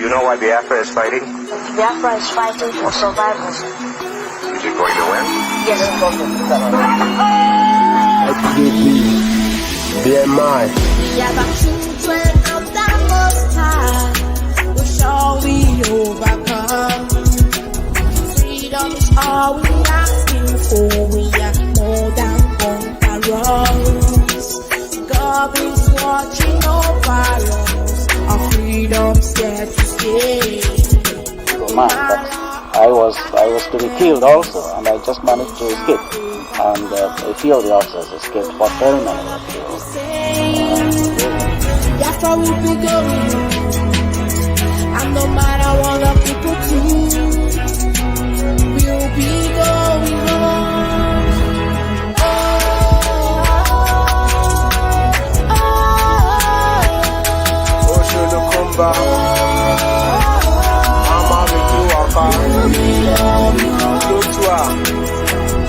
You know why Biafra is fighting? Biafra is fighting for survival. Is it going to win? Yes. BMI. We are the children of the Most High. We shall we overcome. Freedom is all we asking for. We are more than conquerors. God is watching over us. Our freedom's here to stay. Man, but I was to be killed also, and I just managed to escape. And a few of the officers escaped, but very many were killed. That's how we be going. And no matter what the people do, we'll be going home.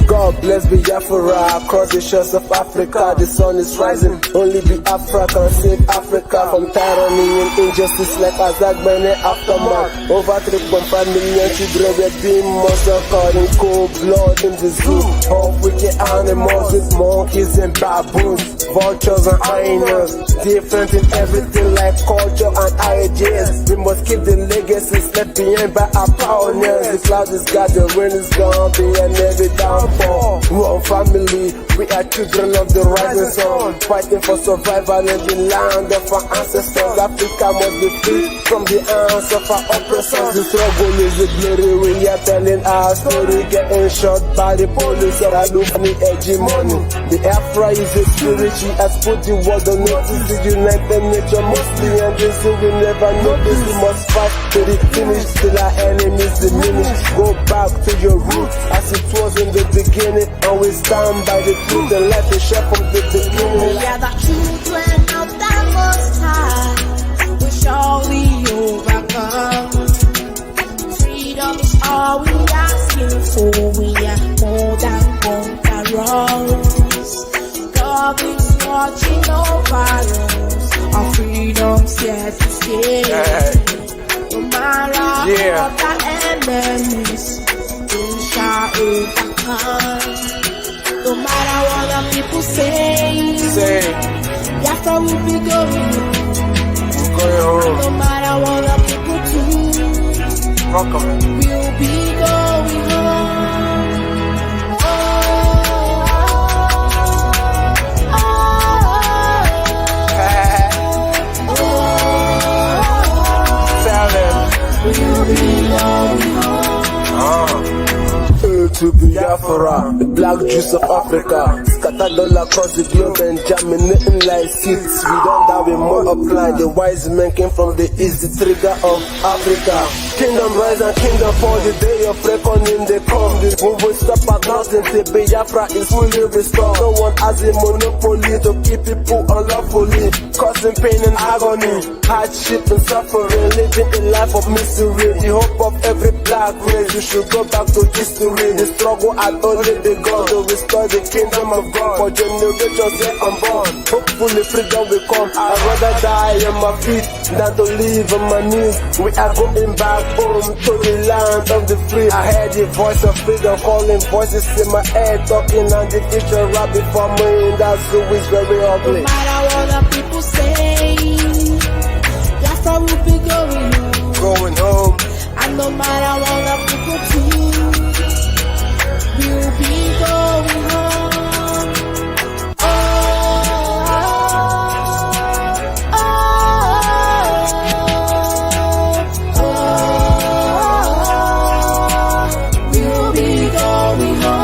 God bless Biafra across the shores of Africa. The sun is rising, only Biafra can save Africa from tyranny and injustice like Azagban and aftermath. Over 3.5 million children were being massacred in cold blood in the zoo. All wicked animals with monkeys and baboons, vultures and hyenas, different in everything like culture and ideas. We must keep the legacies left behind by our pioneers. The cloud is God, the rain is gone, behind every downfall. One family, we are children of the rising sun, fighting for survival in the land of our ancestors. Africa must be free from the hands of our oppressors. The struggle is a glory, we are telling our story, getting shot by the police of Alumni hegemony. The Biafra is a spirit, she has put the world on notice. The united nature must be, and this we never notice. We must fight to the finish till our enemies diminish. Go back to your roots as it was in the beginning, and we stand by the truth and let it share from the beginning. We are the children of the Most High. We shall we overcome. Freedom is all we asking for. We are more than conquerors. God is watching over us. Our freedom's here to stay. No matter what our enemies, we shall overcome. No matter what the people say, that's how we'll be going home. No matter what the people do, we'll be going home. We'll be going home. To Biafra, the black juice of Africa, scattered all across the globe and germinating like seeds. We don't have a multiply. The wise men came from the east, the trigger of Africa. Kingdom rise and kingdom fall. The day of reckoning they come. We will stop at nothing till Biafra is fully restored. No one has a monopoly to keep people unlawfully, causing pain and agony, hardship and suffering, living a life of misery. The hope of every black race, we should go back to history. The struggle had only begun to restore the kingdom of God for generations yet unborn. Hopefully freedom will come. I'd rather die on my feet than to live on my knees. We are going back home to the land of the free. I heard the voice of freedom calling, voices in my head talking, and the future right before me. That's always very ugly. No matter what the people say, that's how we'll be going home. And no matter what the people do, we'll be going home. We'll be going home.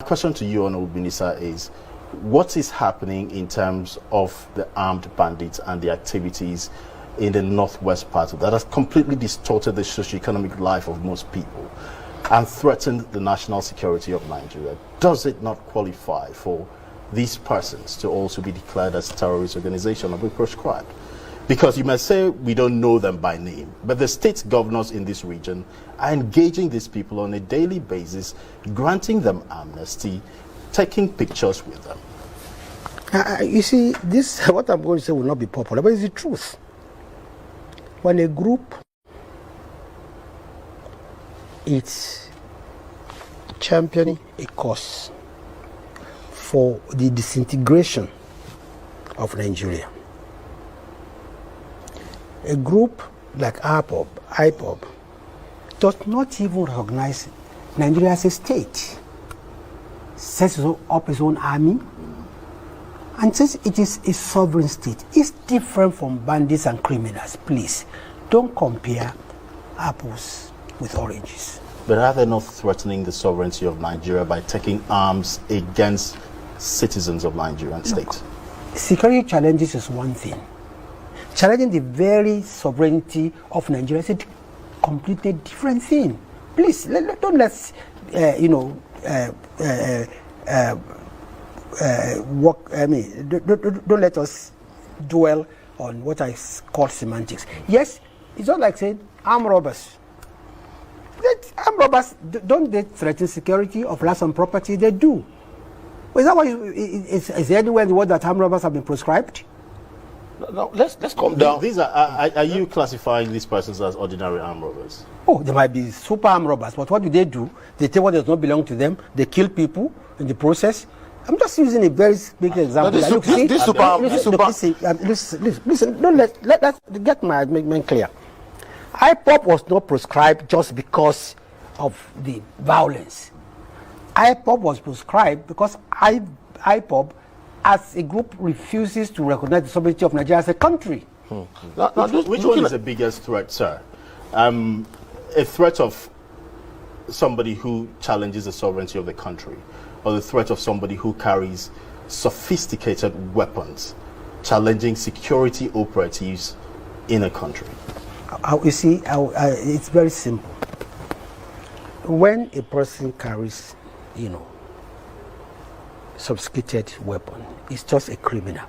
Question to you, Honorable Minister, is what is happening in terms of the armed bandits and the activities in the northwest part of that has completely distorted the socio-economic life of most people and threatened the national security of Nigeria? Does it not qualify for these persons to also be declared as terrorist organization or be proscribed? Because you must say we don't know them by name, but the state governors in this region are engaging these people on a daily basis, granting them amnesty, taking pictures with them. You see, this, what I'm going to say will not be popular, but it's the truth. When a group is championing a cause for the disintegration of Nigeria, a group like IPOB does not even recognize Nigeria as a state, sets up its own army, and says it is a sovereign state. It's different from bandits and criminals. Please, don't compare apples with oranges. But are they not threatening the sovereignty of Nigeria by taking arms against citizens of Nigerian state? Security challenges is one thing. Challenging the very sovereignty of Nigeria is a completely different thing. Please, don't let's, don't let us dwell on what I call semantics. Yes, it's not like saying armed robbers. Armed robbers, don't they threaten security of life and property? They do. Is that why? Is there anywhere in the world that armed robbers have been proscribed? No, let's calm down. These are you classifying these persons as ordinary armed robbers? Oh, they might be super armed robbers, but what do? They take what does not belong to them. They kill people in the process. I'm just using a very big example. Listen, don't let's get my mind clear. IPOB was not proscribed just because of the violence. IPOB was proscribed because IPOB as a group refuses to recognize the sovereignty of Nigeria as a country. Which one is the biggest threat, sir? A threat of somebody who challenges the sovereignty of the country, or the threat of somebody who carries sophisticated weapons, challenging security operatives in a country? You see, it's very simple. When a person carries, sophisticated weapon, it's just a criminal.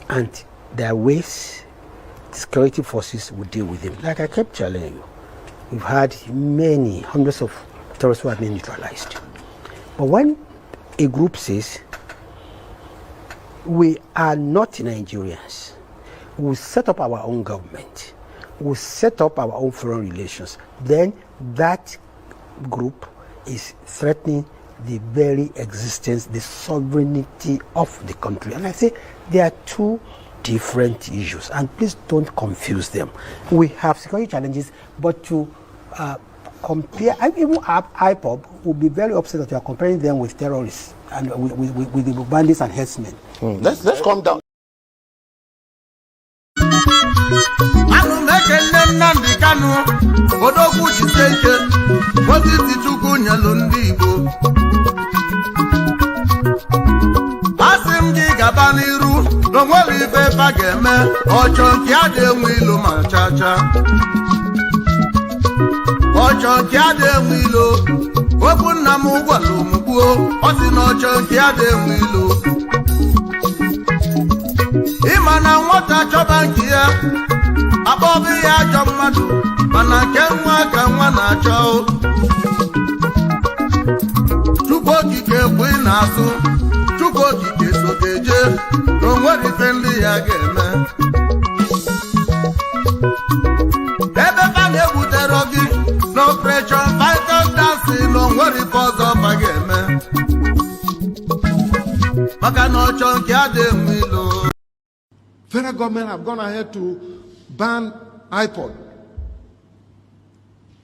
And there are ways security forces will deal with him. Like I kept telling you, we've had many, hundreds of terrorists who have been neutralized. But when a group says, we are not Nigerians, we'll set up our own government, we'll set up our own foreign relations, then that group is threatening the very existence, the sovereignty of the country. And I say there are two different issues, and please don't confuse them. We have security challenges, but to compare, even IPOB will be very upset that you are comparing them with terrorists and with the bandits and herdsmen. Let's calm down. Imana nwata chọba nke ya akpọbi ya ajọ mmadụ mana nke nwa ka nwa na-achọ Chukwu okike bụ ị na-asụ Chukwu okike so ga-eje na onwere ife ndị ya ga-eme ebe ba na-egbutere gị n'operation fighter dancing na onwere ife ọzọ ba ga-eme maka na ọchọ nke adịghị mma ilo. Federal government have gone ahead to ban IPOD.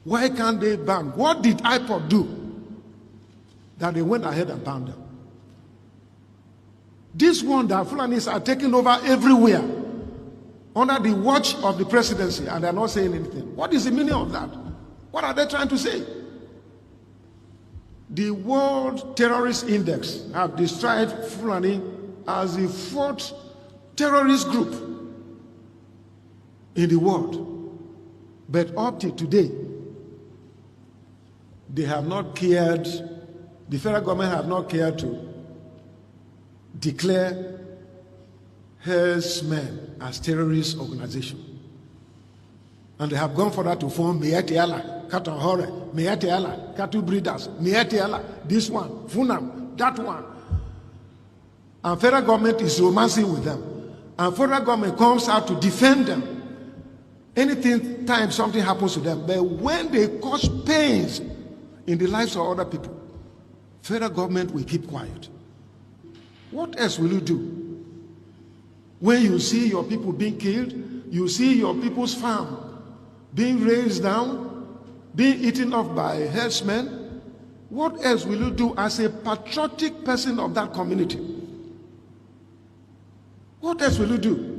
Why can't they ban? What did IPOD do that they went ahead and banned them? This one that Fulanis are taking over everywhere under the watch of the presidency and they're not saying anything. What is the meaning of that? What are they trying to say? The World Terrorist Index have described Fulani as the 4th terrorist group in the world. But up to today, they have not cared, the federal government have not cared to declare herdsmen as terrorist organization. And they have gone further to form Mietiala, Cattle Hore, Mietiala, Cattle Breeders, Mietiala, this one, Funam, that one. And federal government is romancing with them. And federal government comes out to defend them. Anything time something happens to them, but when they cause pains in the lives of other people, federal government will keep quiet. What else will you do? When you see your people being killed, you see your people's farm being razed down, being eaten off by herdsmen, what else will you do as a patriotic person of that community? What else will you do?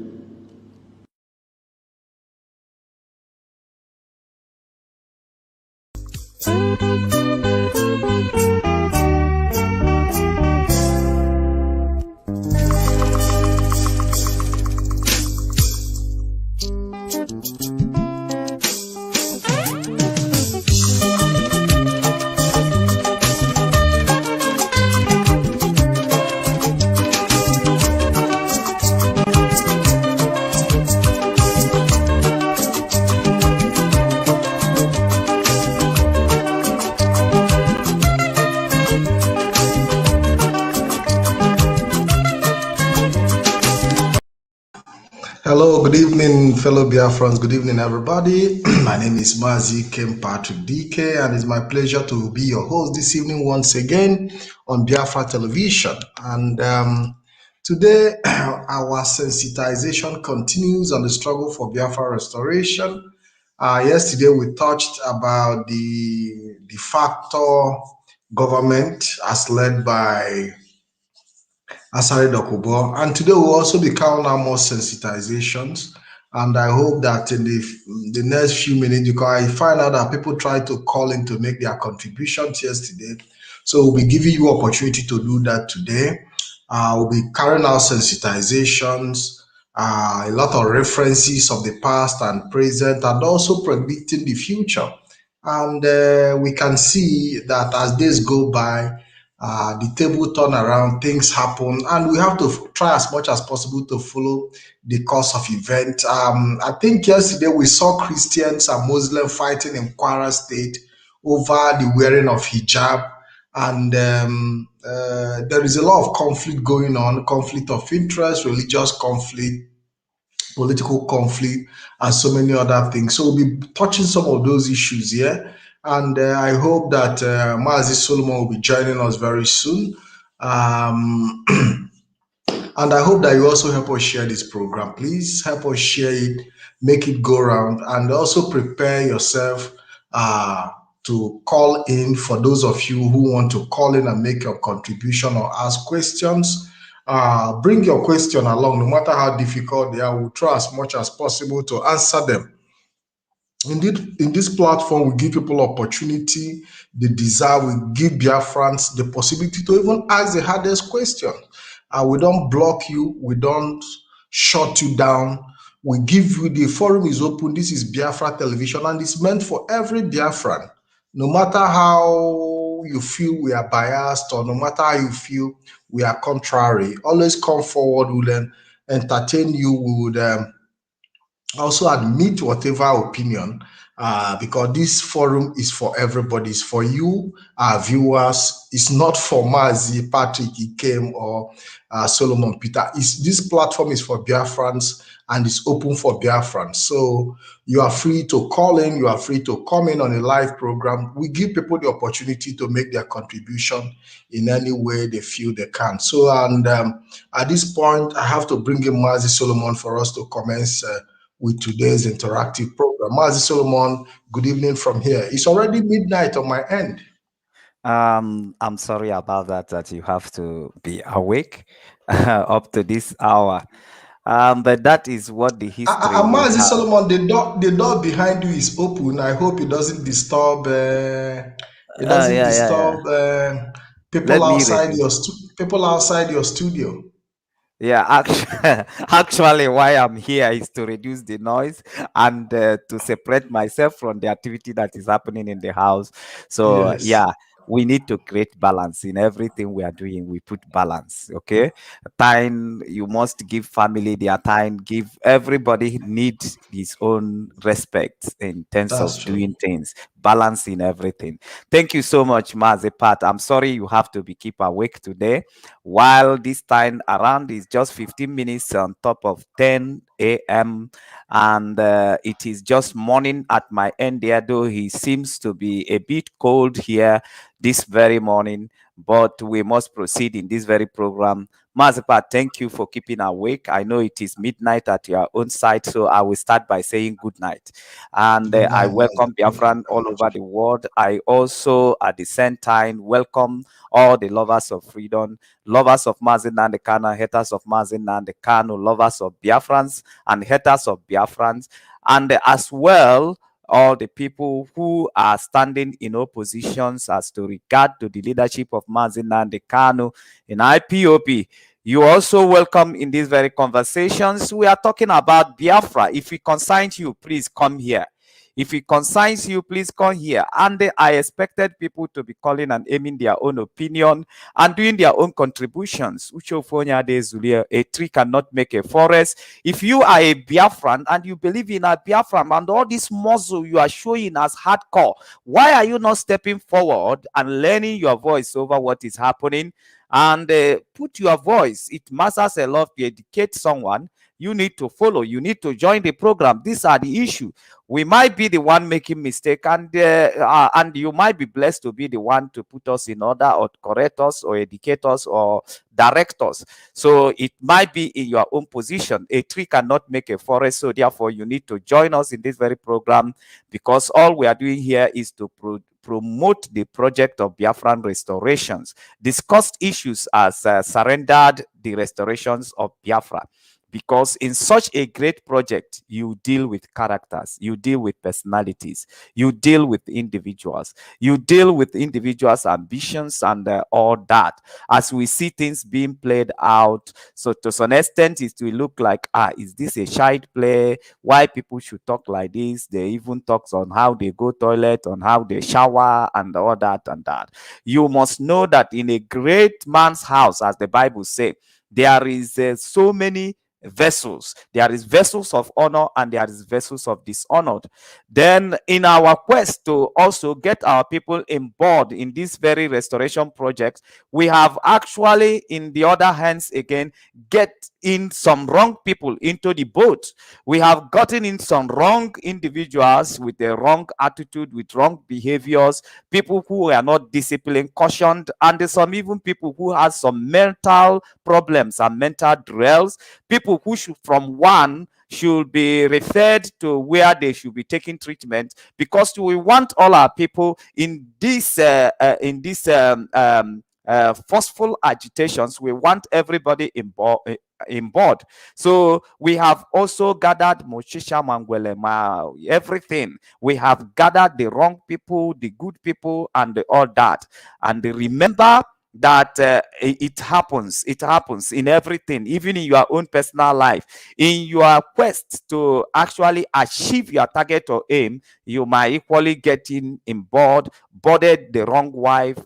Hello, good evening, fellow Biafrans. Good evening, everybody. My name is Mazi Kim Patrick DK, and it's my pleasure to be your host this evening once again on Biafra Television. And today, our sensitization continues on the struggle for Biafra restoration. Yesterday, we touched about the de facto government as led by Asari Dokubo. And today we'll also be counting out more sensitizations. And I hope that in the next few minutes, because I find out that people try to call in to make their contributions yesterday. So we'll be giving you opportunity to do that today. We'll be carrying out sensitizations, a lot of references of the past and present, and also predicting the future. And we can see that as days go by, the table turn around, things happen, and we have to try as much as possible to follow the course of event. I think yesterday we saw Christians and Muslims fighting in Kwara State over the wearing of hijab, and there is a lot of conflict going on, conflict of interest, religious conflict, political conflict, and so many other things. So we'll be touching some of those issues here. And I hope that Mazi Solomon will be joining us very soon. And I hope that you also help us share this program. Please help us share it, make it go around, and also prepare yourself to call in for those of you who want to call in and make your contribution or ask questions. Bring your question along, no matter how difficult they are. We'll try as much as possible to answer them. Indeed, in this platform, we give people opportunity, the desire, we give Biafrans the possibility to even ask the hardest question. We don't block you, we don't shut you down. We give you, the forum is open. This is Biafra Television, and it's meant for every Biafran. No matter how you feel we are biased, or no matter how you feel we are contrary, always come forward. We'll entertain you. We would also admit whatever opinion, because this forum is for everybody. It's for you, our viewers. It's not for Mazi, Patrick, Ikem, or Solomon Peter. This platform is for Biafrans, and it's open for Biafrans. So you are free to call in. You are free to come in on a live program. We give people the opportunity to make their contribution in any way they feel they can. So, and at this point, I have to bring in Mazi Solomon for us to commence with today's interactive program. Mazi Solomon, good evening from here. It's already midnight on my end. I'm sorry about that you have to be awake up to this hour. But that is what the history Mazi Solomon, the door behind you is open. I hope it doesn't disturb people outside your studio. Yeah, actually, why I'm here is to reduce the noise and to separate myself from the activity that is happening in the house. So, Yes. yeah, we need to create balance in everything we are doing. We put balance, okay? Time, you must give family their time, give everybody needs his own respect in terms That's of true. doing things, balance in everything. Thank you so much, Mazepat. I'm sorry you have to be keep awake today, while this time around is just 15 minutes on top of 10 a.m. and it is just morning at my end there, though he seems to be a bit cold here this very morning, but we must proceed in this very program. Mazepa, thank you for keeping awake. I know it is midnight at your own side, so I will start by saying good night. And Good I night, Mazi. welcome Thank you Biafran very all much. over the world. I also, at the same time, welcome all the lovers of freedom, lovers of Mazin and the Kano, haters of Mazin and the Kano, lovers of Biafrans and haters of Biafrans, and as well all the people who are standing in oppositions as to regard to the leadership of Mazin and the Kano in IPOP. You also welcome in these very conversations. We are talking about Biafra. If it concerns you, please come here. If it concerns you, please come here. And I expected people to be calling and aiming their own opinion and doing their own contributions. A tree cannot make a forest. If you are a Biafran and you believe in a Biafran and all this muscle you are showing as hardcore, why are you not stepping forward and learning your voice over what is happening? And put your voice. It matters a lot to educate someone. You need to follow. You need to join the program. These are the issue. We might be the one making mistake, and you might be blessed to be the one to put us in order or correct us or educate us or direct us. So it might be in your own position. A tree cannot make a forest. So therefore, you need to join us in this very program, because all we are doing here is to promote the project of Biafran restorations, discussed issues as surrendered the restorations of Biafra. Because in such a great project, you deal with characters, you deal with personalities, you deal with individuals, ambitions, and all that. As we see things being played out, so to some extent, it will look like, is this a child play? Why people should talk like this? They even talk on how they go toilet, on how they shower, and all that and that. You must know that in a great man's house, as the Bible says, there is so many vessels. There is vessels of honor and there is vessels of dishonored. Then in our quest to also get our people on board in this very restoration project, we have actually, in the other hands again, get in some wrong people into the boat. We have gotten in some wrong individuals with a wrong attitude, with wrong behaviors, people who are not disciplined, cautioned, and there's some even people who have some mental problems and mental dwells, people who should from one should be referred to where they should be taking treatment, because we want all our people in this forceful agitations. We want everybody in board. So we have also gathered Moshisha Mangwele, everything. We have gathered the wrong people, the good people, and all that. And remember that it happens in everything, even in your own personal life. In your quest to actually achieve your target or aim, you might equally get boarded the wrong wife,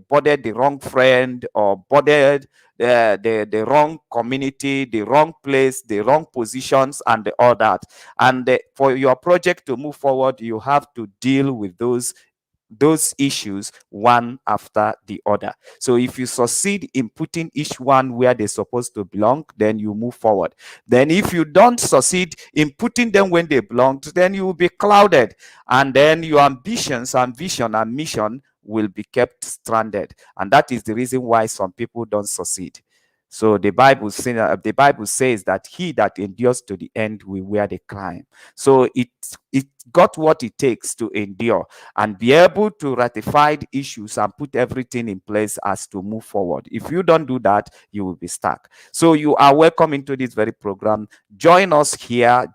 boarded the wrong friend, or boarded the wrong community, the wrong place, the wrong positions, and all that. And for your project to move forward, you have to deal with those issues one after the other. So if you succeed in putting each one where they're supposed to belong, then you move forward. Then if you don't succeed in putting them when they belong, then you will be clouded, and then your ambitions and vision and mission will be kept stranded. And that is the reason why some people don't succeed. So the Bible says that he that endures to the end will wear the crown. So it got what it takes to endure and be able to ratify the issues and put everything in place as to move forward. If you don't do that, you will be stuck. So you are welcome into this very program. Join us here.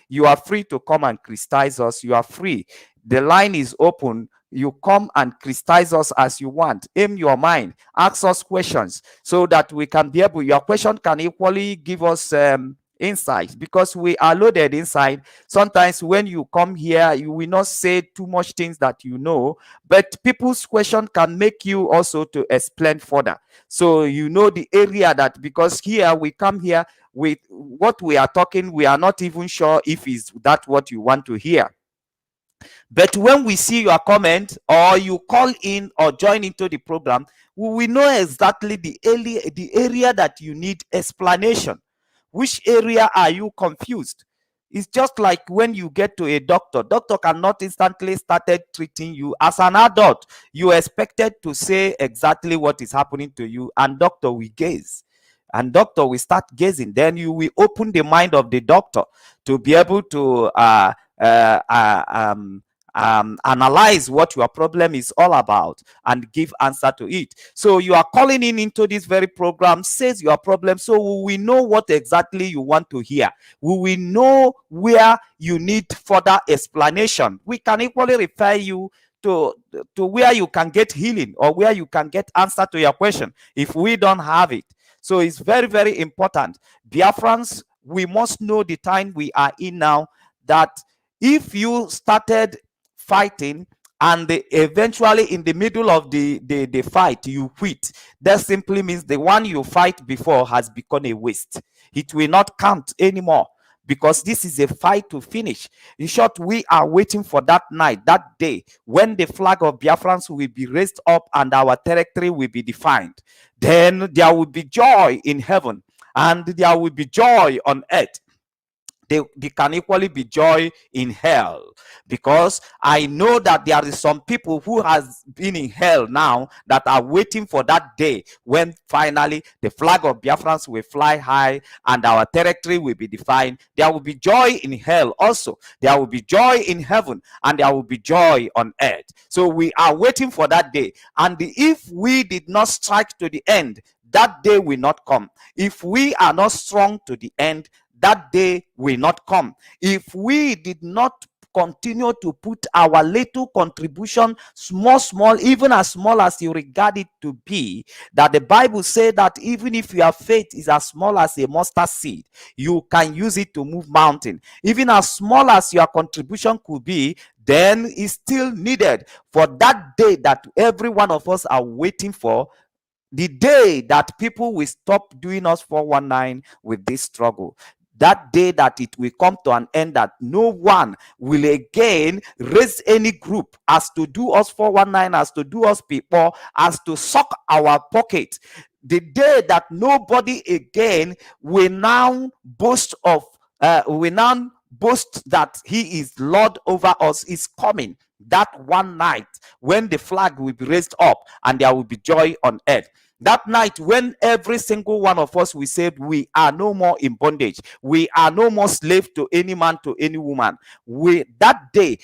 You are free to come and criticize us. You are free. The line is open. You come and criticize us as you want. Aim your mind. Ask us questions so that we can be able. Your question can equally give us a inside, because we are loaded inside. Sometimes when you come here, you will not say too much things that you know, but people's question can make you also to explain further. So you know the area that, because here we come here with what we are talking, we are not even sure if is that what you want to hear. But when we see your comment, or you call in or join into the program, we know exactly the area that you need explanation. Which area are you confused? It's just like when you get to a doctor. Doctor cannot instantly started treating you. As an adult, you expected to say exactly what is happening to you, and doctor will gaze. And doctor will start gazing. Then you will open the mind of the doctor to be able to analyze what your problem is all about and give answer to it. So you are calling in into this very program, says your problem, so we know what exactly you want to hear. We will know where you need further explanation. We can equally refer you to where you can get healing, or where you can get answer to your question if we don't have it. So it's very, very important. Biafrans, we must know the time we are in now, that if you started fighting and eventually in the middle of the fight you quit, that simply means the one you fight before has become a waste. It will not count anymore, because this is a fight to finish. In short, we are waiting for that night, that day, when the flag of Biafrans will be raised up and our territory will be defined. Then there will be joy in heaven, and there will be joy on earth. They can equally be joy in hell, because I know that there is some people who has been in hell now that are waiting for that day when finally the flag of Biafrans will fly high and our territory will be defined. There will be joy in hell also. There will be joy in heaven, and there will be joy on earth. So we are waiting for that day. And if we did not strike to the end, that day will not come. If we are not strong to the end, that day will not come. If we did not continue to put our little contribution, small, even as small as you regard it to be, that the Bible says that even if your faith is as small as a mustard seed, you can use it to move mountain. Even as small as your contribution could be, then it's still needed for that day that every one of us are waiting for, the day that people will stop doing us 419 with this struggle. That day that it will come to an end, that no one will again raise any group as to do us 419, as to do us people, as to suck our pocket. The day that nobody again will now boast of, that he is Lord over us is coming. That one night when the flag will be raised up and there will be joy on earth. That night when every single one of us will say we are no more in bondage, we are no more slave to any man, to any woman. For that day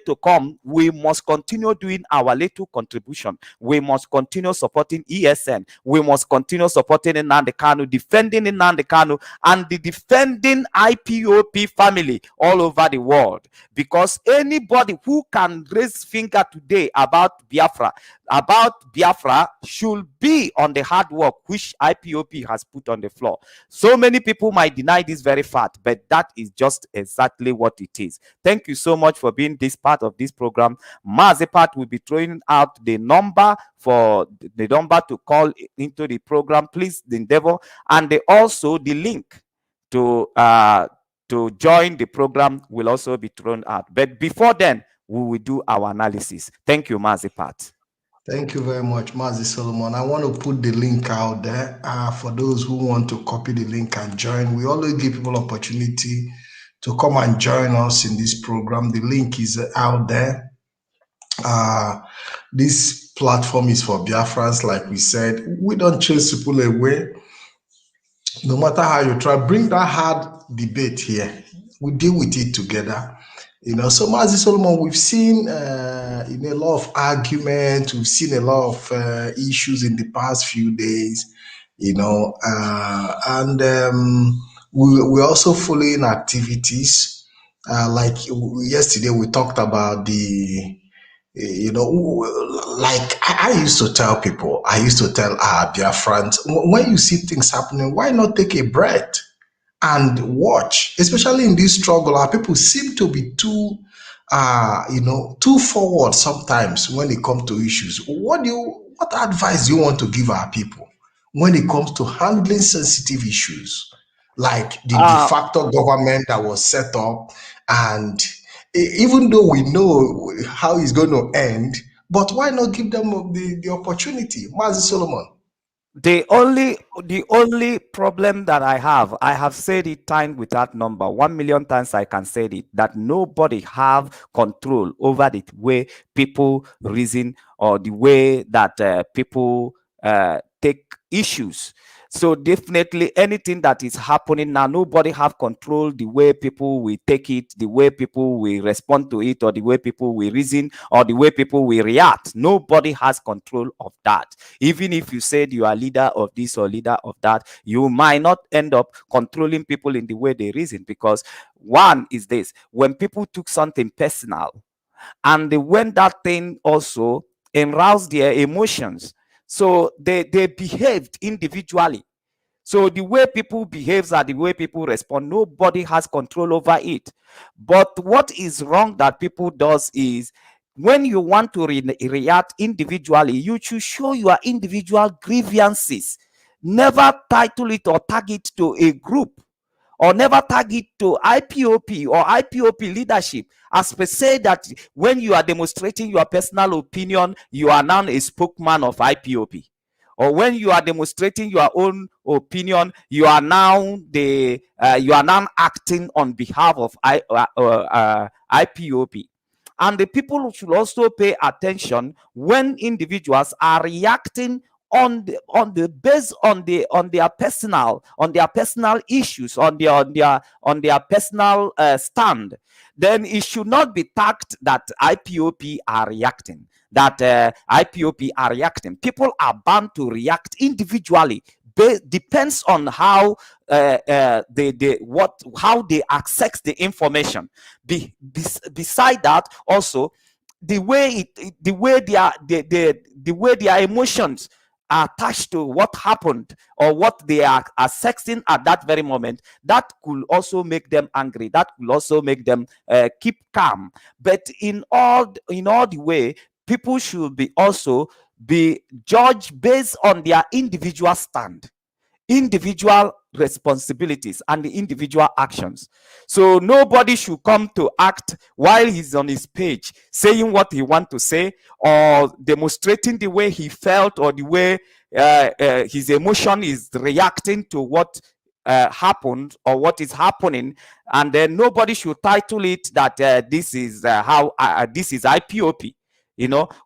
to come, we must continue doing our little contribution. We must continue supporting ESN. We must continue supporting Nnamdi Kanu, defending Nnamdi Kanu, and the defending IPOP family all over the world. Because anybody who can raise finger today about Biafra should be on the hard work which IPOP has put on the floor. So many people might deny this very fact, but that is just exactly what it is. Thank you so much for being this part of this program. Mazepat will be throwing out the number to call into the program. Please endeavor, and also the link to join the program will also be thrown out. But before then, we will do our analysis. Thank you, Mazepat. Thank you very much, Mazi Solomon. I want to put the link out there for those who want to copy the link and join. We always give people opportunity to come and join us in this program. The link is out there. This platform is for Biafrans, like we said. We don't chase people away. No matter how you try, bring that hard debate here. We deal with it together. So Mazi Solomon, we've seen a lot of arguments, we've seen a lot of issues in the past few days, and we're also following activities. Like yesterday, we talked about like I used to tell people, our Biafrans, when you see things happening, why not take a breath and watch, especially in this struggle. Our people seem to be too, too forward sometimes when it comes to issues. What advice do you want to give our people when it comes to handling sensitive issues, like the de facto government that was set up, and even though we know how it's going to end, but why not give them the opportunity, Mazi Solomon? The only problem that I have said it time without number, 1 million times I can say it, that nobody have control over the way people reason or the way that people take issues. So definitely anything that is happening now, nobody have control the way people will take it, the way people will respond to it, or the way people will reason, or the way people will react. Nobody has control of that. Even if you said you are leader of this or leader of that, you might not end up controlling people in the way they reason, because one is this: when people took something personal, and when that thing also aroused their emotions, so they behaved individually. So the way people behave are the way people respond. Nobody has control over it. But what is wrong that people does is, when you want to react individually, you should show your individual grievances. Never title it or tag it to a group, or never tag it to IPOP or IPOP leadership, as per se that when you are demonstrating your personal opinion, you are now a spokesman of IPOP. Or when you are demonstrating your own opinion, you are now acting on behalf of IPOP. And the people should also pay attention when individuals are reacting on their personal issues, on their personal stand. Then it should not be tagged that IPOP are reacting, that IPOP are reacting. People are bound to react individually. Depends on how how they access the information. Beside that, also the way their emotions are attached to what happened or what they are accessing at that very moment, that could also make them angry. That could also make them keep calm. But in all the way, people should also be judged based on their individual stand, individual responsibilities, and the individual actions. So nobody should come to act while he's on his page saying what he wants to say, or demonstrating the way he felt, or the way his emotion is reacting to what happened or what is happening. And then nobody should title it that this is this is IPOP.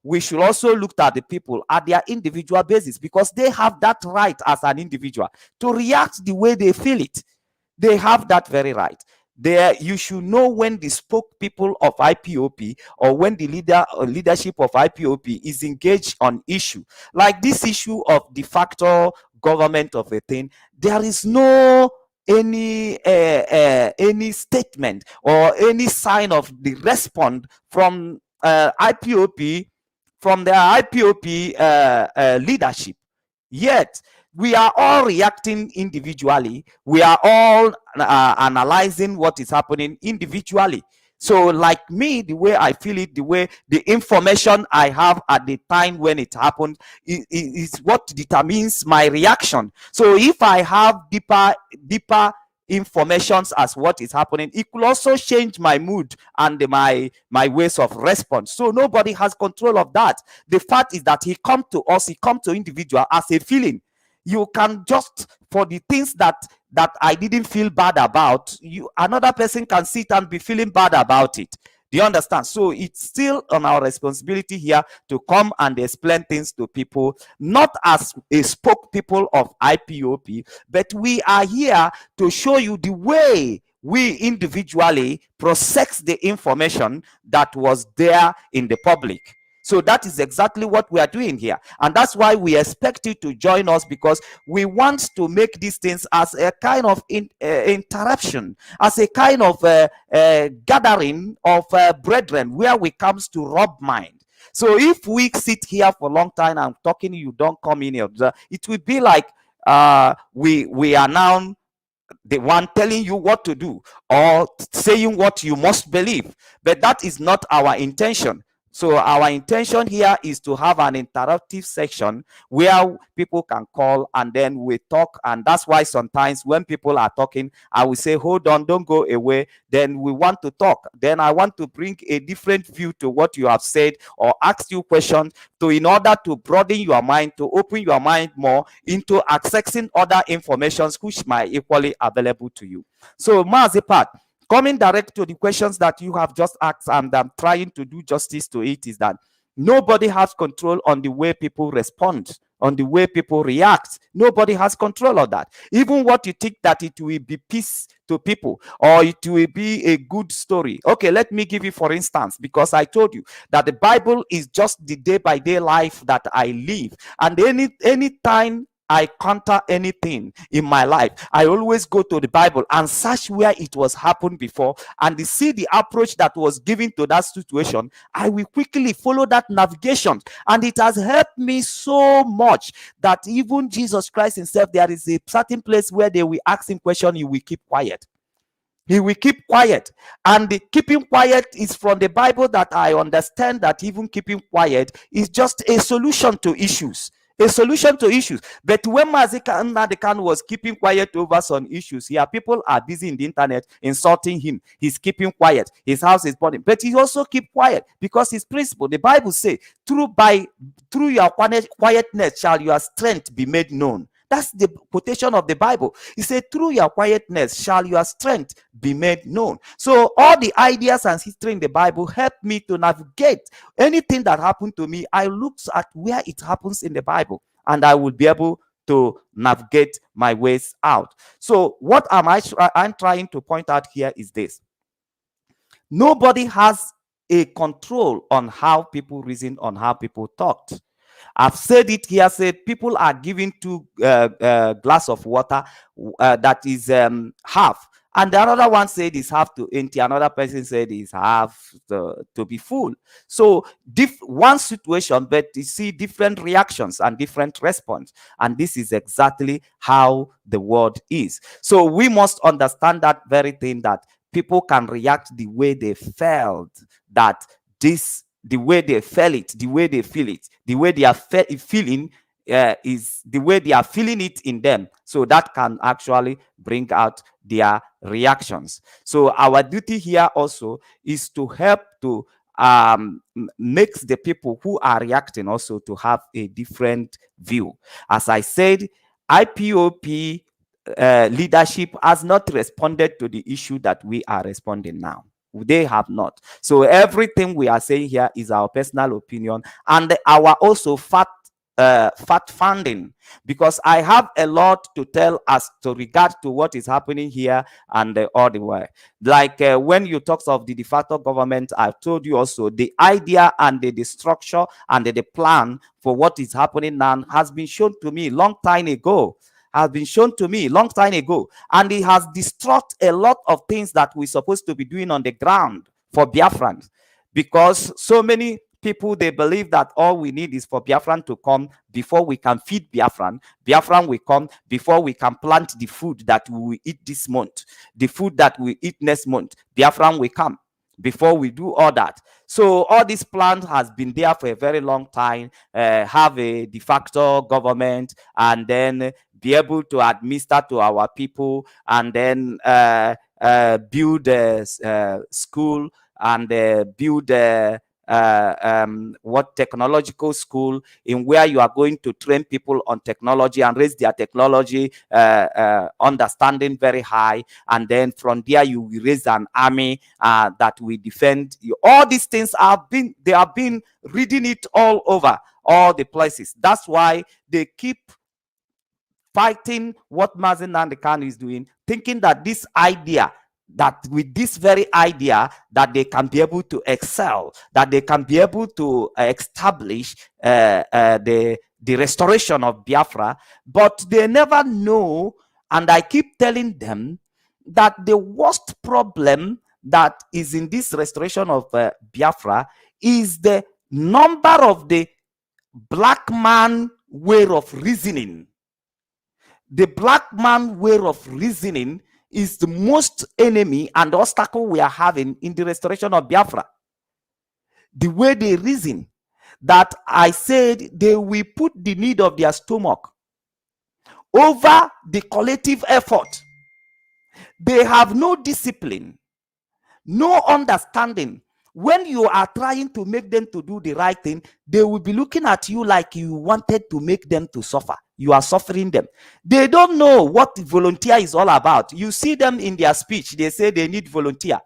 We should also look at the people at their individual basis, because they have that right as an individual to react the way they feel it. They have that very right. You should know when the spokespeople of IPOP, or when the leadership of IPOP is engaged on issue like this issue of de facto government of a thing. There is no any statement or any sign of the response from IPOP, from the IPOP leadership. Yet we are all reacting individually. We are all analyzing what is happening individually. So like me, the way I feel it, the way the information I have at the time when it happened is what determines my reaction. So if I have deeper informations as what is happening, it could also change my mood and my ways of response. So nobody has control of that. The fact is that he come to individual as a feeling. You can just, for the things that I didn't feel bad about, another person can sit and be feeling bad about it. Do you understand? So it's still on our responsibility here to come and explain things to people, not as a spokespeople of IPOP, but we are here to show you the way we individually process the information that was there in the public. So that is exactly what we are doing here. And that's why we expect you to join us, because we want to make these things as a kind of interruption, as a kind of gathering of brethren, where we comes to rub mind. So if we sit here for a long time and talking, you don't come in here, it will be like we are now the one telling you what to do or saying what you must believe. But that is not our intention. So our intention here is to have an interactive section where people can call and then we talk. And that's why sometimes when people are talking, I will say, hold on, don't go away. Then we want to talk. Then I want to bring a different view to what you have said or ask you questions in order to broaden your mind, to open your mind more into accessing other informations which might equally available to you. So Mazipat, coming direct to the questions that you have just asked, and I'm trying to do justice to it, is that nobody has control on the way people respond, on the way people react. Nobody has control of that. Even what you think that it will be peace to people or it will be a good story. Okay, let me give you for instance, because I told you that the Bible is just the day-by-day life that I live. And any time I counter anything in my life, I always go to the Bible and search where it was happened before and see the approach that was given to that situation. I will quickly follow that navigation, and it has helped me so much that even Jesus Christ himself, there is a certain place where they will ask him question, he will keep quiet. He will keep quiet. And the keeping quiet is from the Bible, that I understand that even keeping quiet is just a solution to issues. A solution to issues. But when Mazikan was keeping quiet over some issues here, people are busy in the internet insulting him. He's keeping quiet. His house is burning. But he also keep quiet because his principle, the Bible says, through your quietness shall your strength be made known. That's the quotation of the Bible. He said, through your quietness shall your strength be made known. So all the ideas and history in the Bible help me to navigate anything that happened to me. I look at where it happens in the Bible, and I will be able to navigate my ways out. So what I'm trying to point out here is this. Nobody has a control on how people reason, on how people talked. I've said it here, said people are given 2 glass of water that is half. And the other one said is half to empty. Another person said is half to be full. So one situation, but you see different reactions and different response. And this is exactly how the world is. So we must understand that very thing, that people can react the way they felt, that the way they felt it, the way they feel it, the way they are feeling is the way they are feeling it in them. So that can actually bring out their reactions. So our duty here also is to help to make the people who are reacting also to have a different view. As I said, IPOP leadership has not responded to the issue that we are responding now. They have not. So everything we are saying here is our personal opinion and our also fact funding, because I have a lot to tell us to regard to what is happening here and all the way. Like when you talk of the de facto government, I've told you also the idea and the structure and the plan for what is happening now has been shown to me long time ago. And it has destroyed a lot of things that we're supposed to be doing on the ground for Biafrans, because so many people, they believe that all we need is for Biafran to come before we can feed Biafran. Biafran will come before we can plant the food that we will eat this month, the food that we eat next month. Biafran will come before we do all that. So all this plan has been there for a very long time, have a de facto government, and then be able to administer to our people, and then build a school, and build what technological school in where you are going to train people on technology and raise their technology understanding very high, and then from there you will raise an army that will defend you. All these things have been reading it all over all the places. That's why they keep fighting what Mazen Nandekan is doing, thinking that this idea, that with this very idea, that they can be able to excel, that they can be able to establish the restoration of Biafra, but they never know. And I keep telling them that the worst problem that is in this restoration of Biafra is the number of the black man way of reasoning. The black man way of reasoning is the most enemy and obstacle we are having in the restoration of Biafra. The way they reason, that I said they will put the need of their stomach over the collective effort. They have no discipline, no understanding. When you are trying to make them to do the right thing, they will be looking at you like you wanted to make them to suffer. You are suffering them. They don't know what volunteer is all about. You see them in their speech, they say they need volunteer.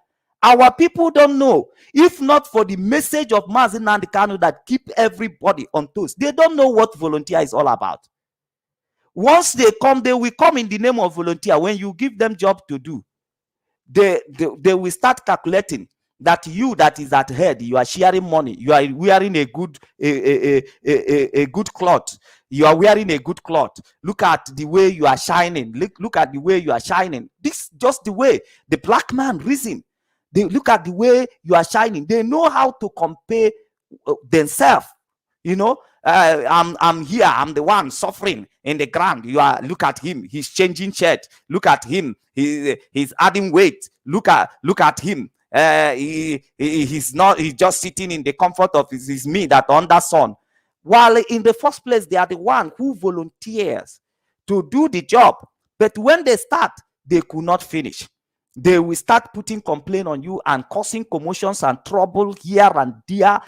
Our people don't know. If not for the message of Mazi Nnamdi Kanu that keep everybody on toes, they don't know what volunteer is all about. Once they come, they will come in the name of volunteer. When you give them job to do, they will start calculating that you that is at head, you are sharing money, you are wearing a good good cloth, you are wearing a good cloth. Look at the way you are shining. Look at the way you are shining. This just the way the black man reason. They look at the way you are shining. They know how to compare themselves. You know, I'm here, I'm the one suffering in the ground. You are, look at him, he's changing shirt. Look at him, he's adding weight. Look at him. He's just sitting in the comfort of his me that under sun. While in the first place, they are the one who volunteers to do the job. But when they start, they could not finish. They will start putting complaint on you and causing commotions and trouble here and there,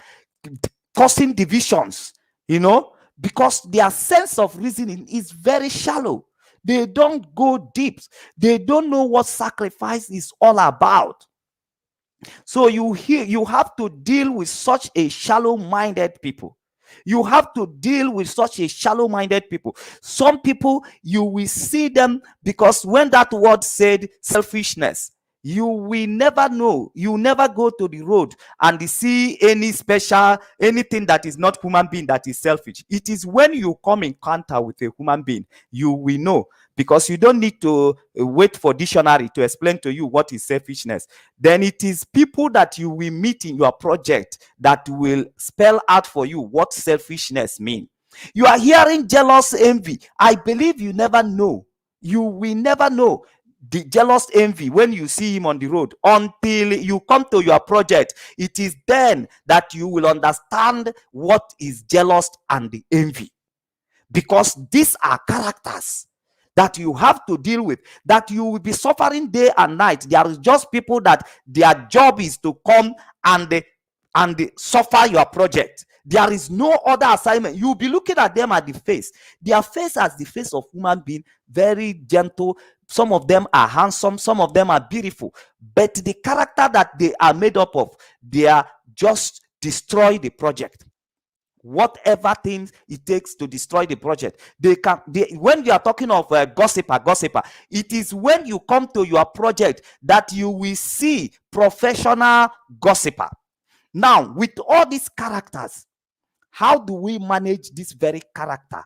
causing divisions, you know, because their sense of reasoning is very shallow. They don't go deep. They don't know what sacrifice is all about. So you have to deal with such a shallow-minded people. You have to deal with such a shallow-minded people. Some people, you will see them, because when that word said selfishness, you will never know. You never go to the road and see any special, anything that is not human being that is selfish. It is when you come in contact with a human being, you will know, because you don't need to wait for dictionary to explain to you what is selfishness. Then it is people that you will meet in your project that will spell out for you what selfishness means. You are hearing jealous envy. I believe you never know. You will never know the jealous envy when you see him on the road until you come to your project. It is then that you will understand what is jealous and the envy, because these are characters that you have to deal with, that you will be suffering day and night. There is just people that their job is to come and suffer your project. There is no other assignment. You'll be looking at them at the face. Their face as the face of human being, very gentle. Some of them are handsome, some of them are beautiful. But the character that they are made up of, they are just destroy the project. Whatever things it takes to destroy the project, when you are talking of gossiper, it is when you come to your project that you will see professional gossiper. Now, with all these characters, how do we manage this very character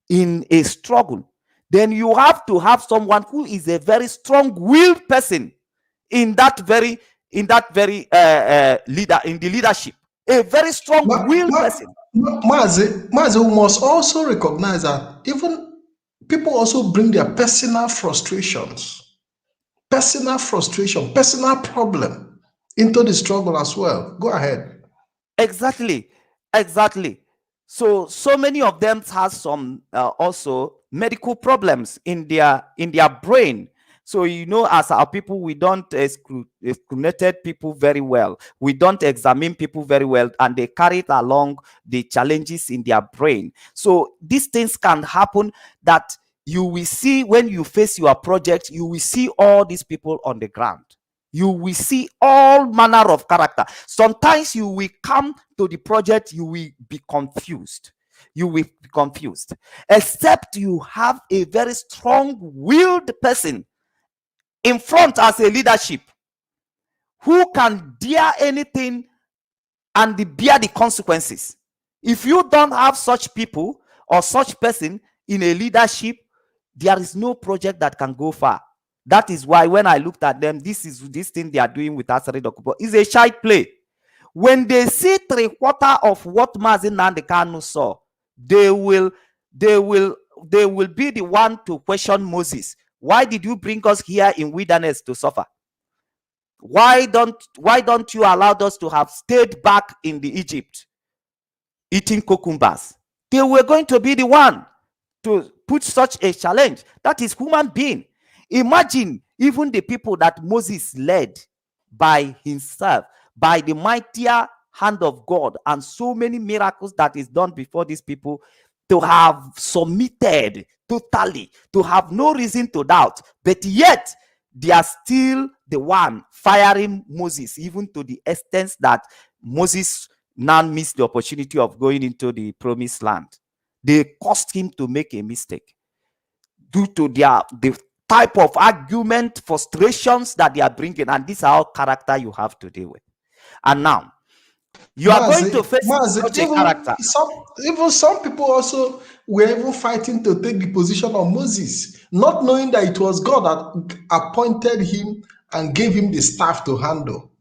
in a struggle? Then you have to have someone who is a very strong-willed person in that very leader, in the leadership. A very strong-willed person. Mazi, we must also recognize that even people also bring their personal frustrations, personal problem into the struggle as well. Go ahead. Exactly. So many of them have some also medical problems in their brain. So, you know, as our people, we don't discriminate people very well. We don't examine people very well, and they carry it along the challenges in their brain. So these things can happen that you will see when you face your project. You will see all these people on the ground. You will see all manner of character. Sometimes you will come to the project, you will be confused. You will be confused. Except you have a very strong-willed person in front as a leadership who can dare anything and bear the consequences. If you don't have such people or such person in a leadership, there is no project that can go far. That is why when I looked at them, this thing they are doing with Asari Dokubo is a child play. When they see 3/4 of what Mazi Nnamdi Kanu saw, they will be the one to question Moses. Why did you bring us here in wilderness to suffer? Why don't you allow us to have stayed back in the Egypt eating cucumbers? They were going to be the one to put such a challenge. That is human being. Imagine even the people that Moses led by himself, by the mightier hand of God, and so many miracles that is done before these people, to have submitted totally, to have no reason to doubt, but yet they are still the one firing Moses, even to the extent that Moses now missed the opportunity of going into the promised land. They caused him to make a mistake due to the type of argument, frustrations that they are bringing, and these are all character you have to deal with. And now you are going to face such a character. Even some people also were even fighting to take the position of Moses, not knowing that it was God that appointed him and gave him the staff to handle.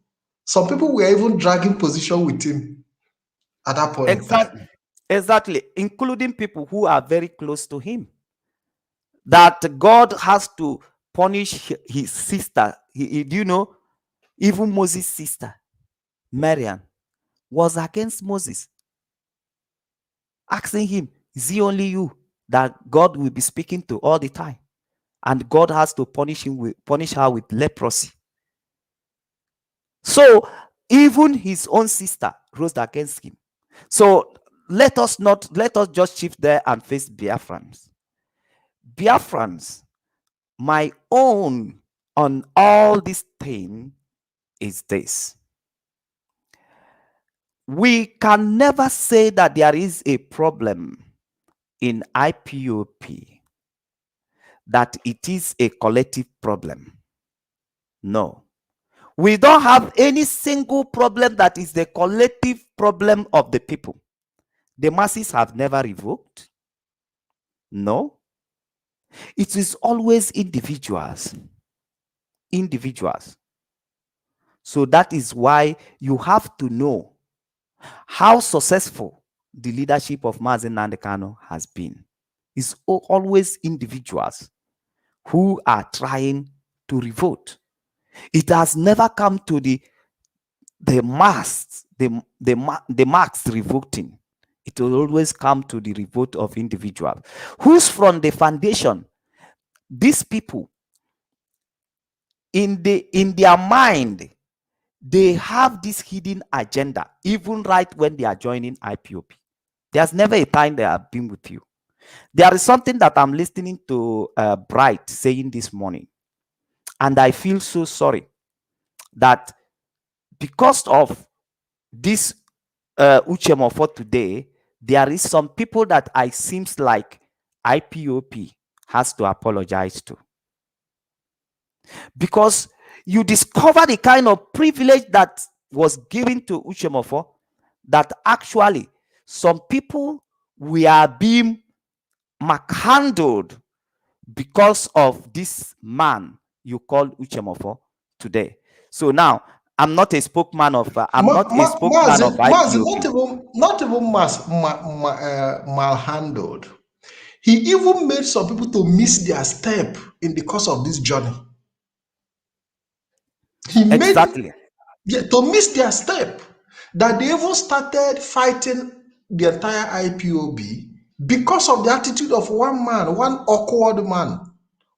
Some people were even dragging position with him at that point. Exactly, including people who are very close to him. That God has to punish his sister. Do you know, even Moses' sister, Miriam, was against Moses, asking him, is it only you that God will be speaking to all the time? And God has to punish her with leprosy. So even his own sister rose against him. So let us just shift there and face Biafrans. Biafrans, my own on all this thing is this. We can never say that there is a problem in IPOP, that it is a collective problem. No. We don't have any single problem that is the collective problem of the people. The masses have never revoked. No. It is always individuals. Individuals. So that is why you have to know how successful the leadership of Mazi Nnamdi Kanu has been. It's always individuals who are trying to revolt. It has never come to the mass revolting. It will always come to the revolt of individuals. Who's from the foundation? These people, in their mind, they have this hidden agenda, even right when they are joining IPOP. There's never a time they have been with you. There is something that I'm listening to Bright saying this morning, and I feel so sorry that because of this Uchemo for today, there is some people that I seems like IPOP has to apologize to. Because you discover the kind of privilege that was given to Uchemofo, that actually some people were being mishandled because of this man you call Uchemofo today. So now I'm not a spokesman of IPOP. Not even malhandled. He even made some people to miss their step in the course of this journey. He made to miss their step, that they even started fighting the entire IPOB because of the attitude of one man, one awkward man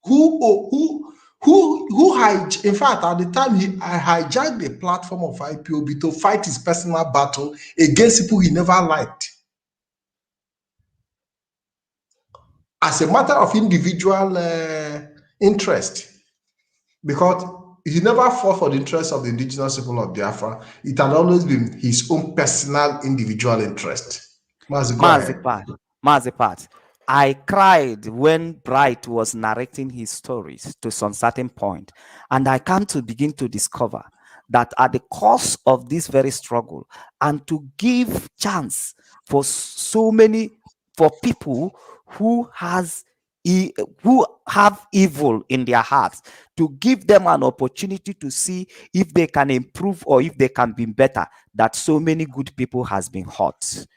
who in fact, at the time, he hijacked the platform of IPOB to fight his personal battle against people he never liked. As a matter of individual interest, because he never fought for the interests of the indigenous people of Biafra. It had always been his own personal individual interest. Mazipat, I cried when Bright was narrating his stories to some certain point, and I come to begin to discover that at the course of this very struggle, and to give chance for for people who have evil in their hearts, to give them an opportunity to see if they can improve or if they can be better, that so many good people has been hurt.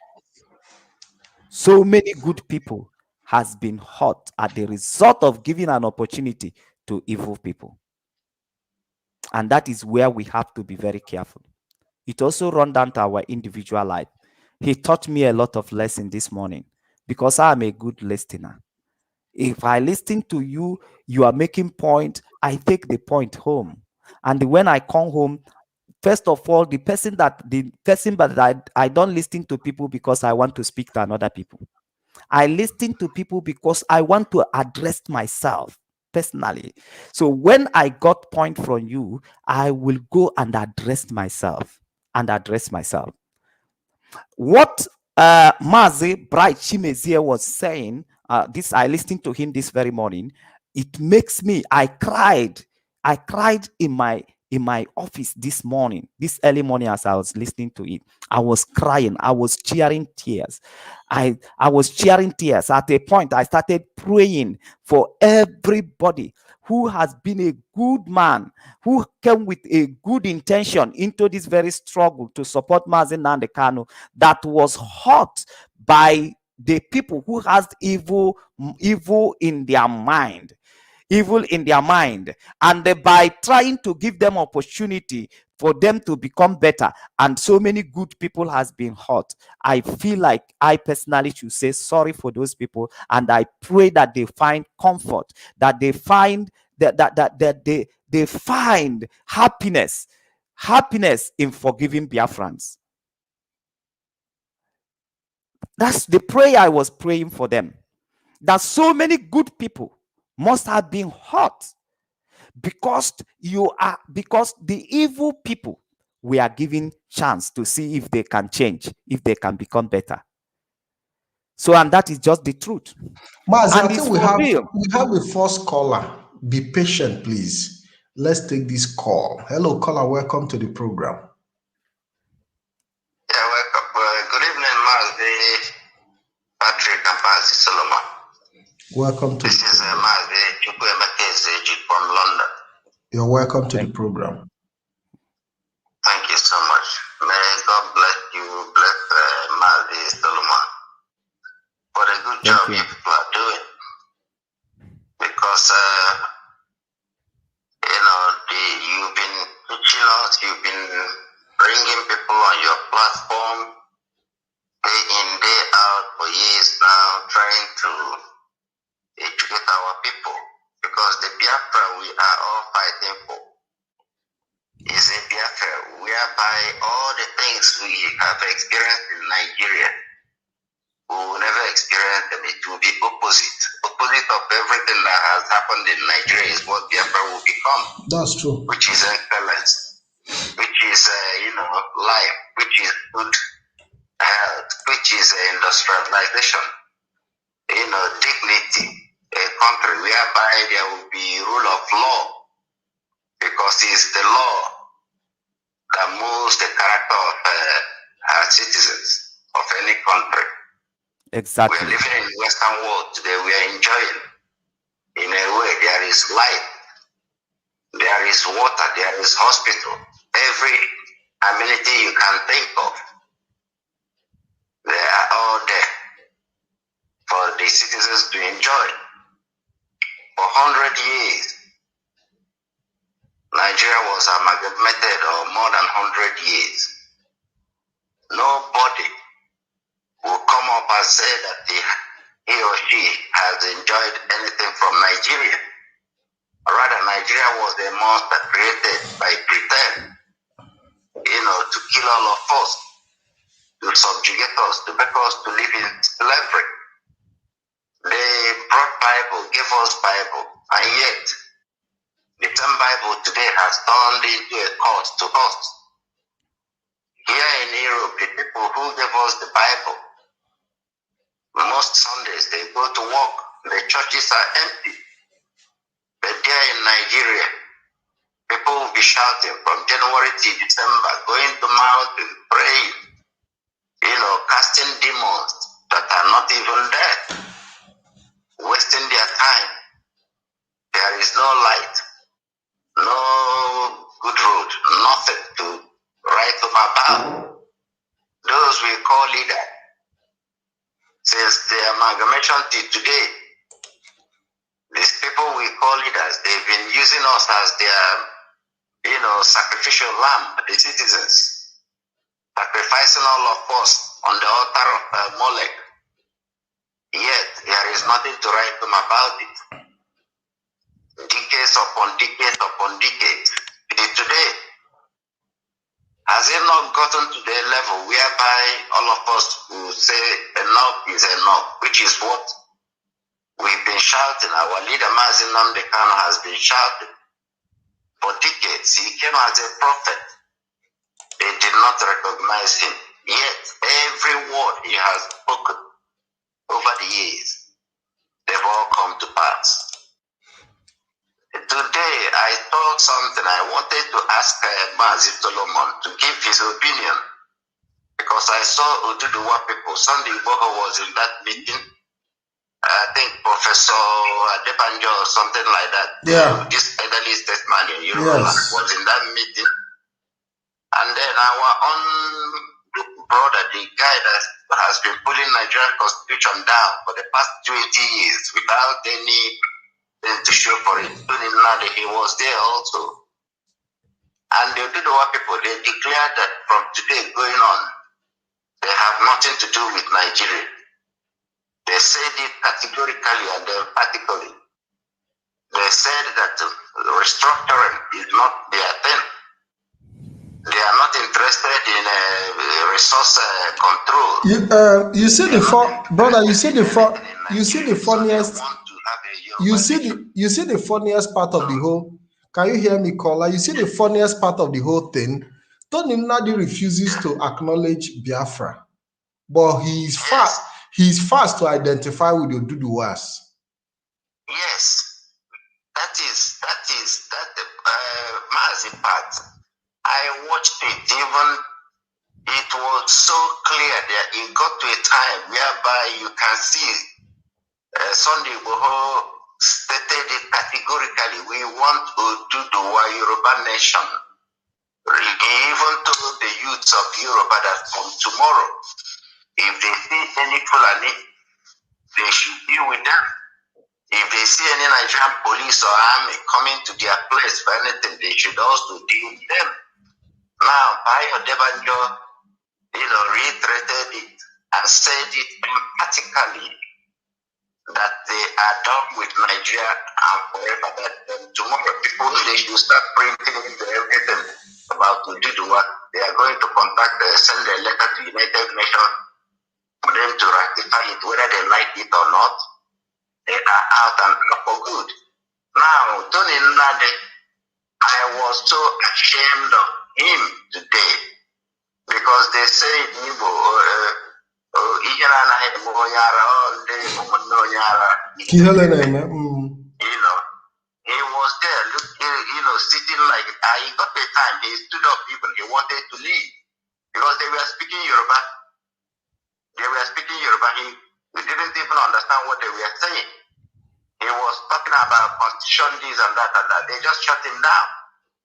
So many good people has been hurt as the result of giving an opportunity to evil people. And that is where we have to be very careful. It also runs down to our individual life. He taught me a lot of lessons this morning because I am a good listener. If I listen to you, you are making point, I take the point home. And when I come home, first of all, the person that I don't listen to people because I want to speak to another people. I listen to people because I want to address myself personally. So when I got point from you, I will go and address myself. What Mazi Bright Chimezie was saying, this I listened to him this very morning. It makes me. I cried in my office this morning, this early morning, as I was listening to it. I was crying. I was cheering tears. I was cheering tears. At a point, I started praying for everybody who has been a good man, who came with a good intention into this very struggle to support Mazi Nnamdi Kanu, that was hurt by the people who has evil in their mind. And by trying to give them opportunity for them to become better, and so many good people has been hurt. I feel like I personally should say sorry for those people, and I pray that they find comfort, that they find they find happiness in forgiving Biafrans. That's the prayer I was praying for them. That so many good people must have been hurt because the evil people we are giving chance to see if they can change, if they can become better. So, and that is just the truth. Mazi, And I think we have a first caller. Be patient, please. Let's take this call. Hello, caller. Welcome to the program. Yeah, welcome. Good evening, Mazi Patrick and Mazi Solomon. Welcome to This is Mazi Chukwuemeka from London. You're welcome to the program. Thank you so much. May God bless you, bless Mazi Solomon for the good job you people are doing. Because, you've been teaching us, you've been bringing people on your platform day in, day out for years now, trying to educate our people. Because the Biafra we are all fighting for is a Biafra whereby all the things we have experienced in Nigeria, we will never experience them. It will be opposite of everything that has happened in Nigeria is what Biafra will become. That's true. Which is excellence, which is life, which is good health, which is industrialization, dignity, a country whereby there will be rule of law, because it's the law that moves the character of our citizens of any country. Exactly. We're living in the Western world today. We are enjoying. In a way, there is light, there is water, there is hospital. Every amenity you can think of, they are all there for the citizens to enjoy. For 100 years, Nigeria was amalgamated, or more than 100 years. Nobody will come up and say that he or she has enjoyed anything from Nigeria. Rather, Nigeria was a monster created by Britain, to kill all of us, to subjugate us, to make us to live in slavery. They brought Bible, gave us Bible, and yet the same Bible today has turned into a curse to us. Here in Europe, the people who gave us the Bible, most Sundays they go to work, the churches are empty. But there in Nigeria, people will be shouting from January to December, going to mountain, praying, casting demons that are not even there, wasting their time. There is no light, no good road, nothing to write them about. Those we call leaders, Since the amalgamation till today, these people we call leaders, they've been using us as their, sacrificial lamb, the citizens, sacrificing all of us on the altar of Molech. Yet, there is nothing to write them about it. Decades upon decades upon decades. Today, has it not gotten to the level whereby all of us will say enough is enough, which is what we've been shouting. Our leader, Mazi Nnamdi Kanu, has been shouting for decades. He came as a prophet. They did not recognize him. Yet, every word he has spoken over the years, they've all come to pass. Today, I thought something. I wanted to ask Mazi Solomon to give his opinion, because I saw Oduduwa people. Sunday Igboho was in that meeting. I think Professor Adebanjo or something like that. Yeah. This elderly statesman in Europe was in that meeting. And then our own brother, the guy that has been pulling Nigerian constitution down for the past 20 years without any to show for it. He was there also. And the Oduduwa people, they declared that from today going on, they have nothing to do with Nigeria. They said it categorically and emphatically. They said that restructuring is not their thing. They are not interested in resource control. You see brother. You see the funniest. You see the funniest part of the whole. Can you hear me, caller? You see the funniest part of the whole thing. Tony Nnadi refuses to acknowledge Biafra, but he's fast to identify with the Oduduwas. Yes, that Mazi part. I watched it. Even it was so clear that it got to a time whereby you can see Sunday Igboho stated it categorically. We want Oduduwa Yoruba nation. He even told the youths of Yoruba that from tomorrow, if they see any Fulani, they should deal with them. If they see any Nigerian police or army coming to their place for anything, they should also deal with them. Now, Bayo Debanjo, reiterated it and said it emphatically that they are done with Nigeria and forever. That tomorrow people, they should start printing everything about Oduduwa. They are going to send a letter to United Nations for them to ratify it, whether they like it or not. They are out and up for good. Now, Tony Nnadi, I was so ashamed of him today, because they say he was there, sitting like, he got a time, he stood up even, he wanted to leave, because they were speaking Yoruba. We didn't even understand what they were saying. He was talking about constitution, this and that. They just shut him down,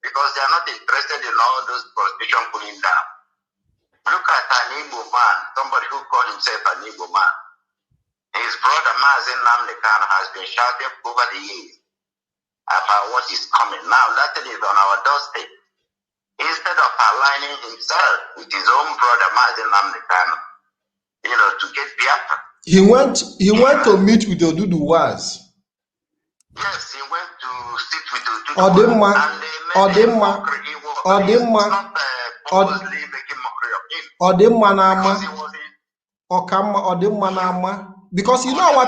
because they are not interested in all those constitution pulling down. Look at an Igbo man, somebody who called himself an Igbo man. His brother Mazi Nnamdi Kanu has been shouting over the years about what is coming. Now that is on our doorstep. Instead of aligning himself with his own brother Mazi Nnamdi Kanu, to get Biafra. He went to meet with the Oduduwas. Yes, he went to sit with the Oduduwas. And they made mockery. He was not purposely making mockery of him. Because he was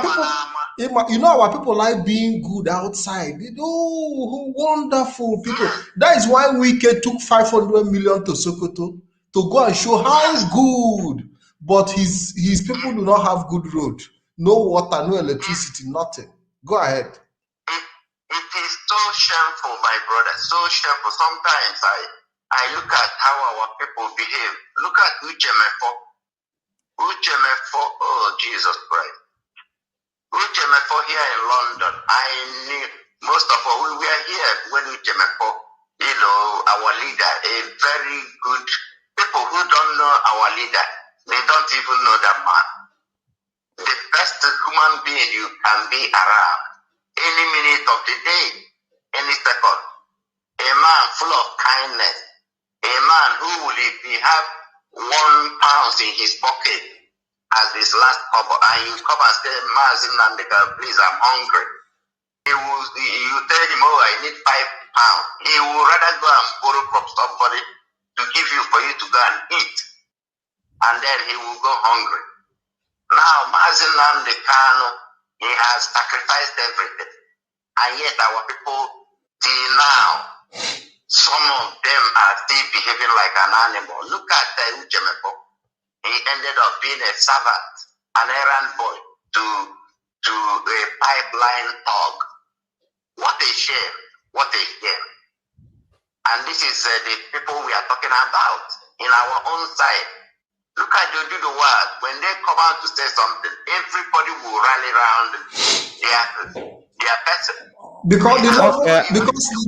because our people like being good outside. Wonderful people. That is why Wike took 500 million to Sokoto to go and show how good. But his people do not have good road, no water, no electricity, nothing. Go ahead. It is so shameful, my brother, so shameful. Sometimes I look at how our people behave. Look at Uchemefo. Oh, Jesus Christ. Uchemefo here in London, I knew most of all, we were here when Uchemefo, our leader, a very good, people who don't know our leader, they don't even know that man. They best human being you can be around any minute of the day, any second. A man full of kindness, a man who will, if he have £1 in his pocket as his last cover, and you come and say, Mazin Nandeka, please, I'm hungry. You tell him, oh, I need £5. He will rather go and borrow from somebody to give you for you to go and eat, and then he will go hungry. Now, Mazin Nandekano, he has sacrificed everything, and yet our people, till now, some of them are still behaving like an animal. Look at Uchemepo. He ended up being a servant, an errand boy to a pipeline hog. What a shame. What a shame. And this is the people we are talking about in our own side. Look at the world. When they come out to say something, everybody will rally around their person. Because the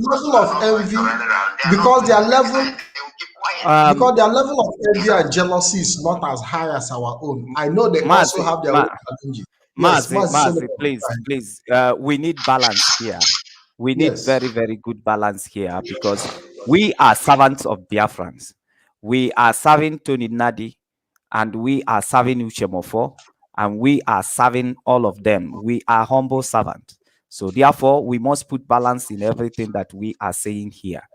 level of envy, because their level of envy and jealousy is not as high as our own. I know they also have their own challenges. Mazi, please. We need balance here. We need very, very good balance here, because we are servants of Biafrans. We are serving Tony Nadi, and we are serving Uchemofo, and we are serving all of them. We are humble servants. So therefore, we must put balance in everything that we are saying here.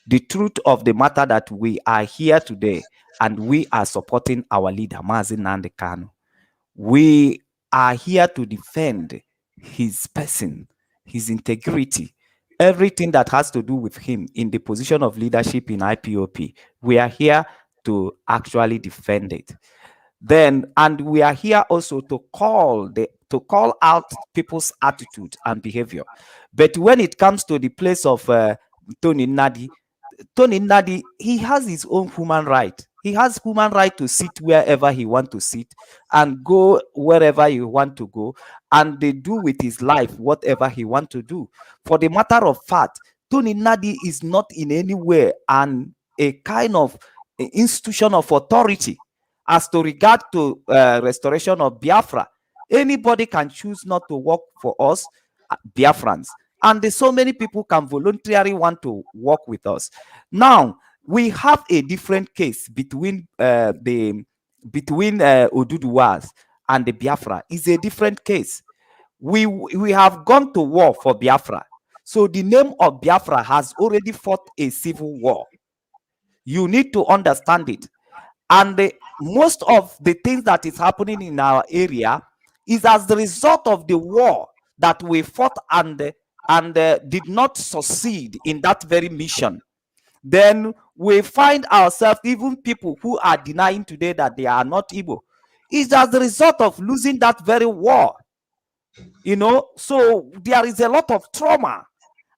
The truth of the matter that we are here today, and we are supporting our leader, Mazin Nandekano. We are here to defend his person, his integrity, everything that has to do with him in the position of leadership in IPOP. We are here to actually defend it. Then, and we are here also to call out people's attitude and behavior. But when it comes to the place of Tony Nadi, he has his own human right. He has human right to sit wherever he wants to sit and go wherever he wants to go, and they do with his life whatever he wants to do. For the matter of fact, Tony Nadi is not in any way a kind of institution of authority as to regard to restoration of Biafra. Anybody can choose not to work for us, Biafrans, and so many people can voluntarily want to work with us. Now, we have a different case between Oduduwas and the Biafra. It's a different case. We have gone to war for Biafra. So the name of Biafra has already fought a civil war. You need to understand it. And most of the things that is happening in our area is as the result of the war that we fought and did not succeed in that very mission. Then we find ourselves, even people who are denying today that they are not Igbo, is as the result of losing that very war. You know, so there is a lot of trauma,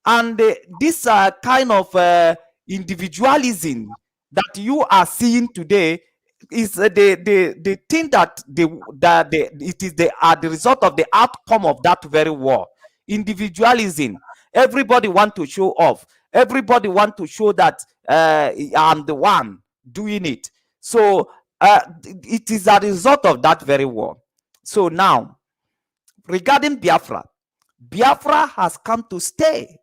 and this kind of individualism that you are seeing today is the thing that it is the result of the outcome of that very war. Individualism. Everybody want to show off. Everybody want to show that I'm the one doing it. So it is a result of that very war. So now, regarding Biafra, Biafra has come to stay.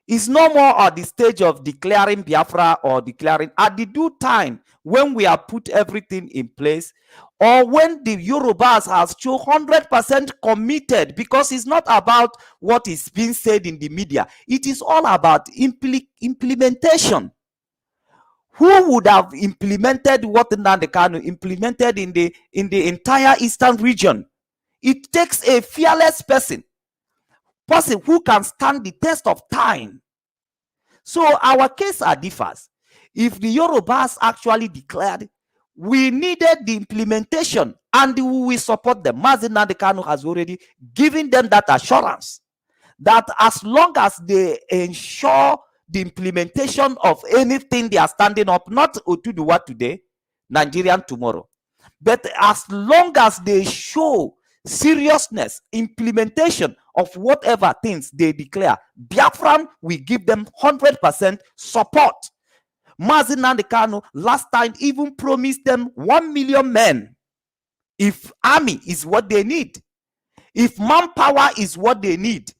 It's no more at the stage of declaring Biafra or declaring at the due time when we have put everything in place, or when the Yorubas has shown 100% committed, because it's not about what is being said in the media. It is all about implementation. Who would have implemented what Nnamdi Kanu implemented in the entire eastern region? It takes a fearless person who can stand the test of time. So our case differs. If the Yorubas actually declared, we needed the implementation, and we will support them. Mazin Nnamdi Kanu has already given them that assurance that as long as they ensure the implementation of anything they are standing up, not Otuduwa today, Nigerian tomorrow, but as long as they show seriousness, implementation of whatever things they declare, Biafran will give them 100% support. Mazin Nnamdi Kanu last time even promised them 1 million men if army is what they need, if manpower is what they need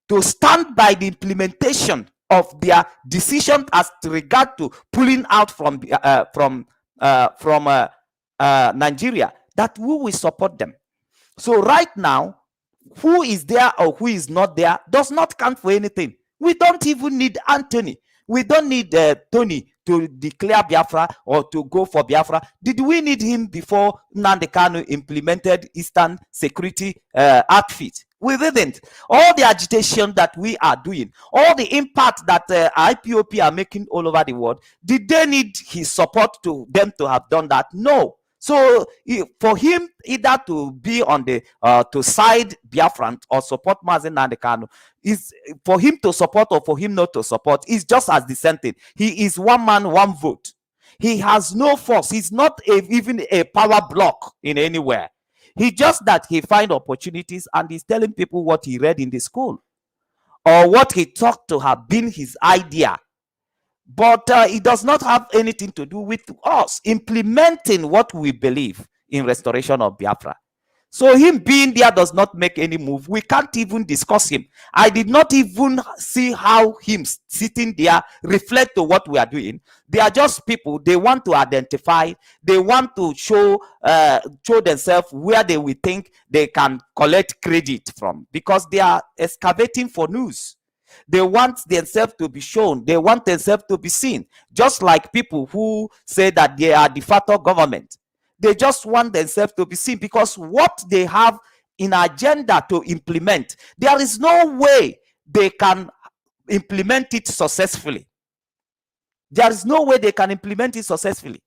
to stand by the implementation of their decision as to regard to pulling out from Nigeria, that we will support them. So right now, who is there or who is not there does not count for anything. We don't even need Anthony. We don't need Tony to declare Biafra or to go for Biafra. Did we need him before Nnamdi Kanu implemented Eastern Security outfit? We didn't. All the agitation that we are doing, all the impact that IPOP are making all over the world, did they need his support to them to have done that? No. So for him either to be on the to side Biafran or support Mazi Nnamdi Kanu, is for him to support or for him not to support is just as the same thing. He is one man, one vote. He has no force. He's not even a power block in anywhere. He just that he find opportunities and he's telling people what he read in the school or what he thought to have been his idea. But it does not have anything to do with us implementing what we believe in restoration of Biafra. So him being there does not make any move. We can't even discuss him. I did not even see how him sitting there reflect to what we are doing. They are just people. They want to identify. They want to show themselves where they will think they can collect credit from, because they are excavating for news. They want themselves to be shown. They want themselves to be seen. Just like people who say that they are de facto government. They just want themselves to be seen because what they have in agenda to implement, there is no way they can implement it successfully. There is no way they can implement it successfully.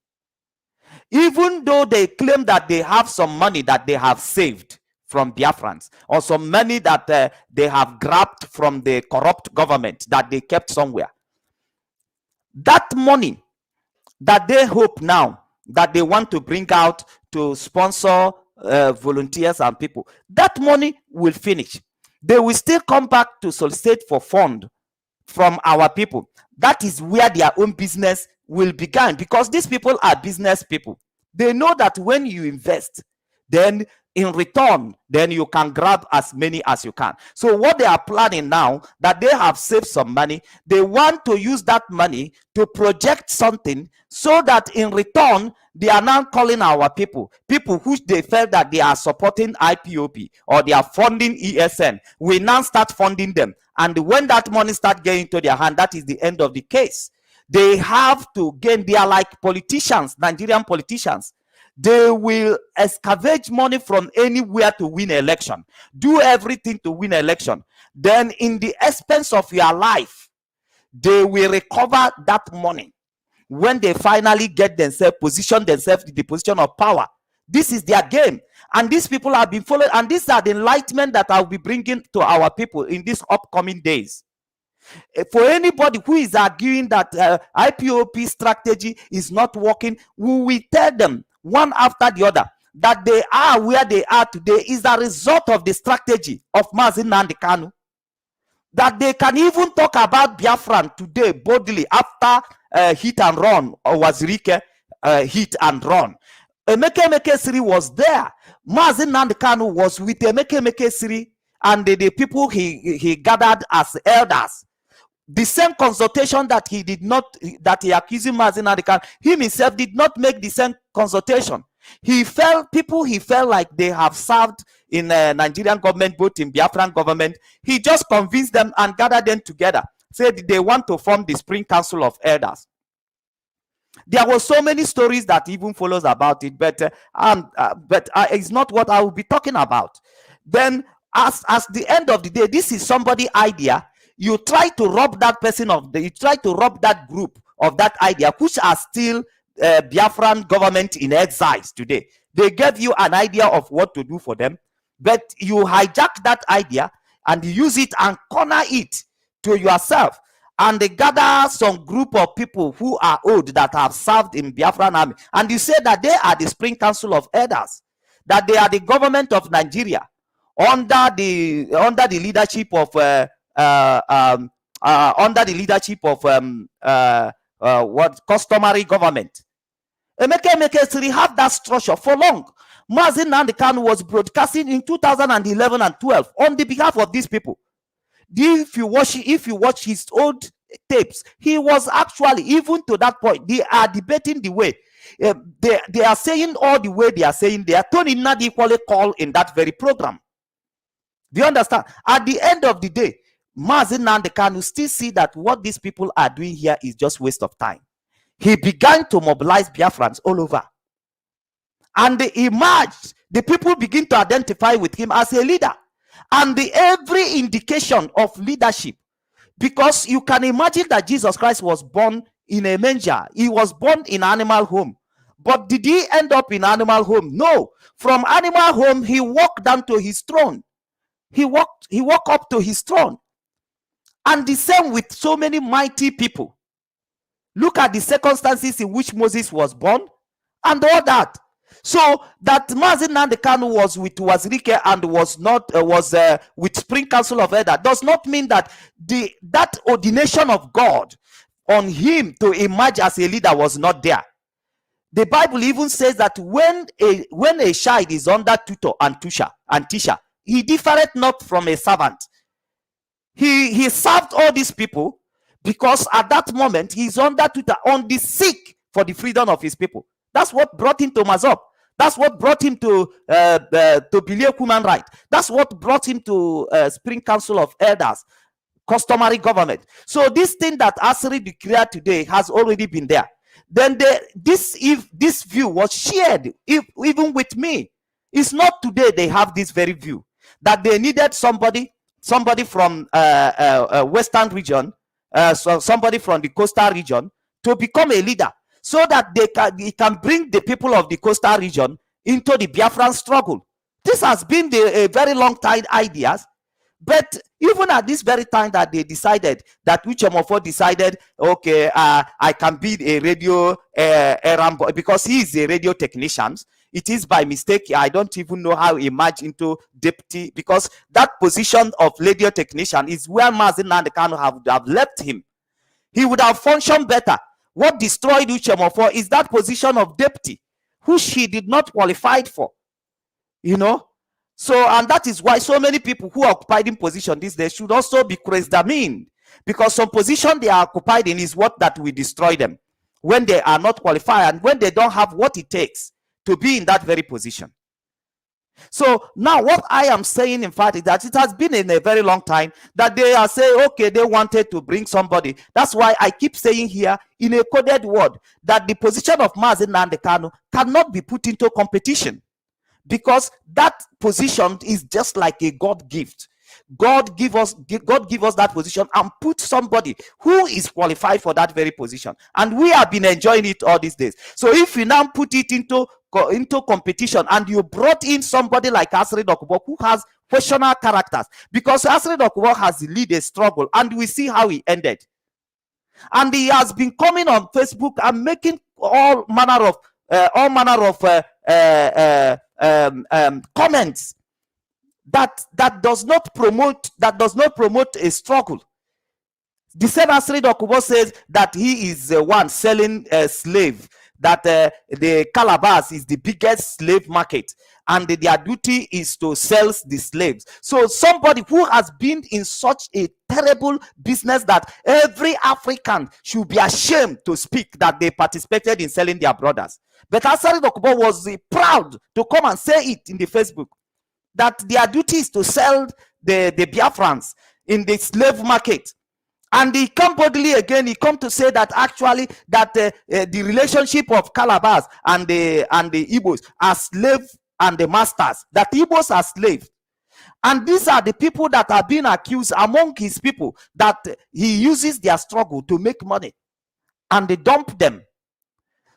Even though they claim that they have some money that they have saved from Biafrans, or some money that they have grabbed from the corrupt government that they kept somewhere. That money that they hope now that they want to bring out to sponsor volunteers and people, that money will finish. They will still come back to solicit for fund from our people. That is where their own business will begin, because these people are business people. They know that when you invest, then in return, then you can grab as many as you can. So what they are planning now, that they have saved some money, they want to use that money to project something so that in return, they are now calling our people who they felt that they are supporting IPOP or they are funding ESN, we now start funding them. And when that money starts getting into their hand, that is the end of the case. They have to gain, they are like politicians, Nigerian politicians. They will excavate money from anywhere to win an election, do everything to win an election. Then in the expense of your life, they will recover that money when they finally get themselves, position themselves in the position of power. This is their game. And these people have been followed, and these are the enlightenment that I'll be bringing to our people in these upcoming days. For anybody who is arguing that IPOP strategy is not working, we will tell them one after the other that they are where they are today is a result of the strategy of Mazi Nnamdi Kanu. That they can even talk about Biafran today boldly after hit and run, or Wazirike hit and run. Emeke Siri was there. Mazi Nnamdi Kanu was with Emeke Siri and the people he gathered as elders. The same consultation that he did not, that he accused Mazi Nnamdi Kanu, him himself did not make the same consultation. He felt like they have served in Nigerian government, both in Biafran government. He just convinced them and gathered them together, said they want to form the Spring Council of Elders. There were so many stories that even follows about it, but it's not what I will be talking about. Then, as the end of the day, this is somebody's idea. You try to rob that person you try to rob that group of that idea, which are still Biafran government in exiles today. They gave you an idea of what to do for them, but you hijack that idea and use it and corner it to yourself. And they gather some group of people who are old that have served in Biafran army, and you say that they are the Spring Council of Elders, that they are the government of Nigeria under the leadership of what customary government. Emeke Siri have that structure for long, Mazi Nnamdi Kanu was broadcasting in 2011 and 12 on the behalf of these people. If you watch his old tapes, he was actually, even to that point, they are debating the way they are saying all the way they are saying. They are Tony Nnadi equally call in that very program. Do you understand? At the end of the day, Mazi Nnamdi Kanu still see that what these people are doing here is just waste of time. He began to mobilize Biafrans all over. And they emerged. The people begin to identify with him as a leader. And every indication of leadership, because you can imagine that Jesus Christ was born in a manger. He was born in an animal home. But did he end up in animal home? No. From animal home, he walked down to his throne. He walked up to his throne. And the same with so many mighty people. Look at the circumstances in which Moses was born and all that. So that Mazi Nnamdi Kanu was with Wazirike and was not with Spring Council of Elders does not mean that that ordination of God on him to emerge as a leader was not there. The Bible even says that when a child is under tutor and teacher, he differeth not from a servant. He served all these people because at that moment he's under tutor on the seek for the freedom of his people. That's what brought him to Mazop. That's what brought him to Believe Human Right. That's what brought him to Spring Council of Elders, customary government. So this thing that Asri declared today has already been there. Then this view was shared even with me. It's not today they have this very view that they needed somebody from Western region, so somebody from the coastal region to become a leader, so that they can bring the people of the coastal region into the Biafran struggle. This has been a very long time ideas, but even at this very time that they decided, that Uchemofo decided, okay, I can be a radio boy because he is a radio technician. It is by mistake. I don't even know how he emerged into deputy, because that position of radio technician is where Mazi Nnamdi Kanu have left him. He would have functioned better. What destroyed Uchemofo is that position of deputy, which he did not qualify for. You know? So, and that is why so many people who are occupied in position these days should also be praised. Because some position they are occupied in is what that will destroy them when they are not qualified and when they don't have what it takes to be in that very position. So now what I am saying, in fact, is that it has been in a very long time that they are saying, okay, they wanted to bring somebody. That's why I keep saying here in a coded word that the position of Mazi Nnamdi Kanu cannot be put into competition, because that position is just like a God gift. God give us that position and put somebody who is qualified for that very position, and we have been enjoying it all these days. So if you now put it into competition and you brought in somebody like Asri Dokubo who has questionable characters, because Asri Dokubo has led a struggle and we see how he ended, and he has been coming on Facebook and making all manner of comments that does not promote a struggle. The same Asri Dokubo says that he is the one selling a slave, that the Calabas is the biggest slave market and their duty is to sell the slaves. So somebody who has been in such a terrible business that every African should be ashamed to speak that they participated in selling their brothers. But Asri Dokubo was proud to come and say it in the Facebook, that their duty is to sell the Biafrans in the slave market. And he come boldly again, he come to say that actually that the relationship of Calabas and the Igbos are slave and the masters, that Igbos are slaves. And these are the people that are being accused among his people, that he uses their struggle to make money and they dump them.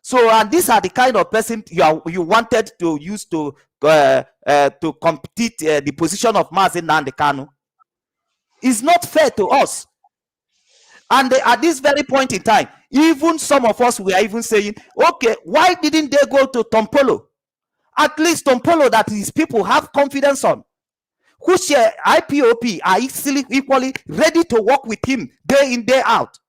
So, and these are the kind of person you wanted to use to compete the position of Mazi Nnamdi Kanu. It's not fair to us. And at this very point in time, even some of us were even saying, okay, why didn't they go to Tompolo? At least Tompolo that his people have confidence on, which IPOP are equally ready to work with him day in, day out.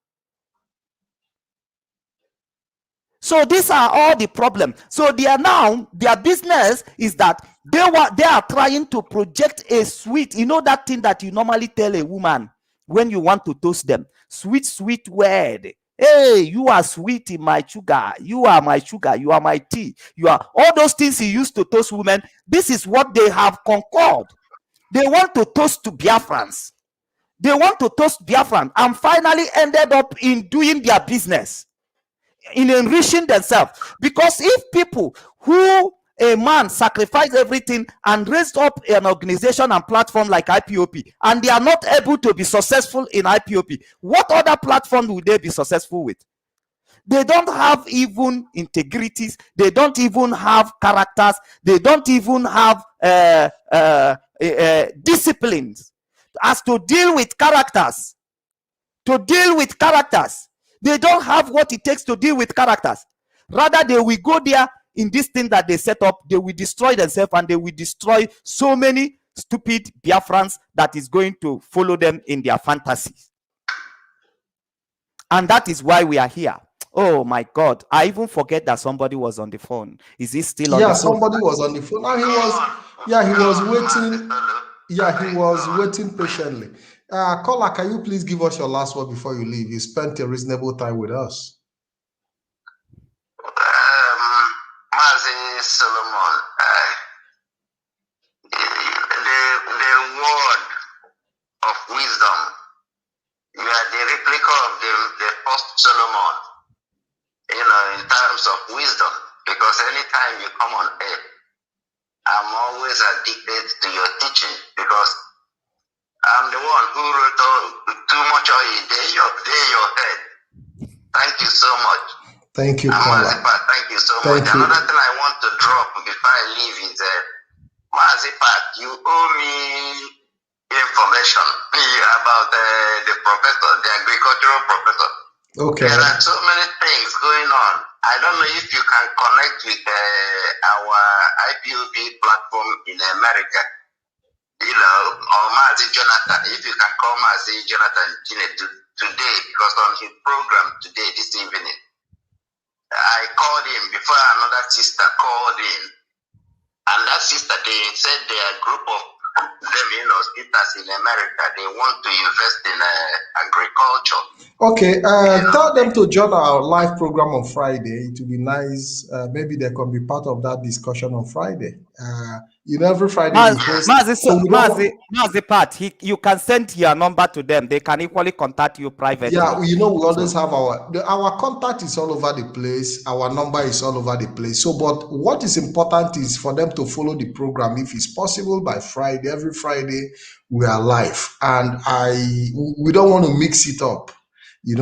So these are all the problems. So they are now, their business is that they are trying to project a sweet, you know, that thing that you normally tell a woman when you want to toast them, sweet word. Hey, you are sweet in my sugar. You are my sugar. You are my tea. You are all those things he used to toast women. This is what they have conquered. They want to toast to Biafrans. They want to toast Biafran, and finally ended up in doing their business, in enriching themselves. Because if people who a man sacrificed everything and raised up an organization and platform like IPOP, and they are not able to be successful in IPOP, what other platform will they be successful with? They don't have even integrities. They don't even have characters. They don't even have disciplines as to deal with characters. They don't have what it takes to deal with characters. Rather, they will go there in this thing that they set up. They will destroy themselves, and they will destroy so many stupid Biafrans that is going to follow them in their fantasies. And that is why we are here. Oh my God! I even forget that somebody was on the phone. Is he still on the phone? Yeah, somebody was on the phone. Now he was waiting. Yeah, he was waiting patiently. Caller, can you please give us your last word before you leave? You spent a reasonable time with us. Mazi Solomon, the word of wisdom, you are the replica of the first Solomon, in terms of wisdom, because anytime you come on earth, I'm always addicted to your teaching, because I'm the one who wrote too much oil in your head. Thank you so much. Thank you, caller. Thank you so much. Another thing I want to drop before I leave is Mazipat, you owe me information about the professor, the agricultural professor. Okay. There are so many things going on. I don't know if you can connect with our IPOB platform in America, or Mazi Jonathan. If you can call Mazi Jonathan today, because on his program today, this evening, I called him before another sister called in, and that sister, they said they are a group of them, sisters in America. They want to invest in agriculture. Okay, tell them to join our live program on Friday. It would be nice. Maybe they can be part of that discussion on Friday. Every Friday we host. Mazi Pat, you can send your number to them. They can equally contact you privately. Yeah, we always have our contact is all over the place. Our number is all over the place. So, but what is important is for them to follow the program. If it's possible by Friday, every Friday we are live, and we don't want to mix it up. We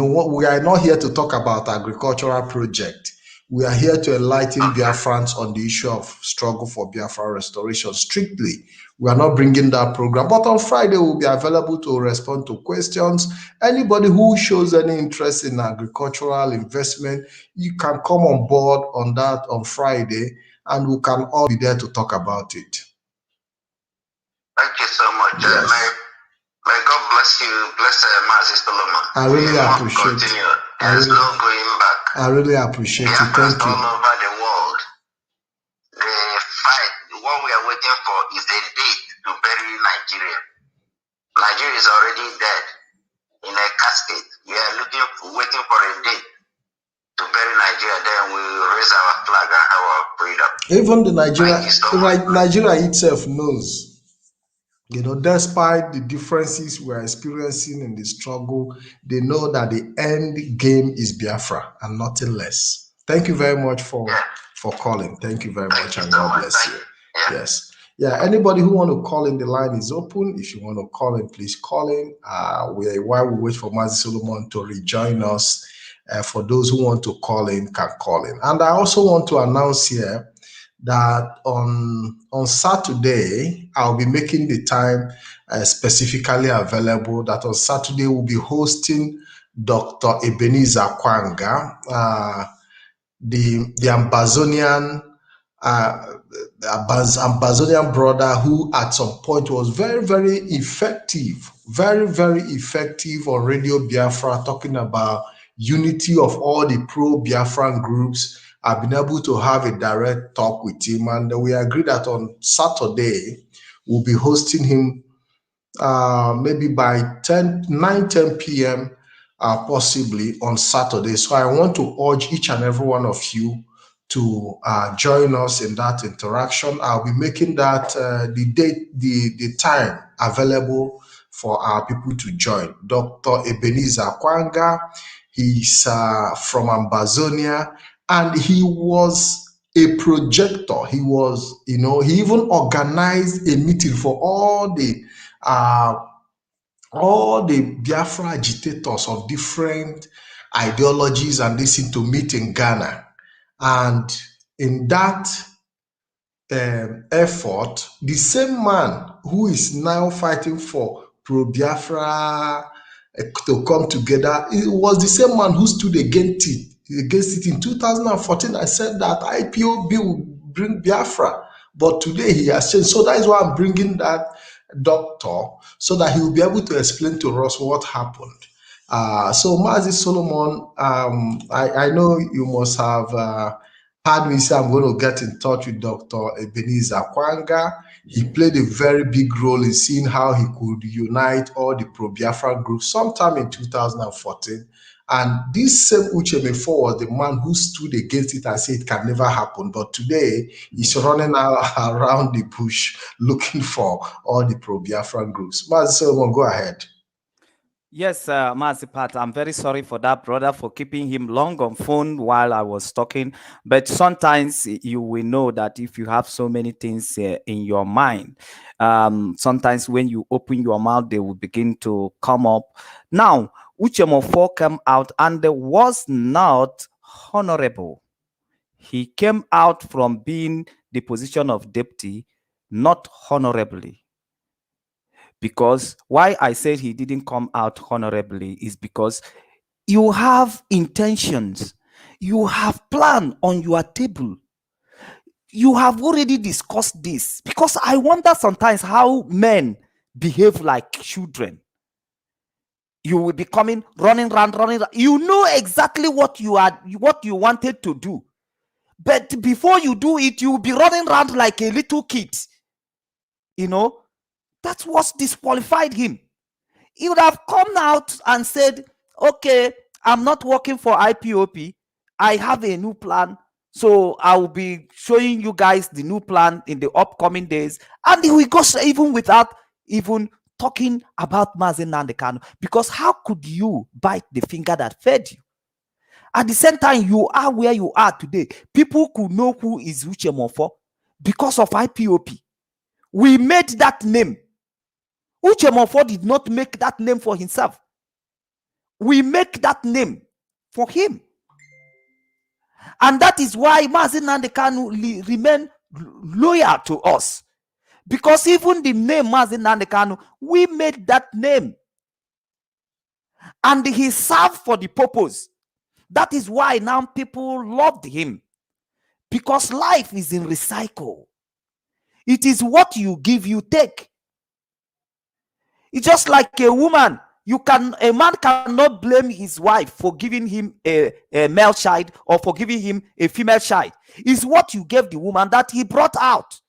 are not here to talk about agricultural project. We are here to enlighten Biafrans on the issue of struggle for Biafra restoration strictly. We are not bringing that program, but on Friday we'll be available to respond to questions. Anybody who shows any interest in agricultural investment, you can come on board on that on Friday, and we can all be there to talk about it. Thank you so much. Yes. May God bless you. Bless Mazi Solomon. I really appreciate it. There's no going back. I really appreciate it. Thank you. All over the world, the fight, what we are waiting for is a date to bury Nigeria. Nigeria is already dead in a casket. We are waiting for a date to bury Nigeria. Then we will raise our flag and have our freedom. Even Nigeria itself knows. Despite the differences we are experiencing in the struggle, they know that the end game is Biafra and nothing less. Thank you very much for calling. Thank you very much, and God bless you. Yes. Yeah, anybody who want to call in, the line is open. If you want to call in, please call in. While we wait for Mazi Solomon to rejoin us, for those who want to call in, can call in. And I also want to announce here that on Saturday, I'll be making the time specifically available. That on Saturday, we'll be hosting Dr. Ebenezer Kwanga, the Ambazonian brother who at some point was very, very effective on Radio Biafra, talking about unity of all the pro-Biafran groups. I've been able to have a direct talk with him, and we agreed that on Saturday we'll be hosting him maybe by 9-10 p.m. Possibly on Saturday. So I want to urge each and every one of you to join us in that interaction. I'll be making that the date, the time available for our people to join. Dr. Ebenezer Kwanga, he's from Ambazonia, and he was a projector. He was, he even organized a meeting for all the Biafra agitators of different ideologies, and they seem to meet in Ghana. And in that effort, the same man who is now fighting for pro-Biafra to come together, it was the same man who stood against it in 2014 and said that IPOB will bring Biafra. But today he has changed. So that is why I'm bringing that doctor, so that he will be able to explain to us what happened. So Mazi Solomon, I know you must have heard me say I'm going to get in touch with Dr. Ebenezer Kwanga. He played a very big role in seeing how he could unite all the pro-Biafra groups sometime in 2014. And this same Uche Mefo was the man who stood against it and said it can never happen. But today, he's running around the bush looking for all the pro-Biafran groups. Mazi Solomon, go ahead. Yes, Mazi Pat, I'm very sorry for that, brother, for keeping him long on phone while I was talking. But sometimes you will know that if you have so many things in your mind, sometimes when you open your mouth, they will begin to come up. Now, Uche Mefo came out and was not honorable. He came out from being the position of deputy, not honorably. Because why I said he didn't come out honorably is because you have intentions, you have plan on your table. You have already discussed this, because I wonder sometimes how men behave like children. You will be coming, running around. You know exactly what you wanted to do. But before you do it, you will be running around like a little kid. That's what disqualified him. He would have come out and said, okay, I'm not working for IPOP. I have a new plan. So I will be showing you guys the new plan in the upcoming days. And we go even without even talking about Mazi Nnamdi Kanu. Because how could you bite the finger that fed you? At the same time, you are where you are today. People could know who is Uche Mefo because of IPOP. We made that name. Uche Mefo did not make that name for himself. We make that name for him. And that is why Mazi Nnamdi Kanu remain loyal to us. Because even the name Mazi Nnamdi Kanu, we made that name. And he served for the purpose. That is why now people loved him. Because life is in recycle. It is what you give, you take. It's just like a woman. A man cannot blame his wife for giving him a male child or for giving him a female child. It's what you gave the woman that he brought out.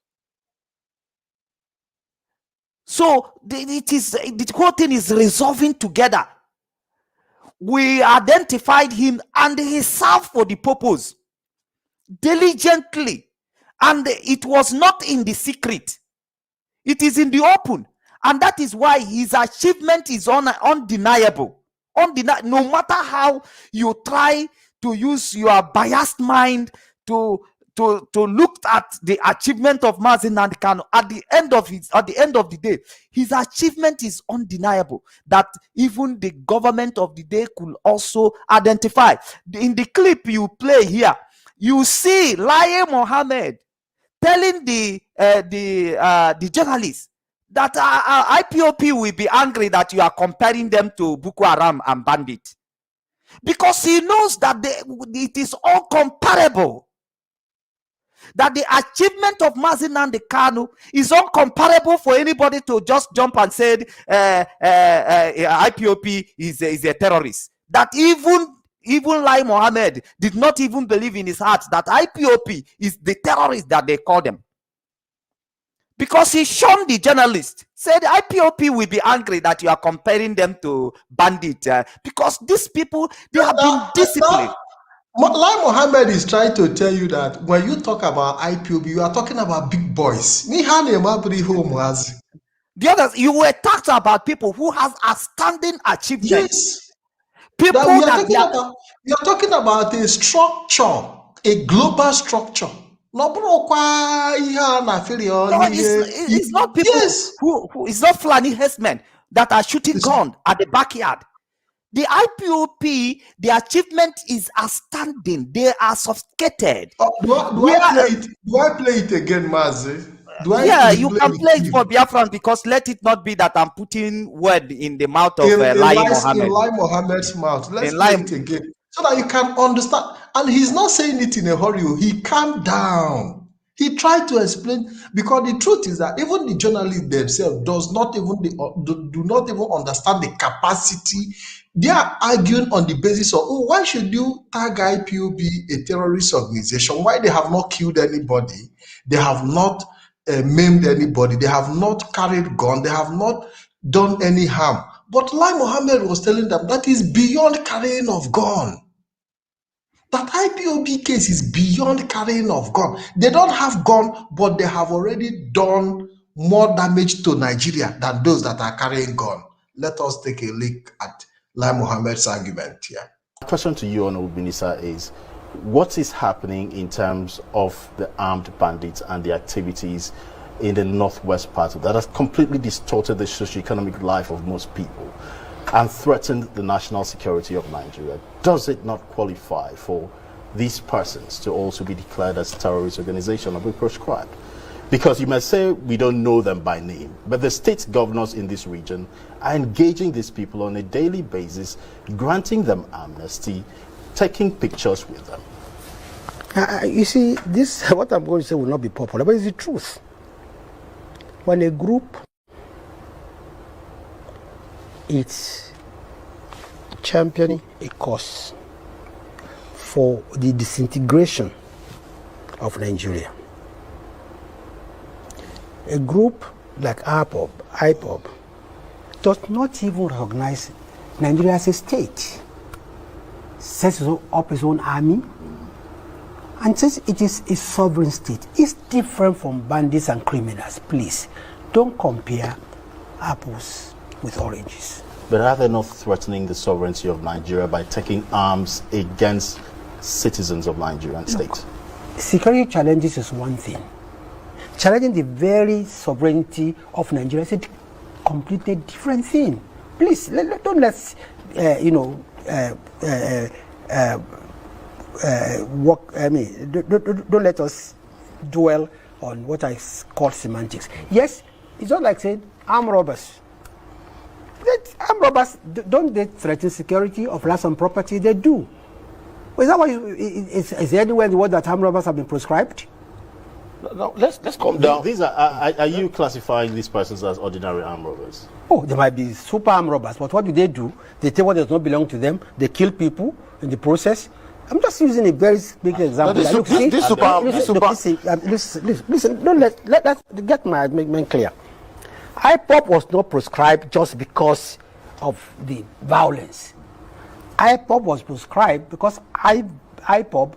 So the whole thing is resolving together. We identified him and he served for the purpose diligently. And it was not in the secret. It is in the open. And that is why his achievement is undeniable. No matter how you try to use your biased mind to look at the achievement of Mazi Nnamdi Kanu, at the end of the day, his achievement is undeniable. That even the government of the day could also identify. In the clip you play here, you see Laye Mohammed telling the journalists that IPOP will be angry that you are comparing them to Boko Haram and bandit. Because he knows that it is all comparable. That the achievement of Mazi Nnamdi Kanu is uncomparable for anybody to just jump and say IPOP is a terrorist. That even even Lai Mohammed did not even believe in his heart that IPOP is the terrorists that they call them. Because he shunned the journalist, said IPOP will be angry that you are comparing them to bandits. Because these people, they have been disciplined. Lai Mohammed is trying to tell you that when you talk about IPOB, you are talking about big boys. The others, you were talked about people who have outstanding achievements. Yes. People we are talking about a structure, a global structure. No, it's not people who it's not Fulani herdsmen that are shooting guns at the backyard. The IPOP, the achievement is outstanding. They are sophisticated. Do I play it again, Mazi? You can play it for Biafran, because let it not be that I'm putting word in the mouth of Lai Mohammed. In Lai Mohammed's mouth. Let's play it again so that you can understand. And he's not saying it in a hurry. He calmed down. He tried to explain, because the truth is that even the journalists themselves do not even understand the capacity. They are arguing on the basis of, why should you tag IPOB a terrorist organization? Why they have not killed anybody? They have not maimed anybody. They have not carried gun. They have not done any harm. But Lai Mohammed was telling them that is beyond carrying of gun. That IPOB case is beyond carrying of gun. They don't have gun, but they have already done more damage to Nigeria than those that are carrying gun. Let us take a look at Lai Mohammed's argument here. The question to you, Honorable Minister, is what is happening in terms of the armed bandits and the activities in the northwest part of that has completely distorted the socio-economic life of most people and threatened the national security of Nigeria? Does it not qualify for these persons to also be declared as terrorist organization or be proscribed? Because you may say we don't know them by name, but the state governors in this region are engaging these people on a daily basis, granting them amnesty, taking pictures with them. You see, this, what I'm going to say will not be popular, but it's the truth. When a group is championing a cause for the disintegration of Nigeria, a group like IPOB does not even recognize Nigeria as a state, sets up its own army, and says it is a sovereign state. It's different from bandits and criminals. Please, don't compare apples with oranges. But are they not threatening the sovereignty of Nigeria by taking arms against citizens of Nigerian state? Security challenges is one thing. Challenging the very sovereignty of Nigeria is a completely different thing. Please, don't let's, don't let us dwell on what I call semantics. Yes, it's not like saying armed robbers. Armed robbers, don't they threaten security of ransom property? They do. Is that why? Is there anywhere in the world that armed robbers have been proscribed? No, let's calm down. These are you classifying these persons as ordinary armed robbers? Oh, they might be super armed robbers, but what do? They take what does not belong to them. They kill people in the process. I'm just using a very big example. Listen, let's get my argument clear. IPOP was not proscribed just because of the violence. IPOP was proscribed because IPOP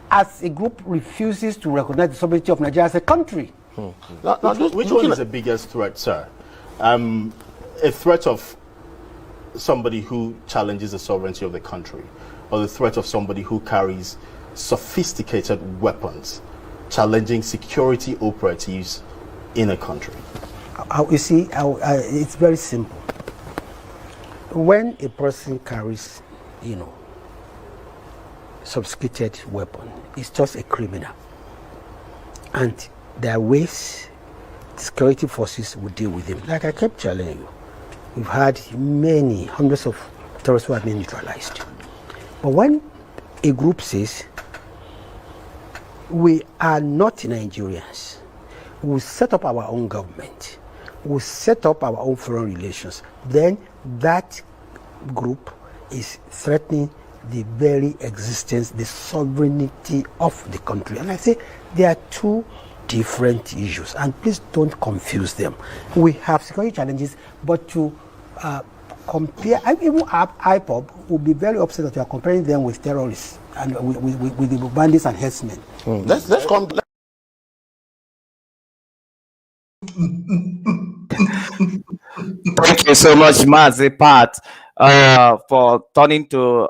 as a group refuses to recognize the sovereignty of Nigeria as a country. Which one is the biggest threat, sir? A threat of somebody who challenges the sovereignty of the country, or the threat of somebody who carries sophisticated weapons, challenging security operatives in a country? You see, it's very simple. When a person carries, sophisticated weapon, it's just a criminal. And there are ways the security forces will deal with him. Like I kept telling you, we've had hundreds of terrorists who have been neutralized. But when a group says, we are not Nigerians, we set up our own government, we set up our own foreign relations, then that group is threatening the very existence, the sovereignty of the country. And I say there are two different issues, and please don't confuse them. We have security challenges, but to compare, even IPOB will be very upset that you are comparing them with terrorists and with the bandits and herdsmen. Let's come. Thank you so much, Mazi Pat, for turning to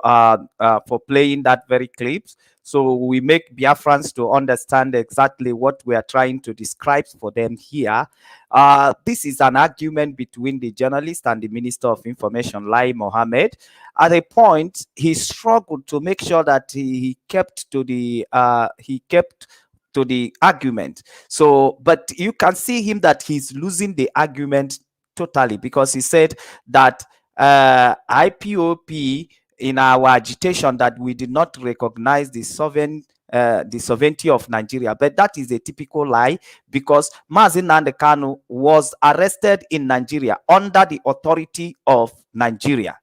for playing that very clips. So we make Biafrans to understand exactly what we are trying to describe for them here. This is an argument between the journalist and the Minister of Information, Lai Mohammed. At a point, he struggled to make sure that he kept to the argument. So, but you can see him that he's losing the argument totally, because he said that IPOP, in our agitation, that we did not recognize the sovereignty of Nigeria. But that is a typical lie, because Mazi Nnamdi Kanu was arrested in Nigeria under the authority of Nigeria.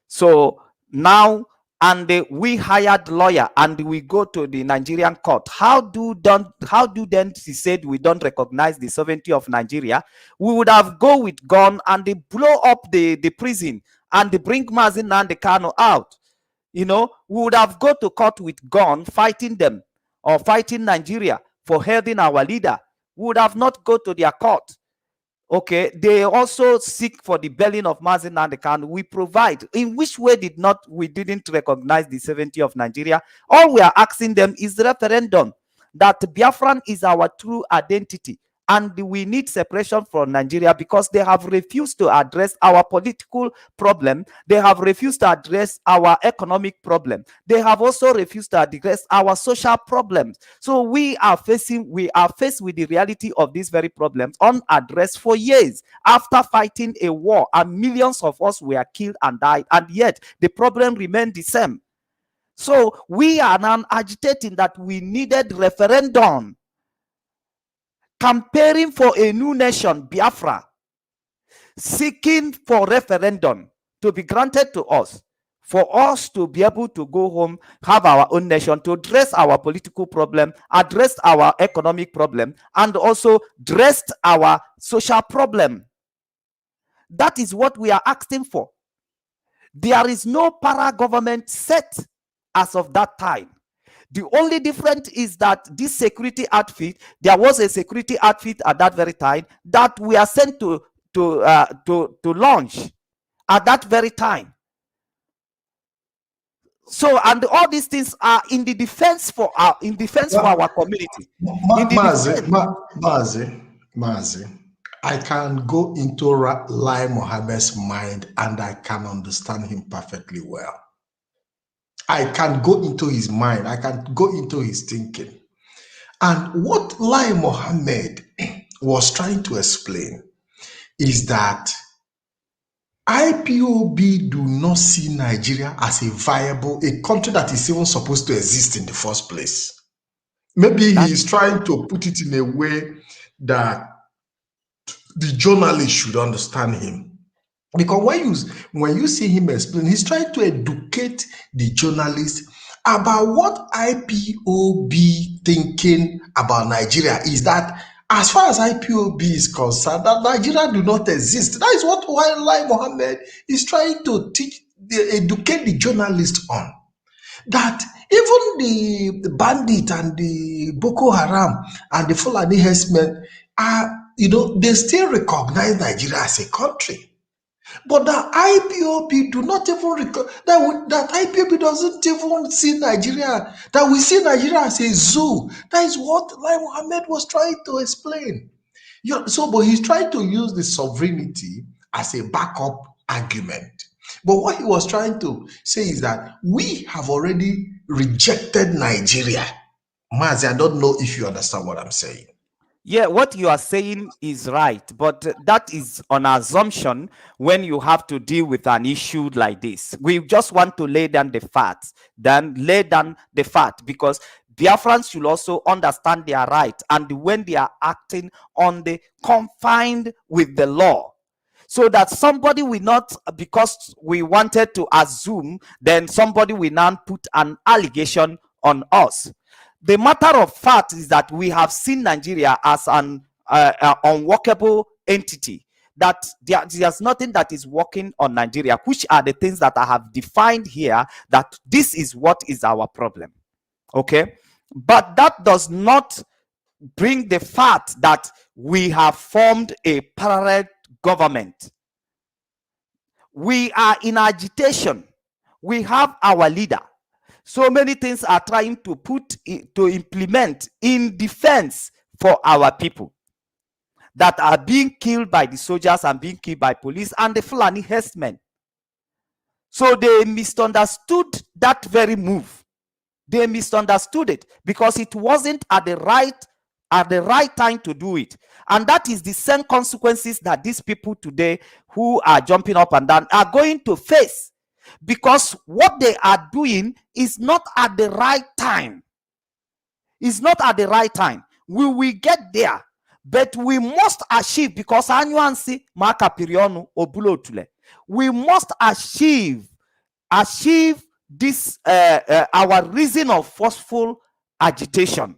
So now, and we hired lawyer and we go to the Nigerian court. How do then he said we don't recognize the sovereignty of Nigeria? We would have go with gun and they blow up the prison and they bring Mazi Nnamdi Kanu out. You know, we would have go to court with gun fighting them or fighting Nigeria for holding our leader. We would have not go to their court. Okay, they also seek for the belling of Mazi Nnamdi Kanu. We provide. In which way we didn't recognize the sovereignty of Nigeria? All we are asking them is the referendum, that Biafran is our true identity, and we need separation from Nigeria, because they have refused to address our political problem. They have refused to address our economic problem. They have also refused to address our social problems. So we are faced with the reality of these very problems unaddressed for years, after fighting a war and millions of us were killed and died, and yet the problem remained the same. So we are now agitating that we needed referendum, campaigning for a new nation, Biafra, seeking for referendum to be granted to us, for us to be able to go home, have our own nation, to address our political problem, address our economic problem, and also address our social problem. That is what we are asking for. There is no para-government set as of that time. The only difference is that this security outfit, there was a security outfit at that very time that we are sent to launch at that very time. So, and all these things are in the defense for our community. Mazi, I can go into Lai Mohammed's mind and I can understand him perfectly well. I can go into his mind. I can go into his thinking. And what Lai Mohammed was trying to explain is that IPOB do not see Nigeria as a country that is even supposed to exist in the first place. Maybe he is trying to put it in a way that the journalist should understand him. Because when you see him explain, he's trying to educate the journalist about what IPOB thinking about Nigeria is, that as far as IPOB is concerned, that Nigeria do not exist. That is what Lai Mohammed is trying to educate the journalist on. That even the bandit and the Boko Haram and the Fulani herdsmen they still recognize Nigeria as a country. But the IPOB do not even that IPOB doesn't even see Nigeria, that we see Nigeria as a zoo. That is what Lai Mohammed was trying to explain. But he's trying to use the sovereignty as a backup argument. But what he was trying to say is that we have already rejected Nigeria. Mazi, I don't know if you understand what I'm saying. Yeah, what you are saying is right, but that is an assumption when you have to deal with an issue like this. We just want to lay down the facts, because Biafrans should also understand their right, and when they are acting on the confined with the law. so that somebody will not, because we wanted to assume, then somebody will now put an allegation on us. The matter of fact is that we have seen Nigeria as an unworkable entity, that there's nothing that is working on Nigeria, which are the things that I have defined here, that this is what is our problem. Okay, but that does not bring the fact that we have formed a parallel government. We are in agitation. We have our leader. So many things are trying to implement in defense for our people that are being killed by the soldiers and being killed by police and the Fulani herdsmen. So they misunderstood that very move. They misunderstood it because it wasn't at the right time to do it. And that is the same consequences that these people today who are jumping up and down are going to face, because what they are doing is not at the right time. It's not at the right time. We will get there, but we must achieve, because we must achieve this our reason of forceful agitation.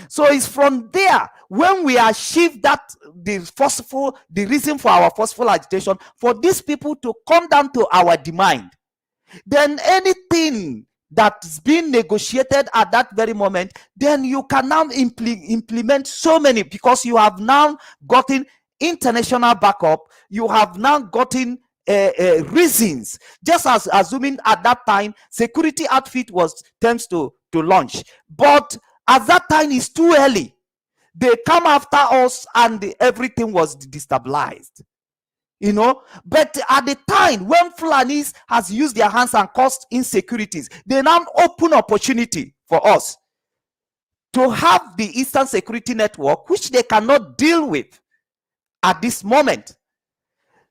So it's from there, when we achieve that, the reason for our forceful agitation, for these people to come down to our demand, then anything that's being negotiated at that very moment, then you can now implement so many, because you have now gotten international backup, you have now gotten reasons. Just as assuming at that time security outfit was attempts to launch, but at that time it's too early. They come after us and everything was destabilized, you know. But at the time when Fulanis has used their hands and caused insecurities, they now open opportunity for us to have the Eastern Security Network, which they cannot deal with at this moment.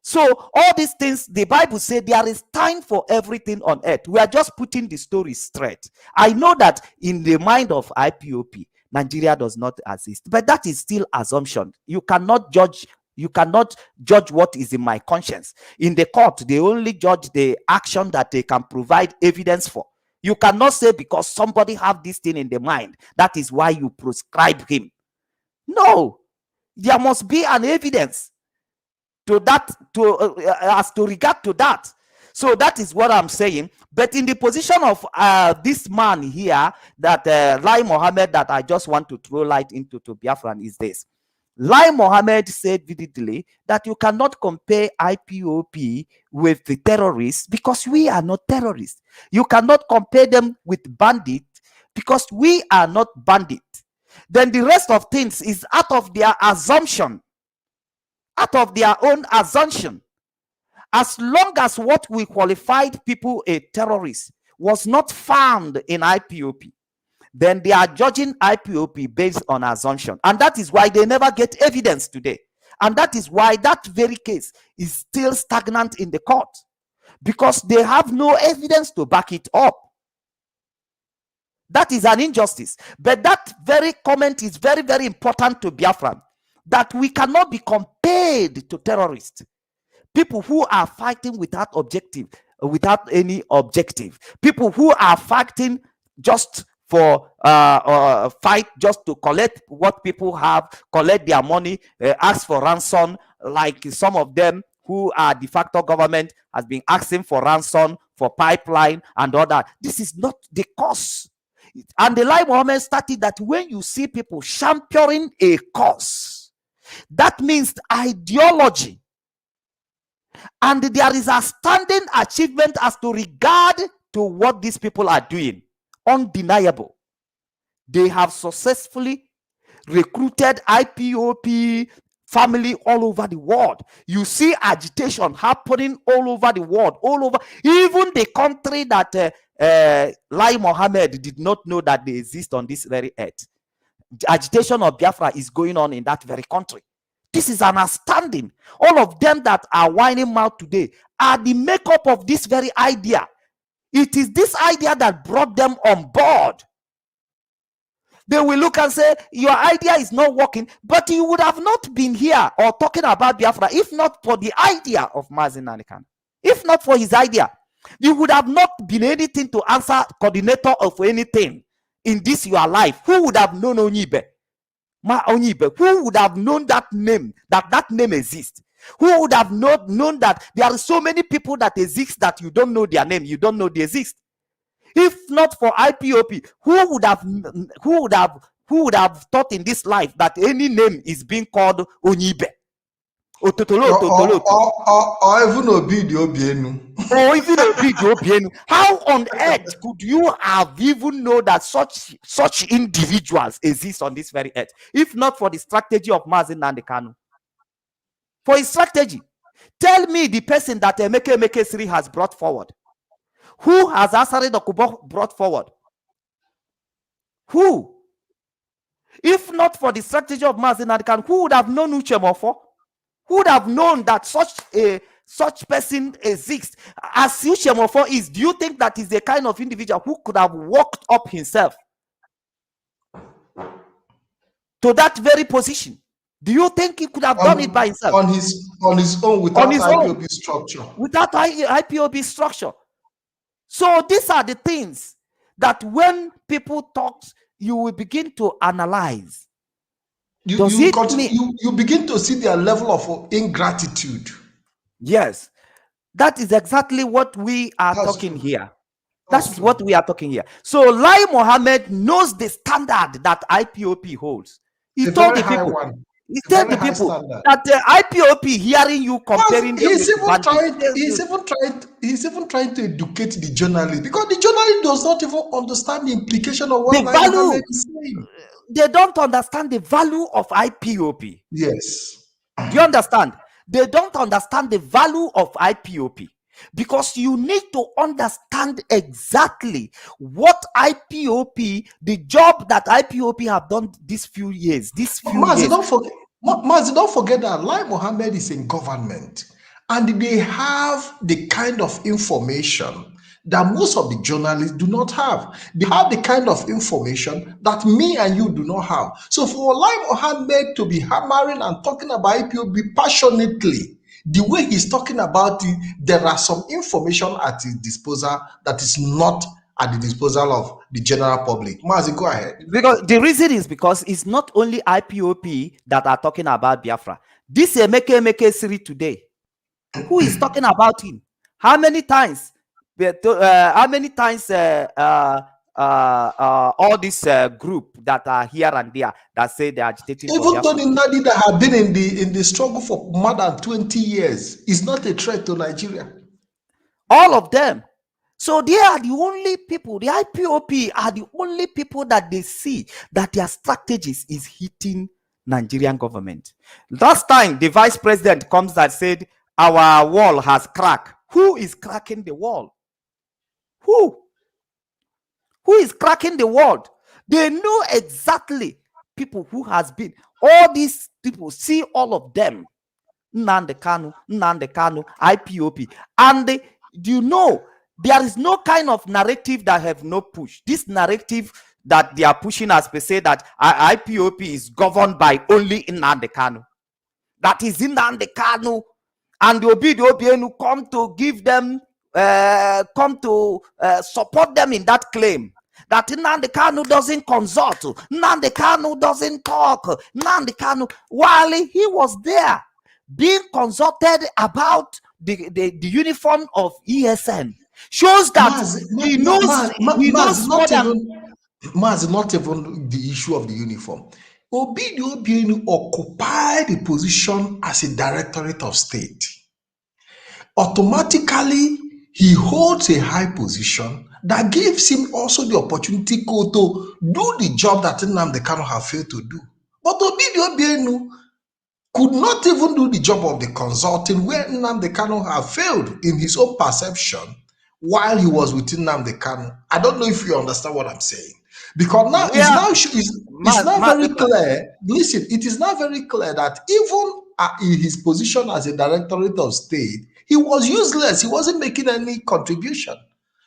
So all these things, the Bible says there is time for everything on earth. We are just putting the story straight. I know that in the mind of IPOP, Nigeria does not exist, but that is still assumption. You cannot judge what is in my conscience. In the court, they only judge the action that they can provide evidence for. You cannot say because somebody have this thing in the mind, that is why you proscribe him. No, there must be an evidence to that, as to regard to that. So that is what I'm saying. But in the position of this man here, that Lai Mohammed, that I just want to throw light into to Biafran, is this. Lai Mohammed said vividly that you cannot compare IPOP with the terrorists because we are not terrorists. You cannot compare them with bandits because we are not bandits. Then the rest of things is out of their assumption, out of their own assumption. As long as what we qualified people a terrorist was not found in IPOP, then they are judging IPOP based on assumption. And that is why they never get evidence today. And that is why that very case is still stagnant in the court, because they have no evidence to back it up. That is an injustice. But that very comment is very, very important to Biafran, that we cannot be compared to terrorists. People who are fighting without objective, without any objective. People who are fighting just for fight just to collect what people have, collect their money, ask for ransom, like some of them who are de facto government has been asking for ransom for pipeline and all that. This is not the cause. And the Lai Mohammed started that when you see people championing a cause, that means ideology. And there is a standing achievement as to regard to what these people are doing. Undeniable. They have successfully recruited IPOP family all over the world. You see agitation happening all over the world, all over, even the country that Lai Mohammed did not know that they exist on this very earth. The agitation of Biafra is going on in that very country. This is an astounding. All of them that are whining mouth today are the makeup of this very idea. It is this idea that brought them on board. They will look and say, your idea is not working, but you would have not been here or talking about Biafra if not for the idea of Mazi Nnamdi Kanu. If not for his idea, you would have not been anything to answer coordinator of anything in this your life. Who would have known Onyibe? Who would have known that name, that name exists? Who would have known that there are so many people that exist that you don't know their name, you don't know they exist? If not for IPOP, who would have thought in this life that any name is being called Onyibe? Or even Obidiobienu. Or even Obidiobienu. How on earth could you have even know that such individuals exist on this very earth? If not for the strategy of Mazi Nnamdi Kanu. For his strategy. Tell me the person that Emeke Siri has brought forward. Who has Asari Dokubo brought forward? Who? If not for the strategy of Mazi Nnamdi Kanu, who would have known Uchemofo? Who would have known that such person exists? As Uchemofo is, do you think that is the kind of individual who could have walked up himself to that very position? Do you think he could have done it by himself? On his own, without IPOB structure. Without IPOB structure. So these are the things that when people talk, you will begin to analyze. You begin to see their level of ingratitude. Yes. That is exactly what we are talking here. That's what we are talking here. So Lai Mohammed knows the standard that IPOP holds. He told the people. He told the people that the IPOP hearing you comparing them he's even trying to educate the journalist, because the journalist does not even understand the implication of what the value is saying. They don't understand the value of IPOP. Yes. Do you understand? They don't understand the value of IPOP, because you need to understand exactly what IPOP, the job that IPOP have done these few years. Mazi, don't forget that Lai Mohammed is in government, and they have the kind of information that most of the journalists do not have. They have the kind of information that me and you do not have. So for Lai Mohammed to be hammering and talking about IPOB passionately, the way he's talking about it, there are some information at his disposal that is not at the disposal of the general public. Mazi, go ahead. Because the reason is because it's not only IPOP that are talking about Biafra. This Emeke Siri today, who is talking about him? How many times? All this group that are here and there that say they are agitating. Even Tony Nadi that have been in the struggle for more than 20 years is not a threat to Nigeria. All of them. So they are the only people, the IPOP are the only people that they see that their strategies is hitting Nigerian government. Last time the vice president comes and said, our wall has cracked. Who is cracking the wall? Who is cracking the wall? They know exactly people who has been. All these people, see all of them. Nnamdi Kanu, IPOP. And you know, there is no kind of narrative that have no push. This narrative that they are pushing as per se that IPOP is governed by only Nnamdi Kanu. That is Nnamdi Kanu. And the Obidienu come to give them, support them in that claim. That Nnamdi Kanu doesn't consult, Nnamdi Kanu doesn't talk, Nnamdi Kanu, while he was there being consulted about the uniform of ESN, shows that he knows more than... not even the issue of the uniform. Obidienu occupied the position as a Directorate of State. Automatically, he holds a high position that gives him also the opportunity to do the job that Nnamdi Kanu have failed to do. But Obidienu could not even do the job of the consulting where Nnamdi Kanu have failed in his own perception while he was with Nnamdi Kanu. I don't know if you understand what I'm saying. Because now it's now very clear. Listen, it is now very clear that even in his position as a Directorate of State, he was useless. He wasn't making any contribution.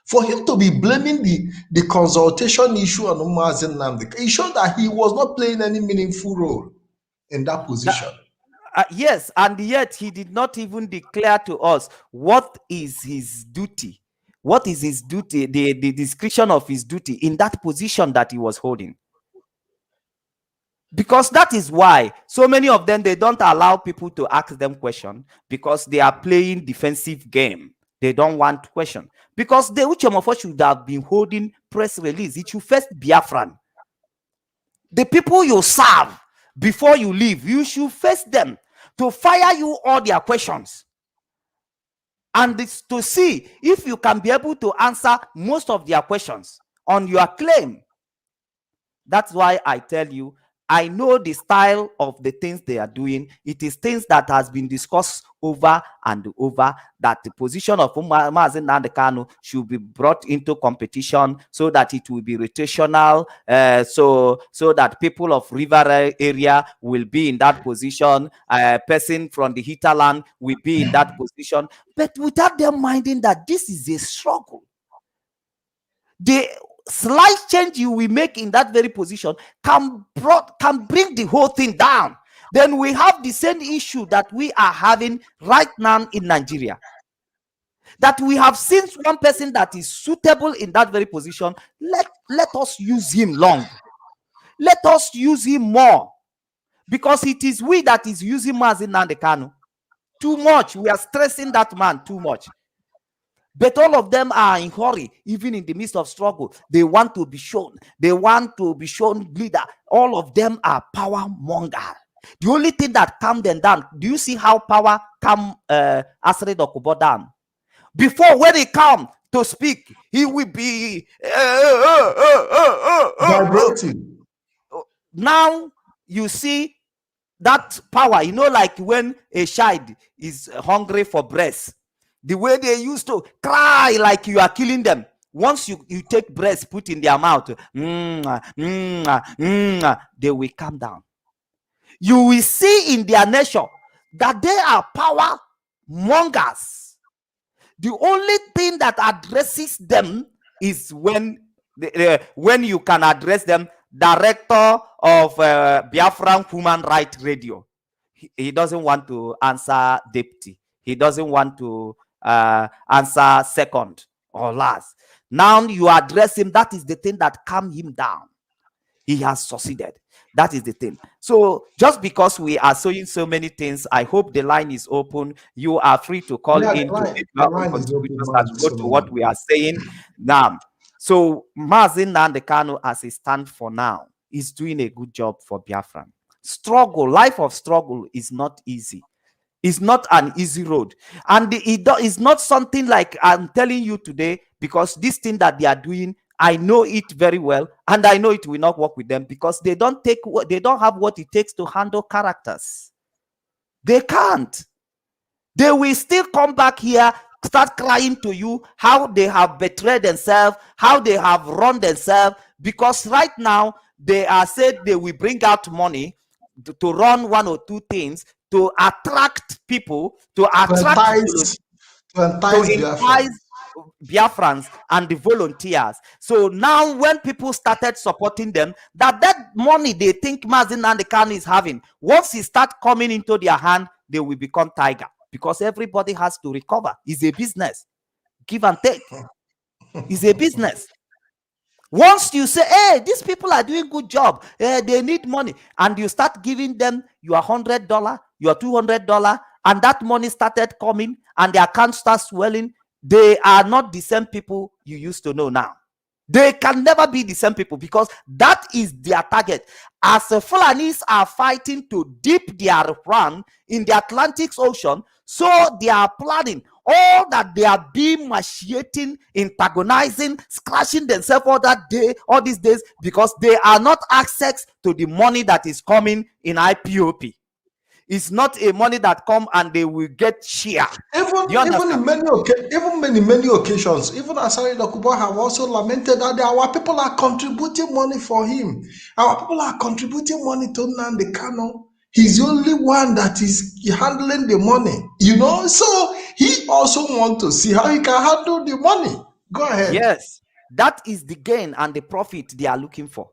For him to be blaming the consultation issue on Mazi Nnamdi, it showed that he was not playing any meaningful role in that position. Yes, and yet he did not even declare to us what is his duty. What is his duty, the description of his duty in that position that he was holding. Because that is why so many of them, they don't allow people to ask them questions, because they are playing defensive game. They don't want question. Because the Uchemofo should have been holding press release. It should first Biafran. The people you serve before you leave, you should face them to fire you all their questions. And it's to see if you can be able to answer most of their questions on your claim. That's why I tell you, I know the style of the things they are doing. It is things that has been discussed over and over, that the position of Mazi Nnamdi Kanu should be brought into competition so that it will be rotational, so that people of river area will be in that position, a person from the hinterland will be in that position, but without them minding that this is a struggle. The slight change you will make in that very position can bring the whole thing down. Then we have the same issue that we are having right now in Nigeria, that we have seen one person that is suitable in that very position. Let us use him long. Let us use him more, because it is we that is using Mazi Nnamdi Kanu too much. We are stressing that man too much. But all of them are in hurry, even in the midst of struggle. They want to be shown. They want to be shown leader. All of them are power monger. The only thing that calmed them down, do you see how power calmed Asri Dokubo down? Before, when he come to speak, he will be vibrating. Now you see that power, like when a child is hungry for breast. The way they used to cry like you are killing them. Once you take breast, put in their mouth, they will calm down. You will see in their nature that they are power mongers. The only thing that addresses them is when you can address them, director of Biafran Human Rights Radio. He doesn't want to answer deputy. He doesn't want to answer second or last. Now you address him. That is the thing that calmed him down. He has succeeded. That is the thing. So just because we are saying so many things, I hope the line is open. You are free to call in to go to what we are saying now. So Mazi Nnamdi Kanu, as it stands for now, is doing a good job for Biafran. Struggle, life of struggle is not easy. It's not an easy road. And it's not something like I'm telling you today, because this thing that they are doing, I know it very well, and I know it will not work with them, because they don't have what it takes to handle characters. They can't. They will still come back here, start crying to you how they have betrayed themselves, how they have run themselves, because right now they are said they will bring out money to run one or two things, to attract people, to entice Biafrans and the volunteers. So now when people started supporting them, that money they think Mazi Nnamdi Kanu is having, once it start coming into their hand, they will become tiger, because everybody has to recover. It's a business. Give and take. It's a business. Once you say, hey, these people are doing good job, they need money, and you start giving them your $100, your $200, and that money started coming, and their account starts swelling, they are not the same people you used to know now. They can never be the same people, because that is their target. As the Fulanis are fighting to dip their run in the Atlantic Ocean, so they are planning all that they are being machiating, antagonizing, scratching themselves all these days, because they are not access to the money that is coming in IPOP. It's not a money that come and they will get share. Even in many occasions, even Asari Dokubo have also lamented that our people are contributing money for him. Our people are contributing money to Nnamdi Kanu. He's the only one that is handling the money, So he also wants to see how he can handle the money. Go ahead. Yes, that is the gain and the profit they are looking for.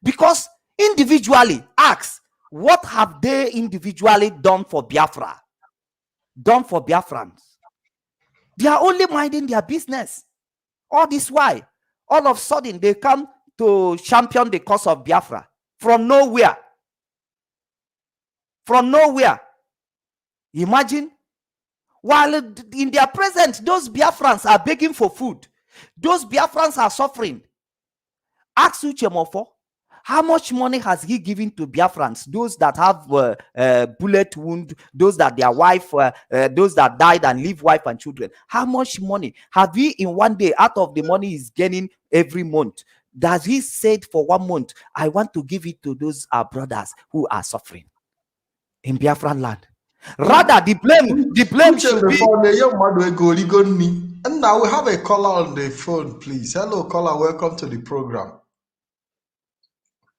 Because individually, ask, what have they individually done for Biafra? Done for Biafrans? They are only minding their business. All this why, all of a sudden, they come to champion the cause of Biafra from nowhere. From nowhere. Imagine, while in their presence, those Biafrans are begging for food. Those Biafrans are suffering. Ask Uchemofo, how much money has he given to Biafrans? Those that have bullet wound, those that their wife, those that died and leave wife and children. How much money have he in one day out of the money he's getting every month? Does he said for 1 month, I want to give it to those brothers who are suffering in Biafran land? Rather, the blame should be. And now we have a caller on the phone, please. Hello, caller. Welcome to the program.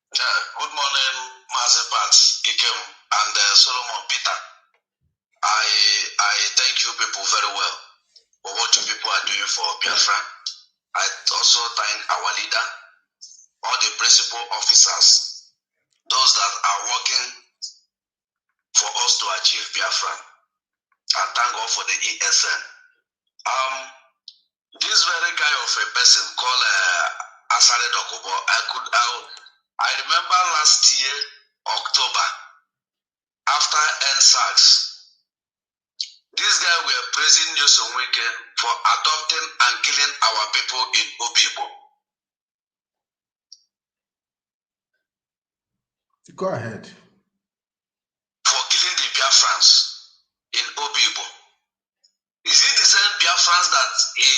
Good morning, Mazi Pats, Ikem, and Solomon Peter. I thank you people very well for what you people are doing for Biafra. I also thank our leader, all the principal officers, those that are working for us to achieve Biafra, and thank God for the ESN. This very guy of a person called Asare Dokubo, I remember last year, October, after NSAX, this guy were praising Nyesom Wike for adopting and killing our people in Obibo. Go ahead. For killing the Biafrans in Obibo. Is it the same Biafrans that he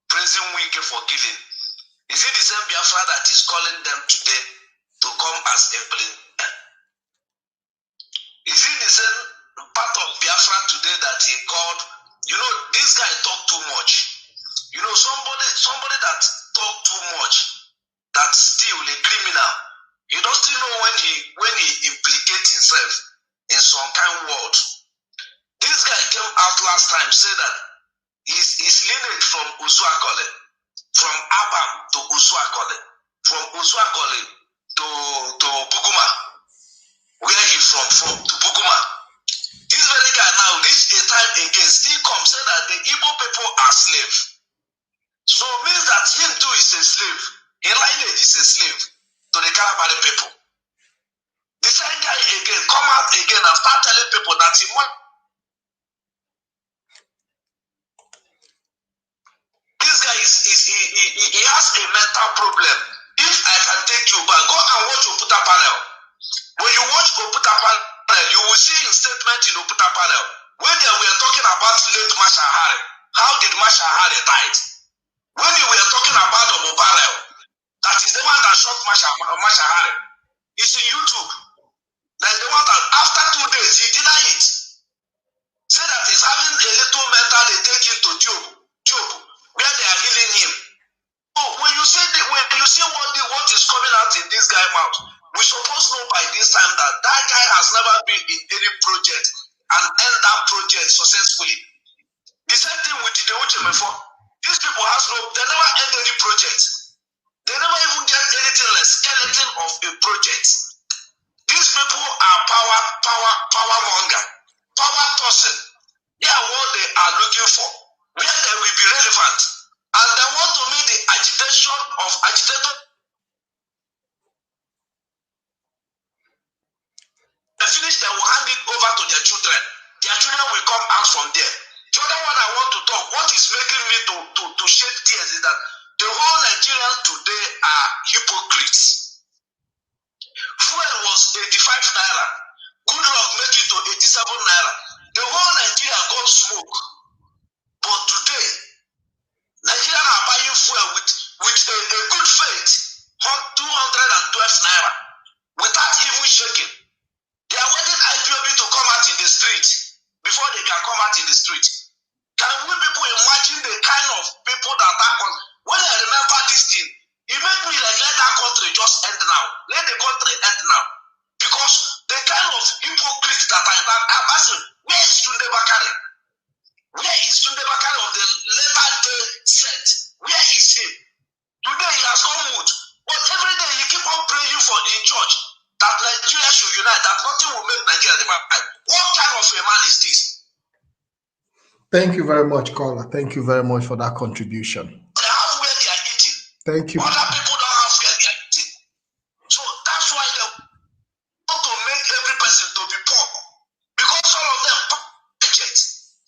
praising Wike for killing? Is it the same Biafra that is calling them today to come as a plan? Is it the same part of Biafra today that he called? You know, this guy talk too much. You know, somebody that talk too much, that still a criminal. He doesn't know when he implicates himself in some kind of word. This guy came out last time, said that his lineage from Usuakole, from Abam to Usuakole, from Usuakole to Buguma, where he from to Buguma. This very guy now reached a time again, still come say that the Igbo people are slaves. So means that him too is a slave. In lineage is a slave to the Kalabari people. The same guy again come out again and start telling people that he wants. This guy he has a mental problem. If I can take you back, go and watch Oputa panel. When you watch Oputa panel, you will see in statement in Oputa panel when they were talking about late Masha Hari. How did Masha Hari die? When we were talking about Omobarel, that is the one that shot Masha Hari. It's in YouTube. That's the one that after 2 days he denied it. Say that he's having a little mental, they take him to Job, where they are healing him. So when you see what is coming out in this guy's mouth, we supposed to know by this time that guy has never been in any project and end that project successfully. The same thing with the Uchemefo. These people they never end any project. They never even get anything less skeleton of a project. These people are power monger, power tossing. They are what they are looking for, where they will be relevant. And they want to make the agitation of agitator. They finish, they will hand it over to their children. Their children will come out from there. The other one I want to talk, what is making me to shed tears is that the whole Nigerians today are hypocrites. Fuel was 85 naira. Good luck make it to 87 naira. The whole Nigeria got smoke. But today, Nigerians are buying fuel with a good faith, 212 naira, without even shaking. They are waiting IPOB to come out in the street before they can come out in the street. Can we people imagine the kind of people that when I remember this thing, it made me like, let that country just end now. Let the country end now. Because the kind of hypocrites that I'm asking, where is Tunde Bakari? Where is Tunde Bakari of the later church that Nigeria should unite, that nothing will make Nigeria divide. What kind of a man is this? Thank you very much, caller. Thank you very much for that contribution. They have where they are eating. Thank you. Other people don't have where they are eating. So that's why they want to make every person to be poor. Because all of them budget.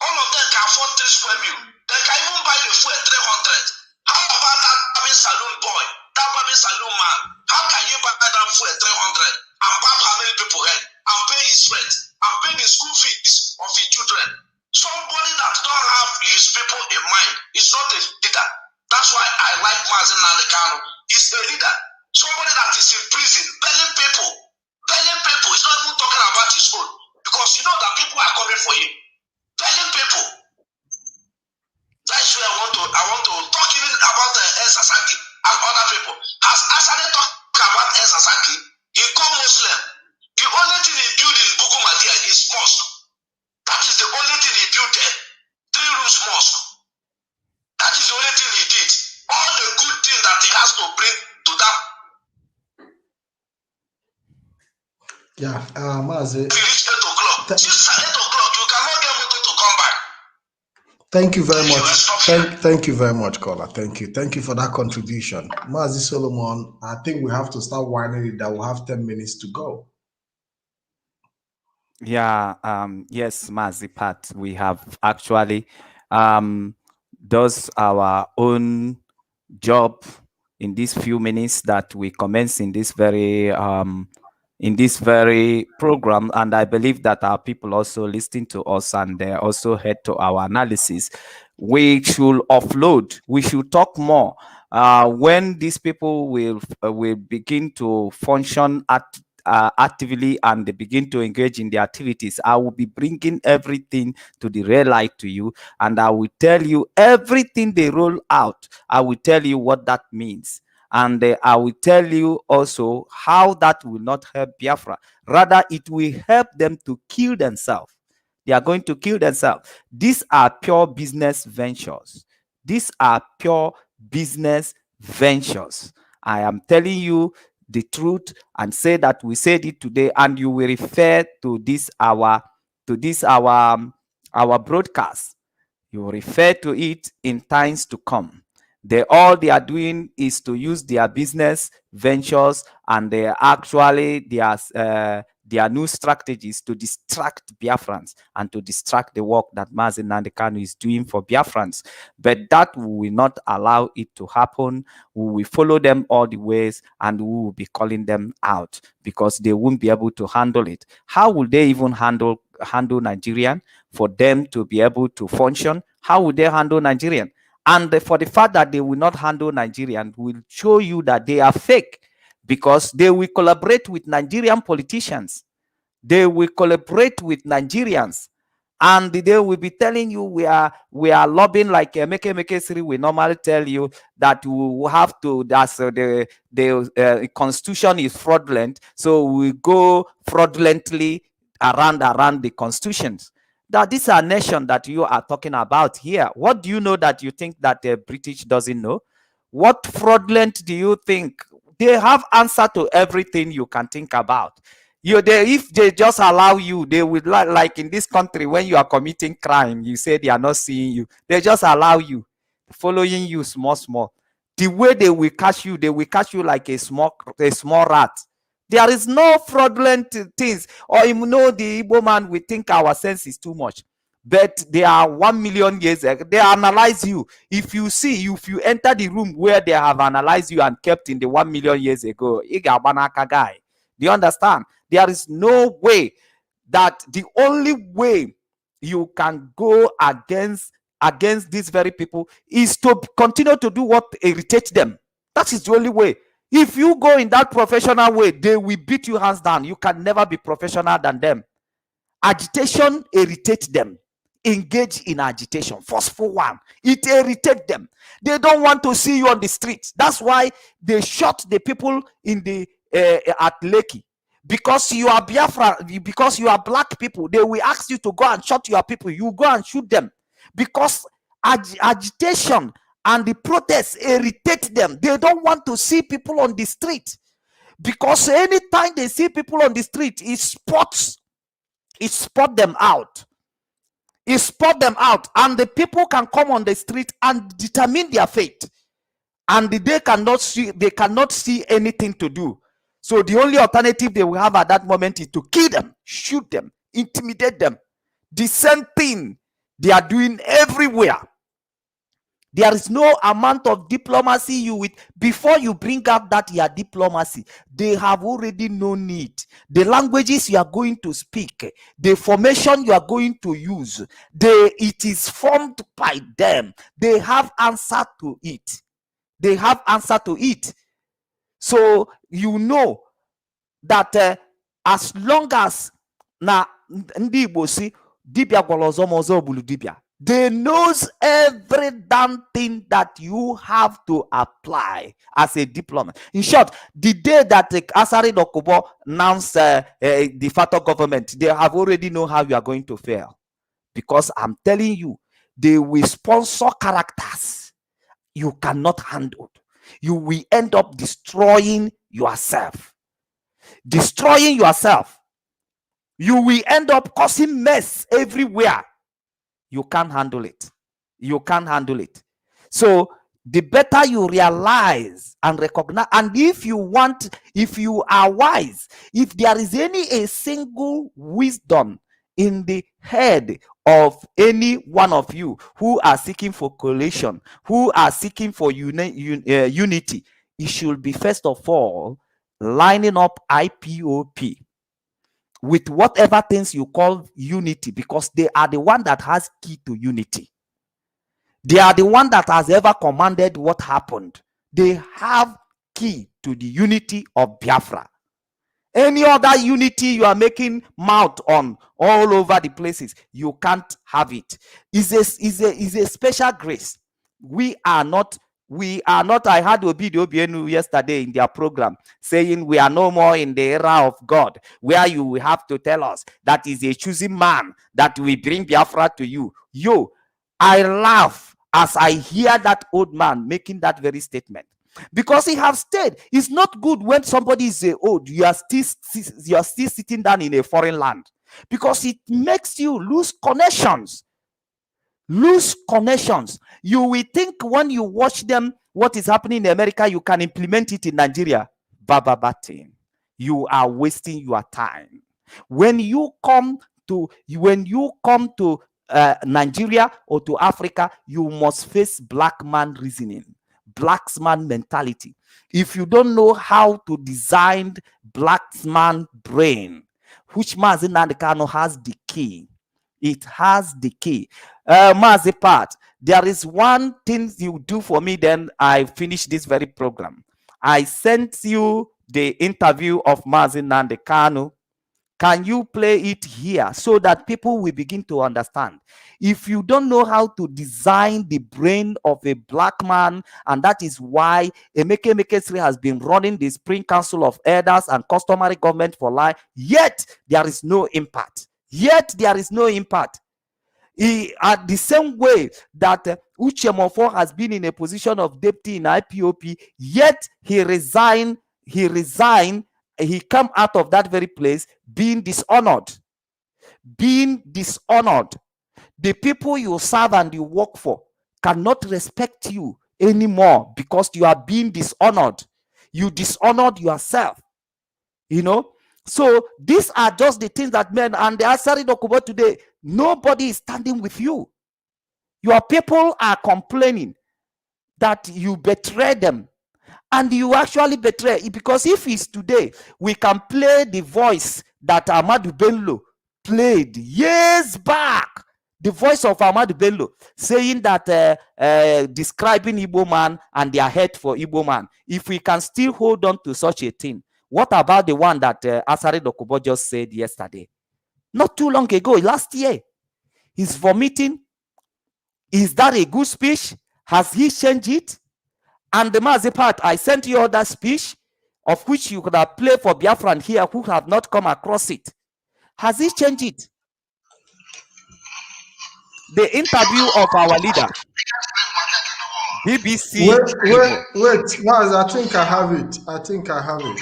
All of them can afford 3 square meal. They can even buy the food at 300. How about that Barbie saloon boy, that Barbie saloon man? How can you buy that food at 300 and buy how many people head and pay his rent and pay the school fees of his children? Somebody that don't have his people in mind is not a leader. That's why I like Mazi Nnamdi Kanu. He's a leader. Somebody that is in prison, belling people. Belling people. He's not even talking about his own. Because you know that people are coming for him. Belling people. That's where I want to talk even about El Sasaki and other people. Has Asade talked about El Sasaki? He called Muslim. The only thing he built in Bukumadia is mosque. That is the only thing he built there. 3 rooms mosque. That is the only thing he did. All the good things that he has to bring to that. Yeah, Mazi. If you reach 8 o'clock, since 8 o'clock, you cannot get motor to come back. Thank you very much. Thank you very much, caller. Thank you. Thank you for that contribution. Mazi Solomon, I think we have to start winding it down. We'll have 10 minutes to go. Yeah, yes, Mazi Pat, we have actually does our own job in these few minutes that we commence in this very program, and I believe that our people also listen to us and they also head to our analysis. We should offload. We should talk more when these people will begin to function actively and they begin to engage in the activities. I will be bringing everything to the real light to you, and I will tell you everything they roll out. I will tell you what that means, and I will tell you also how that will not help Biafra. Rather, it will help them to kill themselves. They are going to kill themselves. These are pure business ventures. These are pure business ventures. I am telling you the truth and say that we said it today, and you will refer to this our broadcast. You will refer to it in times to come. All they are doing is to use their business ventures and their new strategies to distract Biafrans and to distract the work that Mazi Nnamdi Kanu is doing for Biafrans. But that we will not allow it to happen. We will follow them all the ways and we will be calling them out because they won't be able to handle it. How will they even handle Nigerian for them to be able to function? How will they handle Nigerian? And for the fact that they will not handle Nigerian will show you that they are fake, because they will collaborate with Nigerian politicians. They will collaborate with Nigerians, and they will be telling you we are lobbying like Meke Siri. We normally tell you that we have to, that's the constitution is fraudulent, so we go fraudulently around the constitutions. That this is a nation that you are talking about here. What do you know that you think that the British doesn't know? What fraudulent do you think? They have answer to everything you can think about. If they just allow you, they would like in this country when you are committing crime, you say they are not seeing you. They just allow you, following you small. The way they will catch you like a small rat. There is no fraudulent things. Or you know, the Igbo man, we think our sense is too much. But they are 1 million years ago. They analyze you. If you enter the room where they have analyzed you and kept in the 1 million years ago, guy. Do you understand? There is no way that the only way you can go against these very people is to continue to do what irritates them. That is the only way. If you go in that professional way, they will beat you hands down. You can never be professional than them. Agitation irritates them. Engage in agitation. Forceful one. It irritates them. They don't want to see you on the streets. That's why they shot the people in the at Lekki. Because you are Biafra, because you are black people, they will ask you to go and shoot your people. You go and shoot them. Because agitation and the protests irritate them. They don't want to see people on the street. Because anytime they see people on the street, it spot them out. It spot them out, and the people can come on the street and determine their fate. And they cannot see anything to do. So the only alternative they will have at that moment is to kill them, shoot them, intimidate them. The same thing they are doing everywhere. There is no amount of diplomacy you with before you bring up that your diplomacy. They have already known it. The languages you are going to speak, the formation you are going to use, it is formed by them. They have answer to it. They have answer to it. So you know that as long as na ndị Igbo si dibia gwara ọzọ ma ọzọ bulu dibia, they knows every damn thing that you have to apply as a diplomat. In short, the day that Asari Dokubo announced de facto government, they have already know how you are going to fail. Because I'm telling you, they will sponsor characters you cannot handle. You will end up destroying yourself. Destroying yourself. You will end up causing mess everywhere. You can't handle it. You can't handle it. So the better you realize and recognize, and if you are wise, if there is a single wisdom in the head of any one of you who are seeking for coalition, who are seeking for unity, it should be first of all lining up IPOP with whatever things you call unity, because they are the one that has key to unity. They are the one that has ever commanded what happened. They have key to the unity of Biafra. Any other unity you are making mouth on all over the places, you can't have it. It's a special grace. We are not. I had Obidienu yesterday in their program saying we are no more in the era of God, where you will have to tell us that is a choosing man that will bring Biafra to you. I laugh as I hear that old man making that very statement. Because he have stayed. It's not good when somebody is old, you are still sitting down in a foreign land, because it makes you lose connections. You will think when you watch them, what is happening in America, you can implement it in Nigeria. Bababatin. You are wasting your time. When you come to Nigeria or to Africa, you must face black man reasoning, black man mentality. If you don't know how to design black man brain, which Mazi Nnamdi Kanu has the key. It has the key. Mazi Pat, there is one thing you do for me, then I finish this very program. I sent you the interview of Mazi Nnamdi Kanu. Can you play it here so that people will begin to understand? If you don't know how to design the brain of a black man, and that is why Emeka Emekesiri has been running the Spring Council of Elders and customary government for life, yet there is no impact. At the same way that Uche Mofo has been in a position of deputy in IPOP, yet he resigned. He come out of that very place being dishonored. The people you serve and you work for cannot respect you anymore because you are being dishonored. You dishonored yourself. So these are just the things that men and the Asari Dokubo today, nobody is standing with you. Your people are complaining that you betray them. And you actually betray, because if it's today, we can play the voice that Ahmadu Bello played years back. The voice of Ahmadu Bello saying that, describing Igbo man and their hate for Igbo man. If we can still hold on to such a thing, what about the one that Asari Dokubo just said yesterday? Not too long ago, last year. He's vomiting. Is that a good speech? Has he changed it? And the Mazi part, I sent you all that speech, of which you could have played for Biafran here who have not come across it. Has he changed it? The interview of our leader, BBC. Wait, Mazi, I think I have it.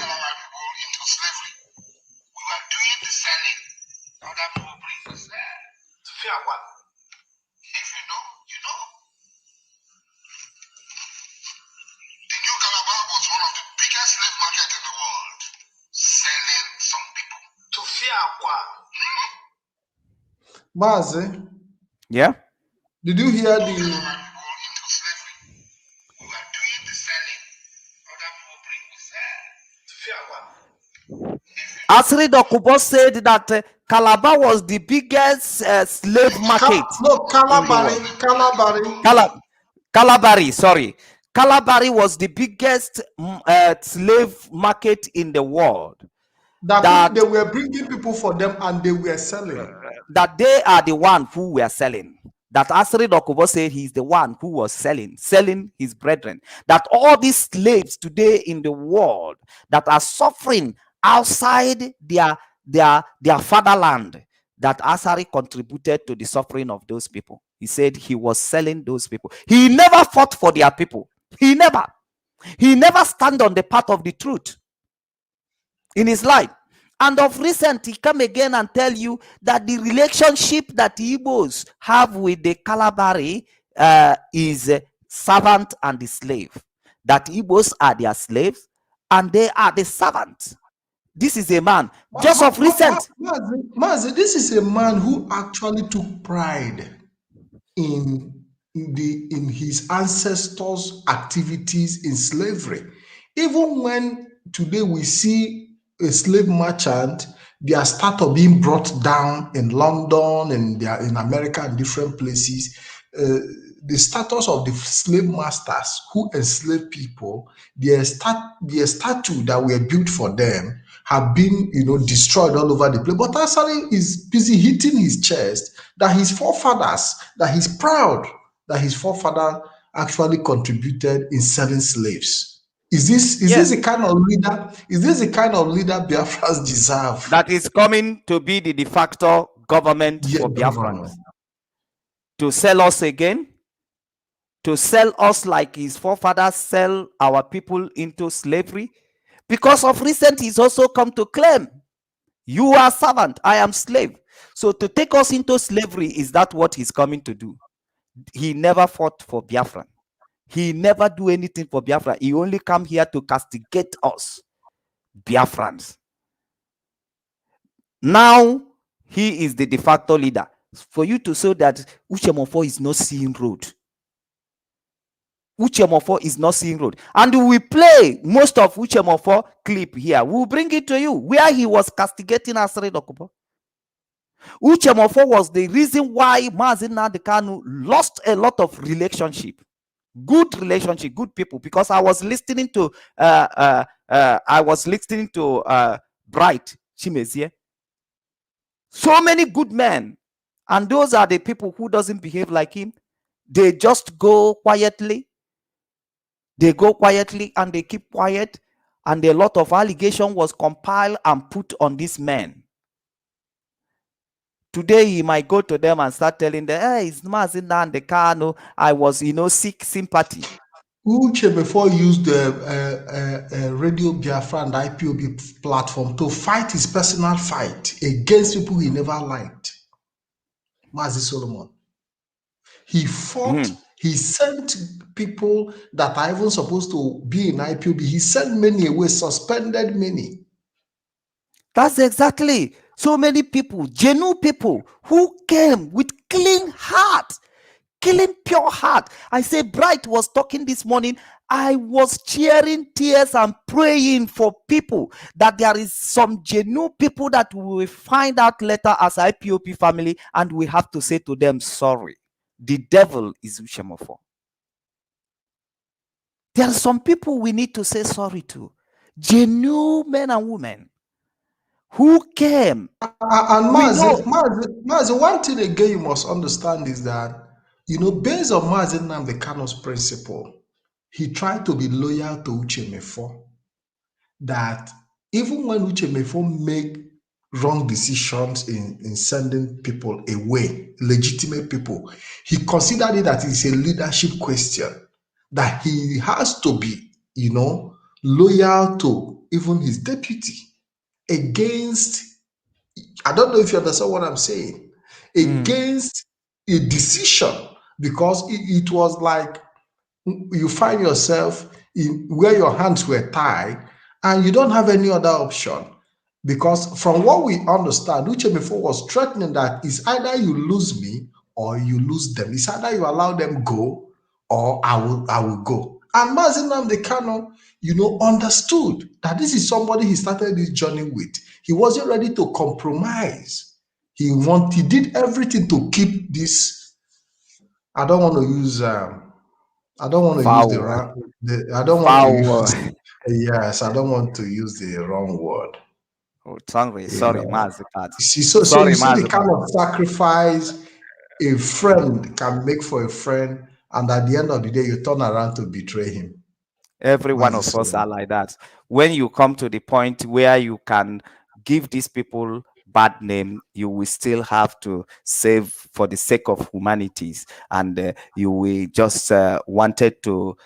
Mazi, Yeah. did you hear the? Asri Dokubo said that Calabar was the biggest slave market in the world. Calabari, sorry. Calabari was the biggest slave market in the world. That they were bringing people for them and they were selling. That they are the one who were selling. That Asri Dokubo said he's the one who was selling his brethren. That all these slaves today in the world that are suffering outside their fatherland, that Asari contributed to the suffering of those people. He said he was selling those people. He never fought for their people. He never stand on the path of the truth in his life. And of recent, he come again and tell you that the relationship that the Igbos have with the Kalabari is servant and the slave. That Igbos are their slaves and they are the servants. This is a man, just of recent. Mazi, this is a man who actually took pride in his ancestors' activities in slavery. Even when today we see a slave merchant, their startup being brought down in London and in America and different places, the status of the slave masters who enslaved people, their statue that were built for them have been, destroyed all over the place. But Asari is busy hitting his chest that his forefathers, that he's proud that his forefather actually contributed in selling slaves. Is this the kind of leader? Is this the kind of leader Biafrans deserve? That is coming to be the de facto government for Biafrans. To sell us again, to sell us like his forefathers sell our people into slavery. Because of recent, he's also come to claim, you are servant, I am slave. So to take us into slavery, is that what he's coming to do? He never fought for Biafra. He never do anything for Biafra. He only come here to castigate us, Biafrans. Now, he is the de facto leader. For you to say that Uchemofo is not seeing road. Uchemofo is not seeing road. And we play most of Uchemofo clip here. We'll bring it to you, where he was castigating Asri Dokubo. Uchemofo was the reason why Mazi Nnamdi Kanu lost a lot of relationship. Good relationship, good people. Because I was listening to Bright Chimezie. So many good men. And those are the people who doesn't behave like him. They just go quietly. They go quietly and they keep quiet. And a lot of allegation was compiled and put on this man. Today he might go to them and start telling them, hey, it's Mazi Nnamdi Kanu. I was, seek sympathy. Uche before used the Radio Biafra and IPOB platform to fight his personal fight against people he never liked. Mazi Solomon. He fought, he sent people that are even supposed to be in IPOB. He sent many away, suspended many. That's exactly. So many people, genuine people who came with clean heart, clean pure heart. I say Bright was talking this morning. I was cheering tears and praying for people that there is some genuine people that we will find out later as IPOP family, and we have to say to them, sorry. The devil is Uchemofo. There are some people we need to say sorry to. Genuine men and women who came. And Mazi, one thing again you must understand is that, based on Mazi Nnamdi Kanu's principle, he tried to be loyal to Uchemefo. That even when Uchemefo make wrong decisions in sending people away, legitimate people, he considered it that it's a leadership question, that he has to be, loyal to even his deputy against, I don't know if you understand what I'm saying, against a decision, because it was like you find yourself in where your hands were tied and you don't have any other option. Because from what we understand, Uche before was threatening that it's either you lose me or you lose them. It's either you allow them go or I will go. And Mazi Nnamdi Kanu, understood that this is somebody he started this journey with. He wasn't ready to compromise. He did everything to keep this. I don't want to use I don't want to use I don't want to use yes, I don't want to use the wrong word. Oh, sorry, Mazi Pat. You see, so you see the kind of sacrifice a friend can make for a friend, and at the end of the day, you turn around to betray him. Every one of us are like that. When you come to the point where you can give these people bad name, you will still have to save for the sake of humanities, and you will just wanted to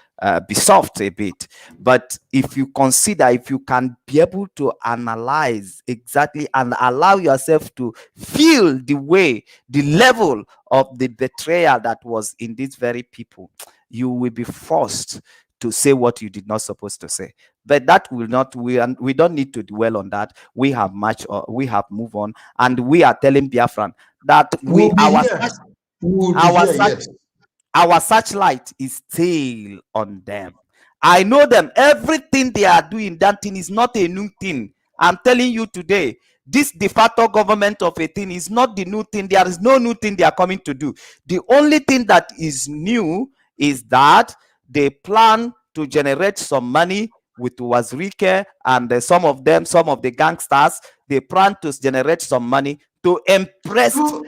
be soft a bit. But if you consider, if you can be able to analyze exactly and allow yourself to feel the level of the betrayal that was in these very people, you will be forced to say what you did not supposed to say. But that will not, we don't need to dwell on that. We have we have moved on, and we are telling Biafran that our searchlight is still on them. I know them. Everything they are doing, that thing is not a new thing. I'm telling you today, this de facto government of a thing is not the new thing. There is no new thing they are coming to do. The only thing that is new is that they plan to generate some money with Wazirike and some of the gangsters. They plan to generate some money to impress. Through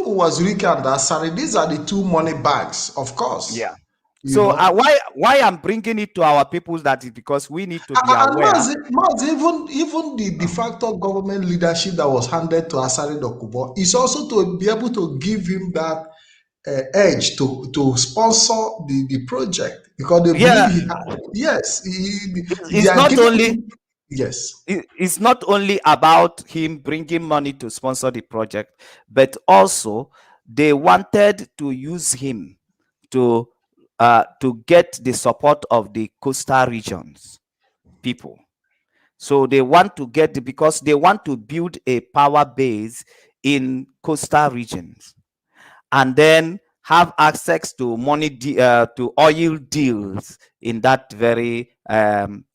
Wazirike and Asari, these are the two money bags, of course. Yeah. So why I'm bringing it to our people, that is because we need to be aware. Even the de facto government leadership that was handed to Asari Dokubo is also to be able to give him that edge to sponsor the project, because they believe he had, yes, it's not only about him bringing money to sponsor the project, but also they wanted to use him to get the support of the coastal regions people. So they want to because they want to build a power base in coastal regions, and then have access to money, to oil deals in that very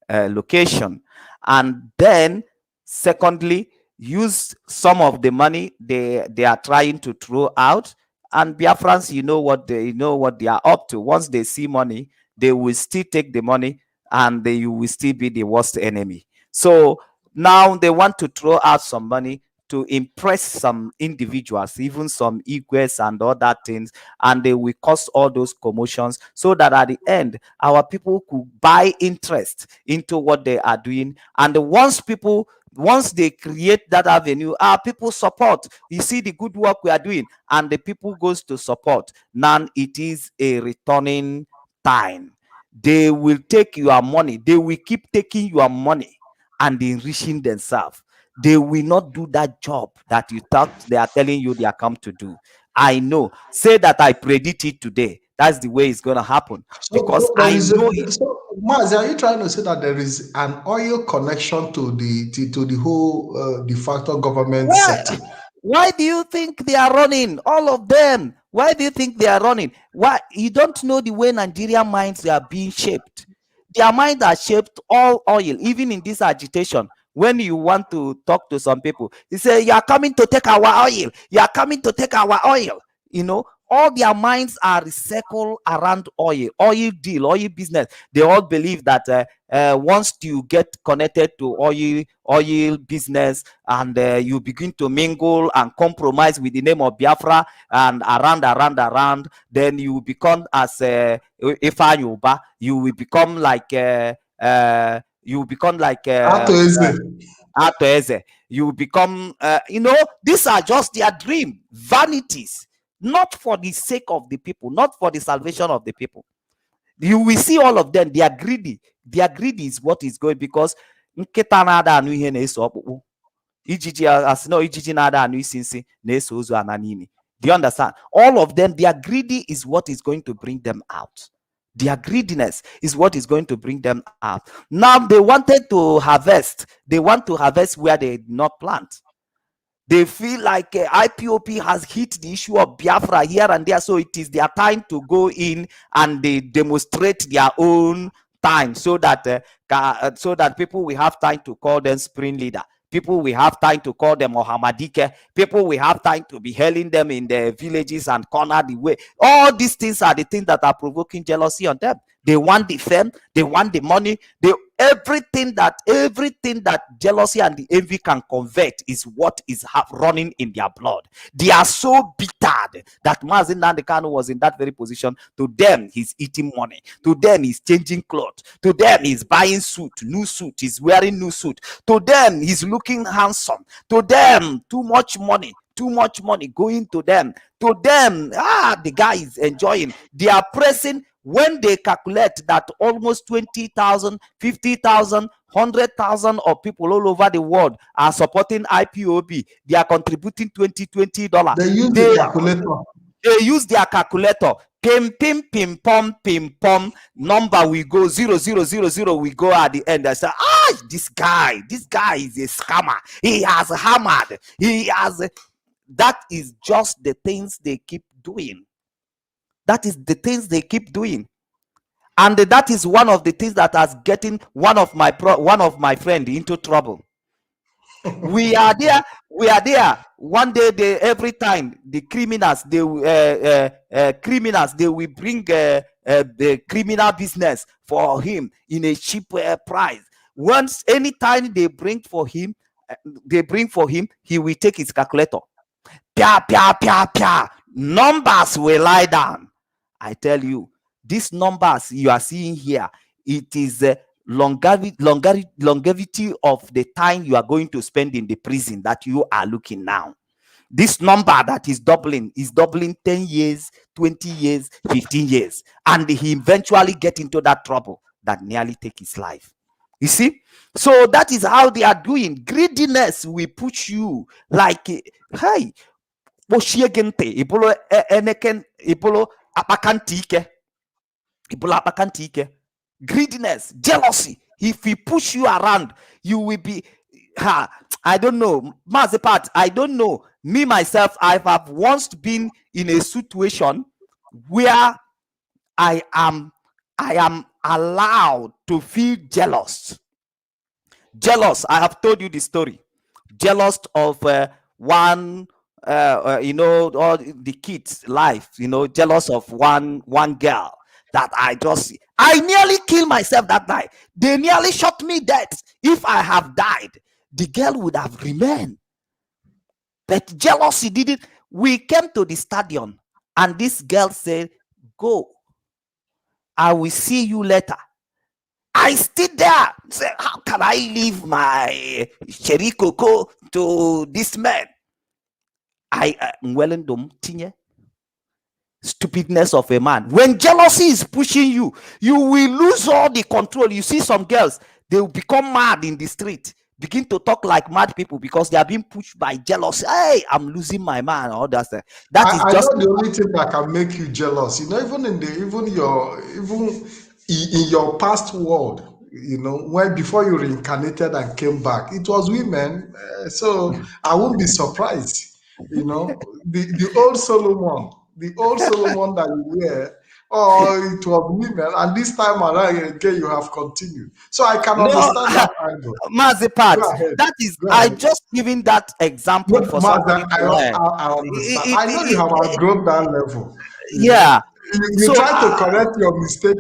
location. And then secondly, use some of the money they are trying to throw out. And Biafrans, you know what they are up to. Once they see money, they will still take the money, and you will still be the worst enemy. So now they want to throw out some money to impress some individuals, even some Igwes and other things, and they will cause all those commotions, so that at the end, our people could buy interest into what they are doing. And once they create that avenue, our people support. You see the good work we are doing, and the people goes to support. Now it is a returning time. They will take your money. They will keep taking your money and enriching themselves. They will not do that job that you thought they are telling you they are come to do. I know. Say that I predict it today. That's the way it's going to happen. Because I know it. So, Mazi, are you trying to say that there is an oil connection to the whole de facto government setting? Why do you think they are running? All of them. Why do you think they are running? Why? You don't know the way Nigerian minds are being shaped. Their minds are shaped all oil, even in this agitation. When you want to talk to some people, they say, you are coming to take our oil. You are coming to take our oil. You know, all their minds are recycled around oil deal, oil business. They all believe that once you get connected to oil business, and you begin to mingle and compromise with the name of Biafra, and around, then you become as Ifeanyi, you will become like Atoeze. You become, these are just their dream, vanities, not for the sake of the people, not for the salvation of the people. You will see all of them, they are greedy. Their greed is what is going, because do you understand? All of them, their greedy is what is going to bring them out. Their greediness is what is going to bring them out. Now they wanted to harvest. They want to harvest where they did not plant. They feel like IPOP has hit the issue of Biafra here and there, so it is their time to go in and they demonstrate their own time, so that people will have time to call them spring leader. People will have time to call them Mohammadike. People will have time to be hailing them in the villages and corner the way. All these things are the things that are provoking jealousy on them. They want the fame, they want the money, everything that jealousy and the envy can convert is what is running in their blood. They are so bitter that Mazi Nnamdi Kanu was in that very position. To them, he's eating money. To them, he's changing clothes. To them, he's buying new suit. He's wearing new suit. To them, he's looking handsome. To them, too much money going to them. To them, the guy is enjoying. They are pressing. When they calculate that almost 20,000, 50,000, 100,000 of people all over the world are supporting IPOB, they are contributing $20. They use the calculator. They use their calculator. Pim, pim, pom. Number we go 0000. We go at the end. I say, this guy is a scammer. He has hammered. That is just the things they keep doing. That is the things they keep doing, and that is one of the things that has getting one of my friend into trouble. We are there. One day, every time the criminals they will bring the criminal business for him in a cheap price. Once anytime they bring for him, he will take his calculator. Pia. Numbers will lie down. I tell you, these numbers you are seeing here, it is longevity of the time you are going to spend in the prison that you are looking now. This number that is doubling 10 years, 20 years, 15 years. And he eventually get into that trouble that nearly take his life. You see? So that is how they are doing. Greediness will push you like, hey, greediness, jealousy. If we push you around, you will be I don't know, Mazepat, I don't know. Me myself, I have once been in a situation where I am allowed to feel jealous. I have told you the story. Jealous of one all the kids' life, jealous of one girl that I nearly killed myself that night. They nearly shot me dead. If I have died, the girl would have remained. But jealousy didn't. We came to the stadium and this girl said, "Go. I will see you later." I stood there. Say, how can I leave my cherry cocoa to this man? Stupidness of a man. When jealousy is pushing you, you will lose all the control. You see some girls, they will become mad in the street, begin to talk like mad people because they are being pushed by jealousy. Hey, I'm losing my man. All that stuff. I know the only thing that can make you jealous. Even in your past world, when before you reincarnated and came back, it was women. So I won't be surprised. The old Solomon that you wear, it was women, and this time around again you have continued. So I can understand that angle. Mazepat, that is, I just giving that example for something. I understand. I know you have outgrown that level. Yeah. You try to correct your mistake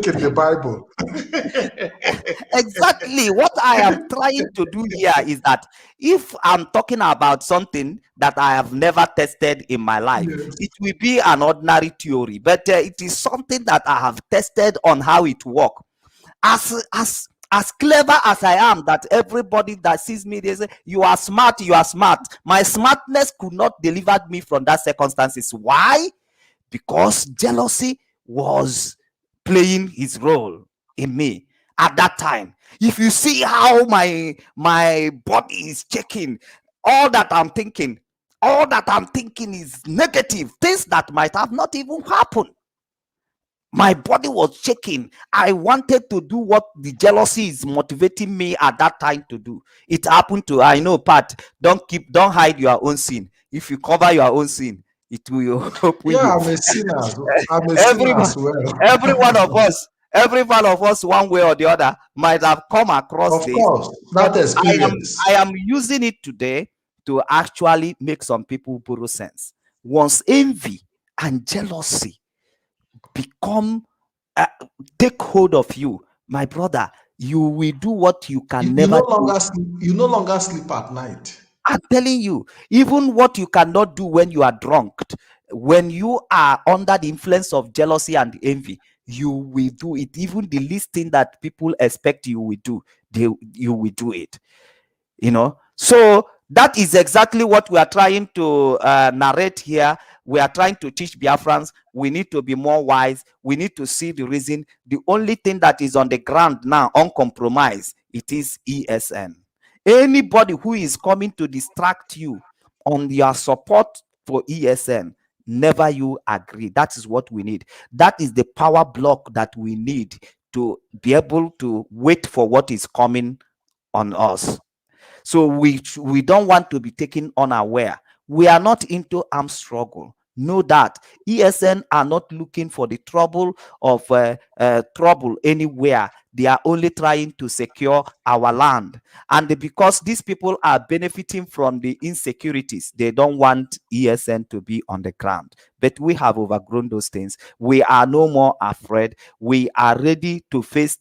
in the Bible. Exactly. What I am trying to do here is that if I'm talking about something that I have never tested in my life, it will be an ordinary theory, but it is something that I have tested on how it works. As clever as I am, that everybody that sees me, they say, you are smart. My smartness could not deliver me from that circumstances. Why? Because jealousy was playing his role in me at that time. If you see how my body is shaking, all that I'm thinking is negative, things that might have not even happened. My body was shaking. I wanted to do what the jealousy is motivating me at that time to do. It happened to, I know, Pat, don't hide your own sin. If you cover your own sin, it will open Yeah, you. I'm a sinner. I'm a sinner every, as well. every one of us, one way or the other, might have come across Of this, course, but that experience. I am using it today to actually make some people borrow sense. Once envy and jealousy become take hold of you, my brother, you will do what you can You never no do. longer sleep, you no longer sleep at night. I'm telling you, even what you cannot do when you are drunk, when you are under the influence of jealousy and envy, you will do it. Even the least thing that people expect you will do, you will do it. So that is exactly what we are trying to narrate here. We are trying to teach Biafrans. We need to be more wise. We need to see the reason. The only thing that is on the ground now, uncompromised, it is ESN. Anybody who is coming to distract you on your support for ESN, never you agree. That is what we need. That is the power block that we need to be able to wait for what is coming on us. So we don't want to be taken unaware. We are not into armed struggle. Know that ESN are not looking for the trouble of trouble anywhere. They are only trying to secure our land. And because these people are benefiting from the insecurities, they don't want ESN to be on the ground. But we have overgrown those things. We are no more afraid. We are ready to face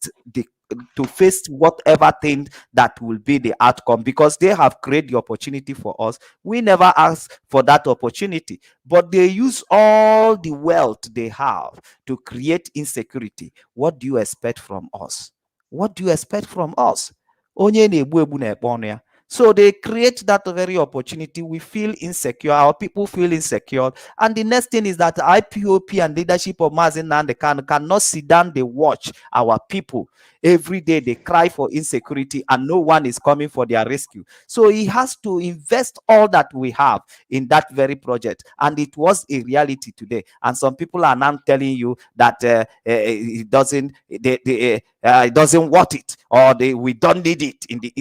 whatever thing that will be the outcome, because they have created the opportunity for us. We never asked for that opportunity, but they use all the wealth they have to create insecurity. What do you expect from us? What do you expect from us? Onye na-egbu egbu na-ekpe ọnụ ya. So they create that very opportunity. We feel insecure. Our people feel insecure. And the next thing is that IPOP and leadership of Mazi Nnamdi Kanu cannot sit down. They watch our people. Every day they cry for insecurity and no one is coming for their rescue. So he has to invest all that we have in that very project. And it was a reality today. And some people are now telling you that it doesn't want it, or we don't need it in the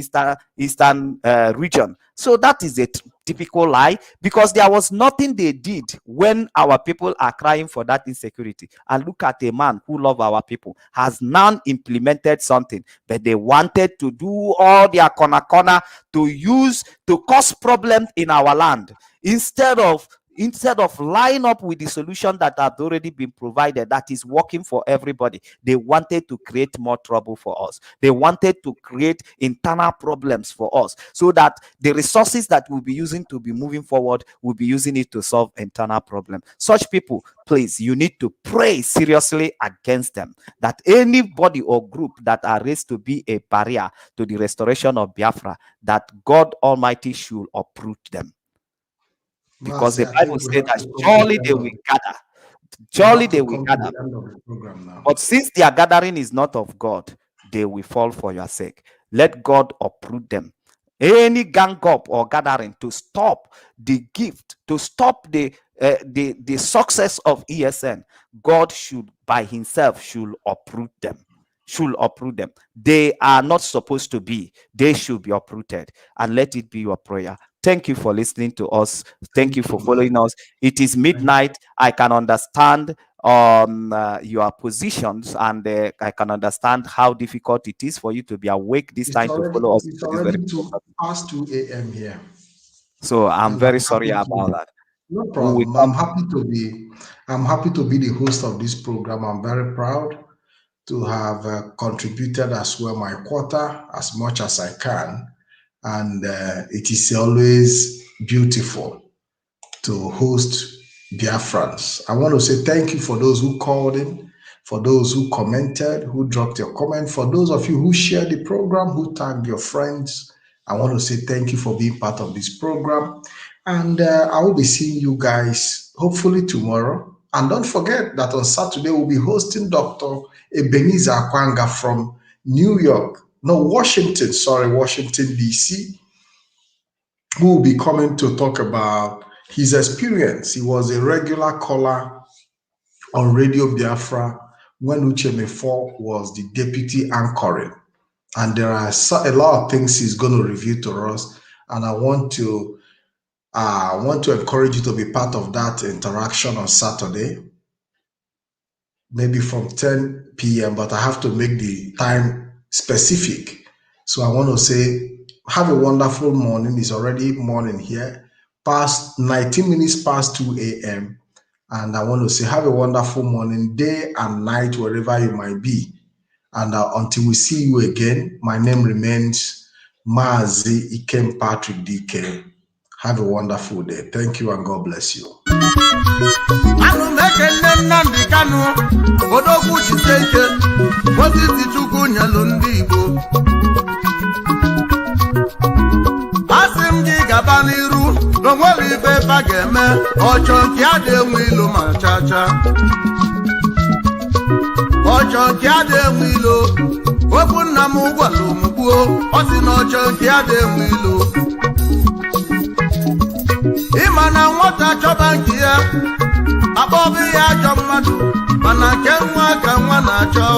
eastern region. So that is a typical lie, because there was nothing they did when our people are crying for that insecurity. And look at a man who loves our people, has now implemented something, but they wanted to do all their corner to cause problems in our land, instead of line up with the solution that had already been provided, that is working for everybody. They wanted to create more trouble for us. They wanted to create internal problems for us, so that the resources that we'll be using to be moving forward, we'll be using it to solve internal problems. Such people, please, you need to pray seriously against them, that anybody or group that are raised to be a barrier to the restoration of Biafra, that God Almighty should uproot them. Because the Bible said that surely they will gather. Surely they will gather. But since their gathering is not of God, they will fall for your sake. Let God uproot them. Any gang up or gathering to stop the gift, to stop the success of ESN, God should by himself should uproot them. They are not supposed to be. They should be uprooted. And let it be your prayer. Thank you for listening to us. Thank you for following us. It is midnight. I can understand your positions, and I can understand how difficult it is for you to be awake this time to follow us. It's already past 2 a.m. here. So I'm very sorry about that. No problem. I'm happy to be the host of this program. I'm very proud to have contributed as well my quota as much as I can. And it is always beautiful to host Biafrans. I want to say thank you for those who called in, for those who commented, who dropped your comment, for those of you who shared the program, who tagged your friends. I want to say thank you for being part of this program. And I will be seeing you guys hopefully tomorrow. And don't forget that on Saturday, we'll be hosting Dr. Ebenezer Akwanga from Washington, D.C., who will be coming to talk about his experience. He was a regular caller on Radio Biafra when Uchemefo was the deputy anchoring. And there are a lot of things he's going to reveal to us. And I want to encourage you to be part of that interaction on Saturday, maybe from 10 p.m., but I have to make the time specific. So I want to say, have a wonderful morning. It's already morning here, past 19 minutes past 2 a.m. And I want to say, have a wonderful morning, day and night, wherever you might be. And until we see you again, my name remains Mazi Ikem Patrick DK. Have a wonderful day. Thank you and God bless you. Imana nwata chọba nke ya akpọbi ya ajọ mmadụ mana nke nwa ka nwa na-achọ